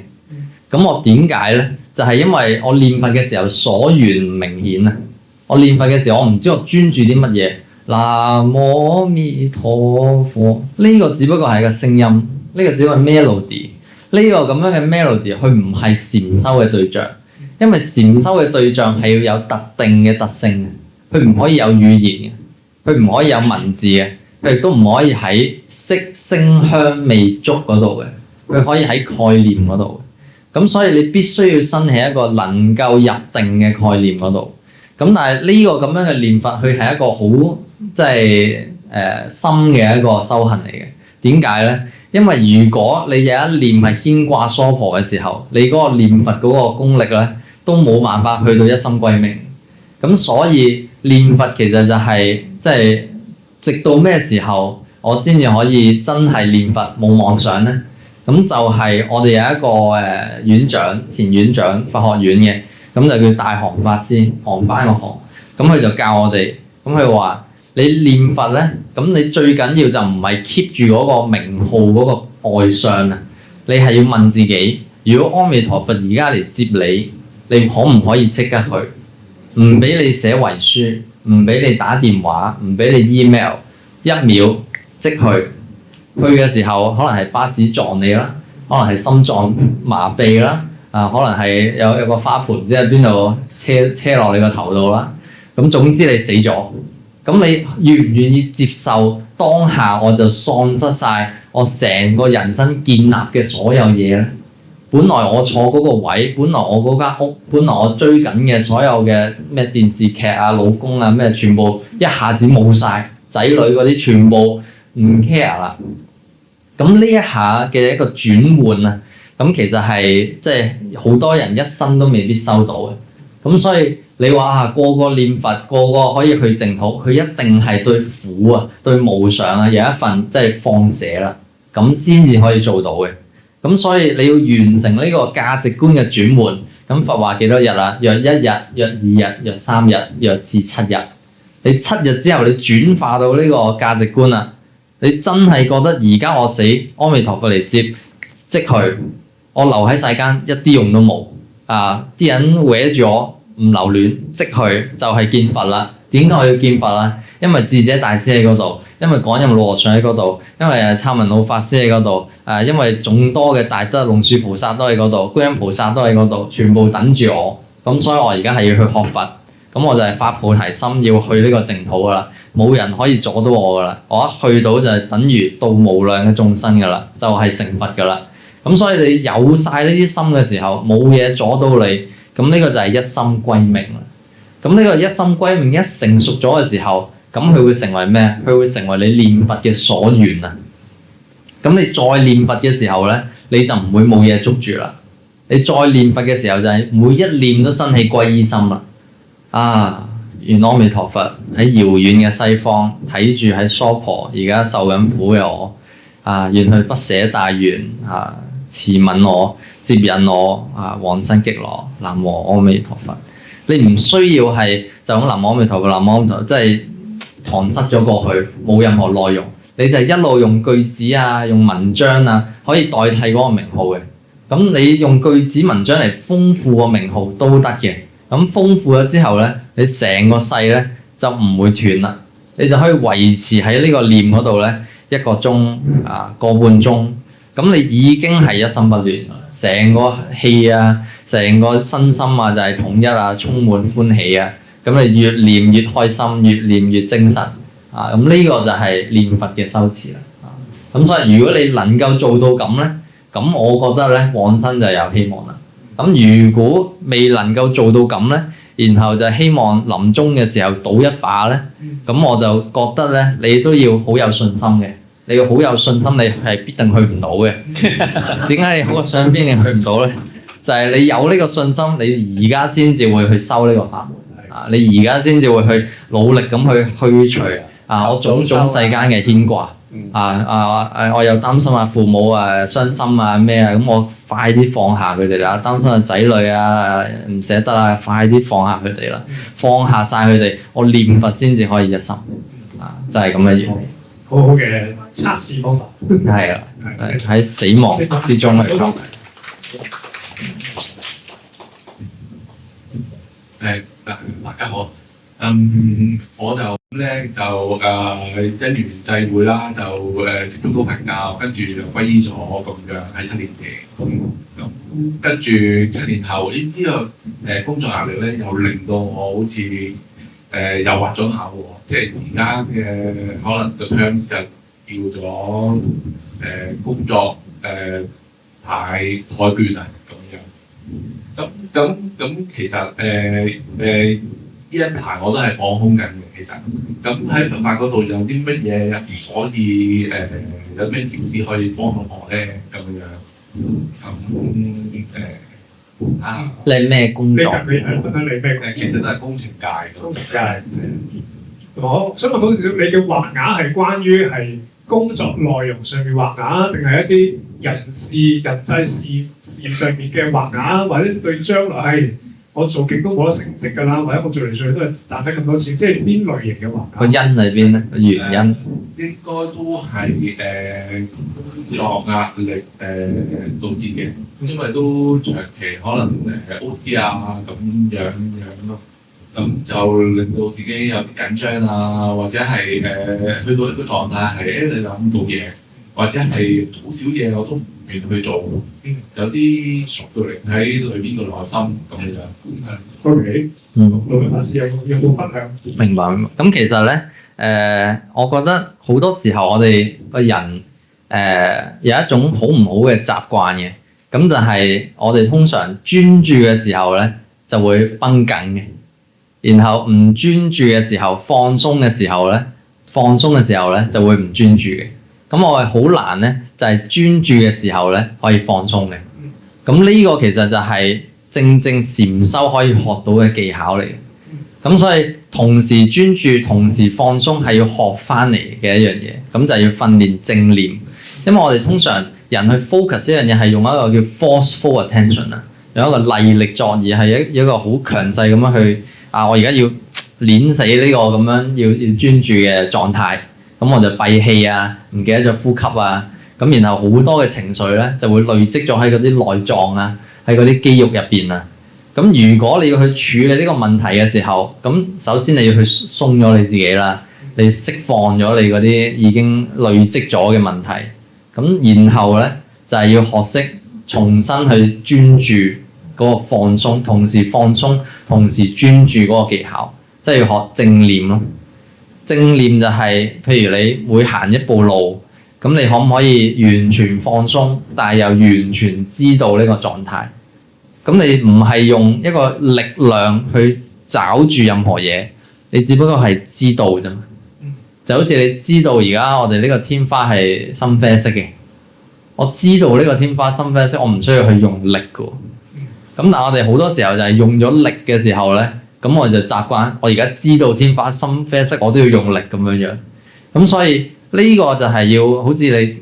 S1: 咁我點解咧？就係因為我念佛嘅時候所緣唔明顯啊！我念佛嘅時候，我唔知我專注啲乜嘢。南無阿彌陀佛，呢個只不過係個聲音，呢個只不過係 melody。呢個咁樣嘅 melody，佢唔係禪修嘅對象。因為禪修嘅對象係要有特定嘅特性嘅，佢唔可以有語言嘅，佢唔可以有文字嘅，佢亦都唔可以喺色聲香味觸嗰度嘅，佢可以喺概念嗰度。咁所以你必須要生起一個能夠入定嘅概念嗰度。咁但係呢個咁樣嘅念佛，佢係一個好即係深嘅一個修行嚟嘅。點解咧？因為如果你有一念係牽掛娑婆嘅時候，你嗰個念佛嗰個功力咧，都冇辦法去到一心歸命。咁所以念佛其實就係即係直到咩時候我先至可以真係念佛冇妄想咧？咁就係我哋有一個院長，前院長佛學院嘅，咁就叫大航法師，航班個航。咁佢就教我哋，咁佢話你念佛咧，咁你最緊要就唔係 keep 住嗰個名號嗰個外相啊，你係要問自己，如果阿彌陀佛而家嚟接你，你可唔可以即刻去？唔俾你寫遺書，唔俾你打電話，唔俾你 email， 1秒即去。去嘅時候可能係巴士撞你啦，可能係心臟麻痹啦，可能係有個花盆唔知喺邊度車落你個頭度啦。咁總之你死咗，咁你願唔願意接受當下我就喪失晒我成個人生建立嘅所有嘢咧？本來我坐嗰個位，本來我嗰間屋，本來我追緊嘅所有嘅咩電視劇啊、老公啊咩，全部一下子冇晒，仔女嗰啲全部唔 care 啦。咁呢一下嘅一個轉換啊，咁其實係即係好多人一生都未必收到嘅。咁所以你話個個念佛，個個可以去淨土，佢一定係對苦啊、對無常啊有一份即係放捨啦，咁先至可以做到嘅。咁所以你要完成呢個價值觀嘅轉換。咁佛話幾多日啊？約1日、約2日、約3日、約至7日。你7日之後，你轉化到呢個價值觀啦。你真係覺得而家我死，阿彌陀佛嚟接，即去，我留喺世間一啲用都冇。啲人搲住我唔留戀，即去就係見佛啦。點解我要見佛啊？因為智者大師喺嗰度，因為廣任老和尚喺嗰度，因為參文老法師喺嗰度，因為眾多嘅大德龍樹菩薩都喺嗰度，觀音菩薩都喺嗰度，全部等住我。咁所以我而家係要去學佛。咁我就係發菩提心，要去呢個淨土噶啦，冇人可以阻到我噶啦。我一去到就係等於度無量嘅眾生噶啦，就係成佛噶啦。咁所以你有晒呢啲心嘅時候，冇嘢阻到你，咁呢個就係一心歸命啦。咁呢個一心歸命一成熟咗嘅時候，咁佢會成為咩？佢會成為你念佛嘅所緣啊。咁你再念佛嘅時候咧，你就唔會冇嘢捉住啦。你再念佛嘅時候就係每一念都生起歸依心啦。願阿彌陀佛喺遙遠嘅西方睇住喺娑婆而家受緊苦嘅我，願佢不捨大願慈憫我、接引我啊，往生極樂，南無阿彌陀佛。你唔需要係就咁南無阿彌陀佛、南無阿彌陀佛，即係搪塞咗過去，冇任何內容。你就係一路用句子啊、用文章啊，可以代替嗰個名號嘅。咁你用句子文章嚟豐富個名號都得嘅。咁豐富咗之後咧，你成個世咧就唔會斷啦。你就可以維持喺呢個念嗰度咧1個鐘啊，個半鐘。咁你已經係一心不亂，成個氣啊、成個身心啊就係統一啊，充滿歡喜啊。咁你越念越開心，越念越精神啊。咁呢個就係念佛嘅修持啦。咁所以如果你能夠做到咁咧，咁我覺得咧往生就有希望啦。咁如果未能夠做到咁咧，然後就希望臨終嘅時候賭一把咧，咁我就覺得咧你都要好有信心嘅。你要好有信心，你係必定去唔到嘅。點解你好想邊你去唔到咧？就係你有呢個信心，你而家先至會去修呢個法門啊！你而家先至會去努力咁去驅除啊我種種世間嘅牽掛我又擔心父母傷心咩咁，我快啲放下佢哋啦！擔心仔女唔捨得啦，快啲放下佢哋啦！放下晒佢哋，我念佛先至可以一心就係咁嘅原理。
S2: 好好嘅測試方法。
S1: 係啦，喺死亡之中去溝。
S5: 大家好。我就咧就因緣際會啦，就接觸到佛教，跟住就歸依咗咁樣喺7年嘅。咁跟住7年後，呢個工作壓力咧，又令到我好似誘惑咗下喎。即係而家嘅可能個 terms 就叫咗工作太倦啊咁樣。咁其實呢一排我都係放空緊嘅，其實咁喺佛法嗰度有啲乜嘢可以有咩條絲可以幫到我咧？咁樣
S1: 你係咩工作？
S2: 你係分享你咩工作？
S5: 其實都係工程界嘅。
S2: 工程界。我想問多少少，你嘅畫押係關於係工作內容上面畫押，定係一啲人際事上面嘅畫押，或者對將來係我做極都冇得成績㗎啦，或者我做嚟做去都係賺得咁多錢，即係邊類型嘅畫押？
S1: 個因喺邊咧？個原因
S5: 應該都係工作壓力導致嘅，因為都長期可能OT 咁樣咯，咁就令到自己有啲緊張或者係去到一個狀態係你諗到嘢，或者係好少嘢我都唔願去做，有啲熟到嚟喺裏邊個內心咁樣。
S2: OK，盧明法師有冇分享？
S1: 明白。咁其實咧，我覺得好多時候我哋個人有一種好唔好嘅習慣嘅，咁就係我哋通常專注嘅時候咧就會繃緊嘅，然後唔專注嘅時候、放鬆嘅時候咧就會唔專注嘅。咁我係好難咧，就係專注嘅時候咧可以放鬆嘅。咁呢個其實就係正禪修可以學到嘅技巧嚟嘅。咁所以同時專注、同時放鬆係要學翻嚟嘅一樣嘢。咁就係要訓練正念。因為我哋通常人去 focus 一樣嘢係用一個叫 forceful attention 用一個厲力作意，係一個好強勢咁樣去我而家要碾死呢個咁樣要專注嘅狀態。咁我就閉氣唔記得咗呼吸咁然後好多嘅情緒咧就會累積咗喺嗰啲內臟喺嗰啲肌肉入邊咁如果你要去處理呢個問題嘅時候，咁首先你要去鬆咗你自己啦，你釋放咗你嗰啲已經累積咗嘅問題，咁然後咧就係要學識重新去專注嗰個放鬆，同時放鬆，同時專注嗰個技巧，即係要學正念咯。正念就係譬如你每行一步路，咁你可唔可以完全放鬆，但係又完全知道呢個狀態？咁你唔係用一個力量去抓住任何嘢，你只不過係知道啫嘛。就好似你知道而家我哋呢個天花係深啡色嘅，我知道呢個天花深啡色，我唔需要去用力嘅。咁但係我哋好多時候就係用咗力嘅時候咧。咁我就習慣，我而家知道天花深啡色，我都要用力咁樣樣。咁所以呢個就係要好似你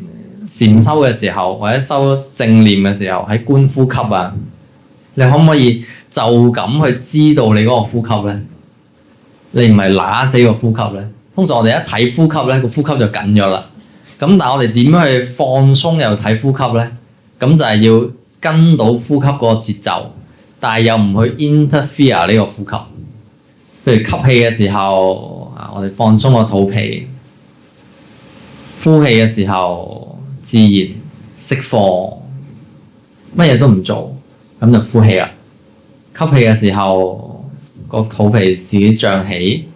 S1: 禪修嘅時候，或者修正念嘅時候，喺觀呼吸啊，你可唔可以就咁去知道你嗰個呼吸咧？你唔係揦死個呼吸咧？通常我哋一睇呼吸咧，個呼吸就緊咗啦。咁但係我哋點樣去放鬆又睇呼吸咧？咁就係要跟到呼吸嗰個節奏，但係又唔去 interfere 呢個呼吸。譬如吸氣嘅時候，我哋放鬆個肚皮；呼氣嘅時候，自然釋放，乜嘢都唔做，咁就呼氣啦。吸氣嘅時候，個肚皮自己脹起，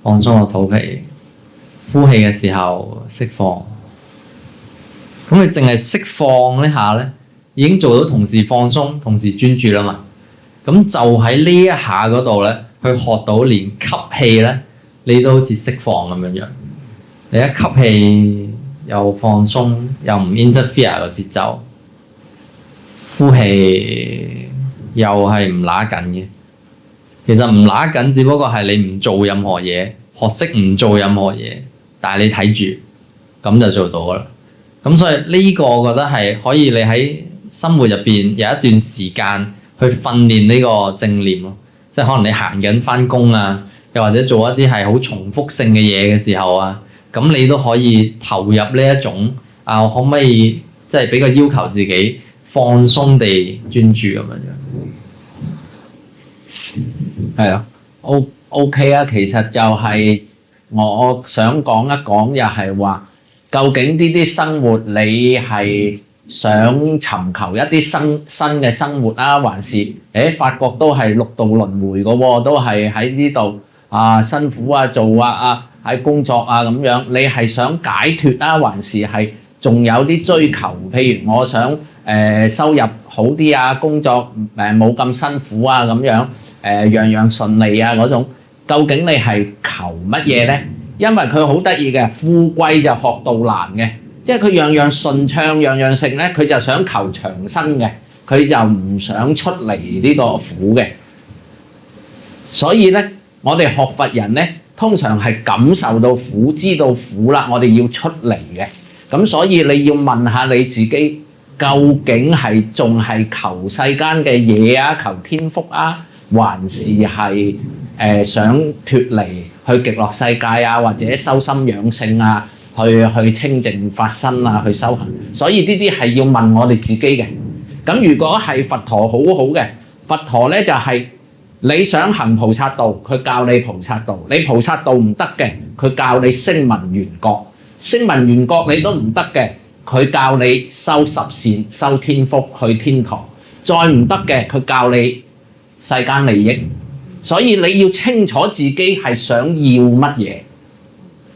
S1: 放鬆個肚皮；呼氣嘅時候釋放。咁你淨係釋放呢下咧，已經做到同時放鬆、同時專注啦嘛。咁就喺呢一下嗰度咧，去學到連吸氣咧，你都好似釋放咁樣樣。你一吸氣又放鬆，又唔 interfere 個節奏；呼氣又係唔揦緊嘅。其實唔揦緊，只不過係你唔做任何嘢，學識唔做任何嘢，但係你睇住，咁就做到噶啦。咁所以呢個我覺得係可以你喺生活入邊有一段時間去訓練呢個正念咯，即係可能你行緊返工啊，又或者做一啲係好重複性嘅嘢嘅時候啊，咁你都可以投入呢一種啊，我可唔可以即係俾個要求自己放鬆地專注咁樣樣？
S3: 係啊，OK 啊，其實就係我想講一講，又係話究竟呢啲生活你係想尋求一啲新嘅生活啊，還是發覺都係六道輪迴嘅喎，都係喺呢度啊辛苦啊做啊喺工作啊咁樣，你係想解脫啊，還是係仲有啲追求？譬如我想收入好啲啊，工作冇咁辛苦啊咁樣，樣樣順利啊嗰種，究竟你係求乜嘢咧？因為佢好得意嘅，富貴就學到難嘅，即係佢樣樣順暢，樣樣成咧，佢就想求長生嘅，佢就唔想出嚟呢個苦嘅。所以咧，我哋學佛人咧，通常係感受到苦，知道苦啦，我哋要出嚟嘅。咁所以你要問下你自己，究竟係仲係求世間嘅嘢啊，求天福啊，還是係想脫離去極樂世界啊，或者修心養性啊，去清淨法身啊，去修行。所以呢啲係要問我哋自己嘅。咁如果係佛陀好好嘅，佛陀咧就係你想行菩薩道，佢教你菩薩道；你菩薩道唔得嘅，佢教你聲聞緣覺；聲聞緣覺你都唔得嘅，佢教你修十善、修天福、去天堂；再唔得嘅，佢教你世間利益。所以你要清楚自己係想要乜嘢，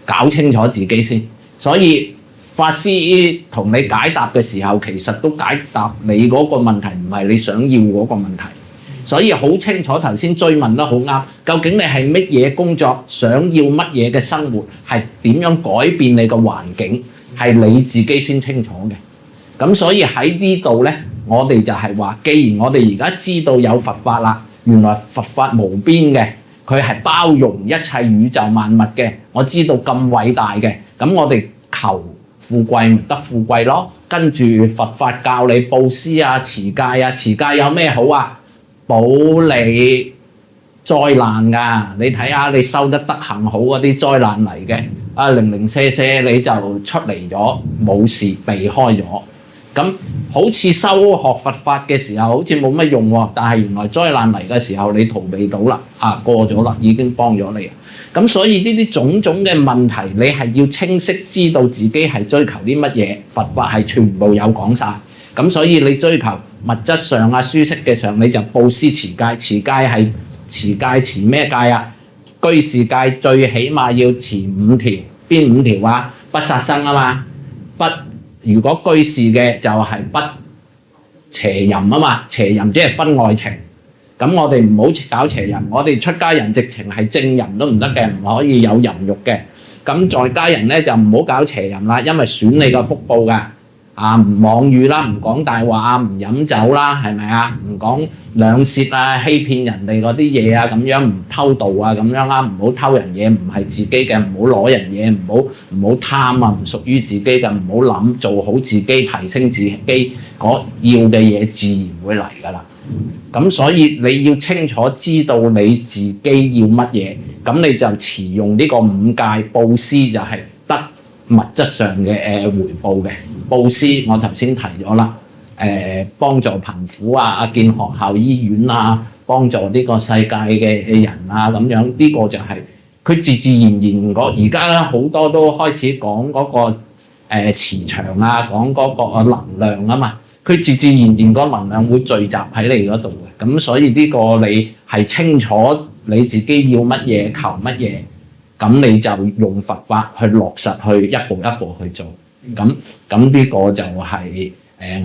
S3: 搞清楚自己先。所以法師同你解答嘅時候，其實都解答你嗰個問題，唔係你想要嗰個問題。所以好清楚，頭先追問得好啱。究竟你係乜嘢工作，想要乜嘢嘅生活，係點樣改變你個環境，係你自己先清楚嘅。咁所以喺呢度咧，我哋就係話，既然我哋而家知道有佛法啦，原來佛法無邊嘅，佢係包容一切宇宙萬物嘅。我知道咁偉大嘅，咁我哋求富貴咪得富貴咯。跟住佛法教你布施啊、持戒啊，持戒有咩好啊？保你災難㗎。你睇下你修得德行好嗰啲災難嚟嘅，零零舍舍你就出嚟咗，冇事避開咗。咁好似修學佛法嘅時候好似冇乜用喎，但係原來災難嚟嘅時候你逃避到啦，過咗啦，已經幫咗你。咁所以呢啲種種嘅問題，你係要清晰知道自己係追求啲乜嘢，佛法係全部有講晒。咁所以你追求物質上啊、舒適嘅上，你就布施持戒。持戒係持咩戒啊？居士戒最起碼要持5條，邊5條啊？不殺生啊嘛，如果居士嘅就係不邪淫啊嘛，邪淫即係婚外情。咁我哋唔好搞邪淫，我哋出家人直情係正淫都唔得嘅，唔可以有淫欲嘅。咁在家人咧就唔好搞邪淫啦，因為損你個福報㗎。唔妄語啦，唔講大話啊，唔飲酒啦，係咪啊？唔講兩舌啊，欺騙人哋嗰啲嘢啊，咁樣唔偷盜啊，咁樣啦，唔好偷人嘢，唔係自己嘅，唔好攞人嘢，唔好貪啊，唔屬於自己嘅，唔好諗，做好自己，提升自己嗰要嘅嘢，自然會嚟㗎啦。咁所以你要清楚知道你自己要乜嘢，咁你就持用呢個五戒布施，就係得物質上嘅回報嘅。布施我頭先提咗啦，幫助貧苦啊，建學校醫院啊，幫助呢個世界嘅人啊，咁樣呢個就係佢自自然然而家咧好多都開始講嗰個磁場啊，講嗰個能量啊嘛。佢自自然然個能量會聚集喺你嗰度嘅，咁所以呢個你係清楚你自己要乜嘢，求乜嘢，咁你就用佛法去落實，去一步一步去做。咁呢個就係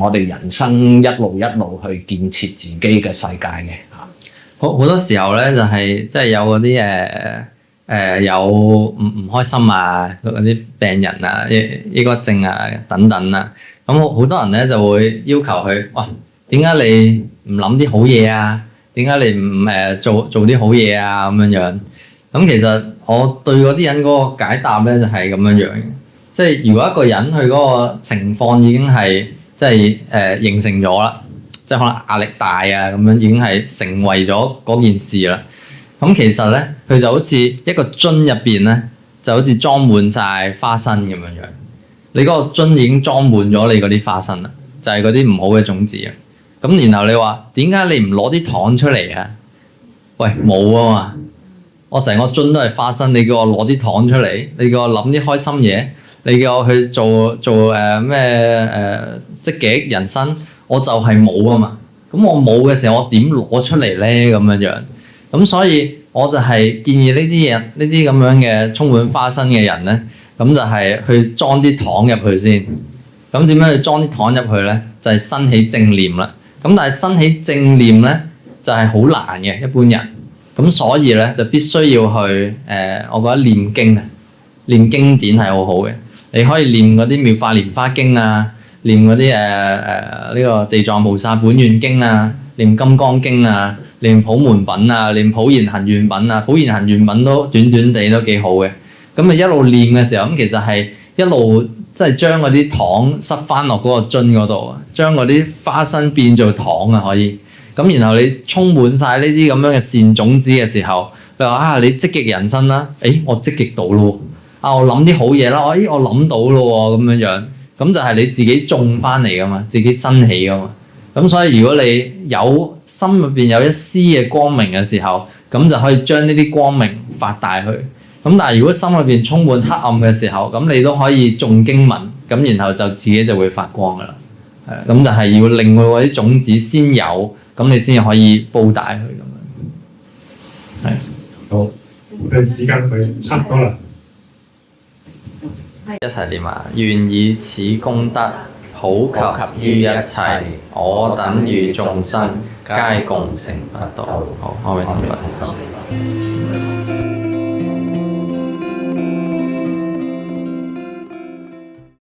S3: 我哋人生一路一路去建設自己嘅世界嘅嚇。
S1: 好多時候咧就係即係有嗰啲有唔開心啊，嗰啲病人啊、抑鬱症啊等等啊，咁好多人咧就會要求佢，哇，點解你唔諗啲好嘢啊？點解你唔做啲好嘢啊？咁樣樣。咁其實我對嗰啲人嗰個解答咧就係咁樣樣嘅，即係如果一個人佢嗰個情況已經係即係形成咗啦，即係可能壓力大啊咁樣，已經係成為咗嗰件事啦。咁其實咧，佢就好似一個樽入邊咧，就好似裝滿晒花生咁樣樣。你嗰個樽已經裝滿咗你嗰啲花生啦，就係嗰啲唔好嘅種子啊。咁然後你話點解你唔攞啲糖出嚟啊？喂，冇啊嘛！我成個樽都係花生，你叫我攞啲糖出嚟，你叫我諗啲開心嘢，你叫我去做積極人生，我就係冇啊嘛。咁我冇嘅時候，我點攞出嚟咧？咁樣樣。咁所以我就係建議呢啲嘢，呢啲咁樣嘅充滿花生嘅人咧，咁就係去裝啲糖入去先。咁點樣去裝啲糖入去咧？就係生起正念啦。咁但係生起正念咧，就係好難嘅一般人。咁所以咧就必須要去我覺得念經啊，念經典係好好嘅。你可以念嗰啲妙法蓮華經啊，念嗰啲呢個地藏菩薩本願經啊，念金剛經啊。念普門品啊，念普賢行願品啊，普賢行願品都短短地都幾好嘅。咁啊一路念嘅時候，咁其實係一路即係將嗰啲糖塞翻落嗰個樽嗰度啊，將嗰啲花生變做糖啊可以。咁然後你充滿晒呢啲咁樣嘅善種子嘅時候，你話啊你積極人生啦，我積極到咯，我諗啲好嘢啦，我諗到咯咁樣樣，咁就係你自己種翻嚟噶嘛，自己生起噶嘛。咁所以如果你有心入邊有一絲嘅光明嘅時候，咁就可以將呢啲光明發大去。咁但係如果心入邊充滿黑暗嘅時候，咁你都可以誦經文，咁然後就自己就會發光噶啦。係啦，咁就係要令佢嗰啲種子先有，咁你先至可以煲大佢咁樣。係。
S2: 好，嘅時間佢差唔多啦。
S1: 一齊念啊！願以此功德普及於一切，我等與眾生皆共成佛道。好，阿彌陀佛。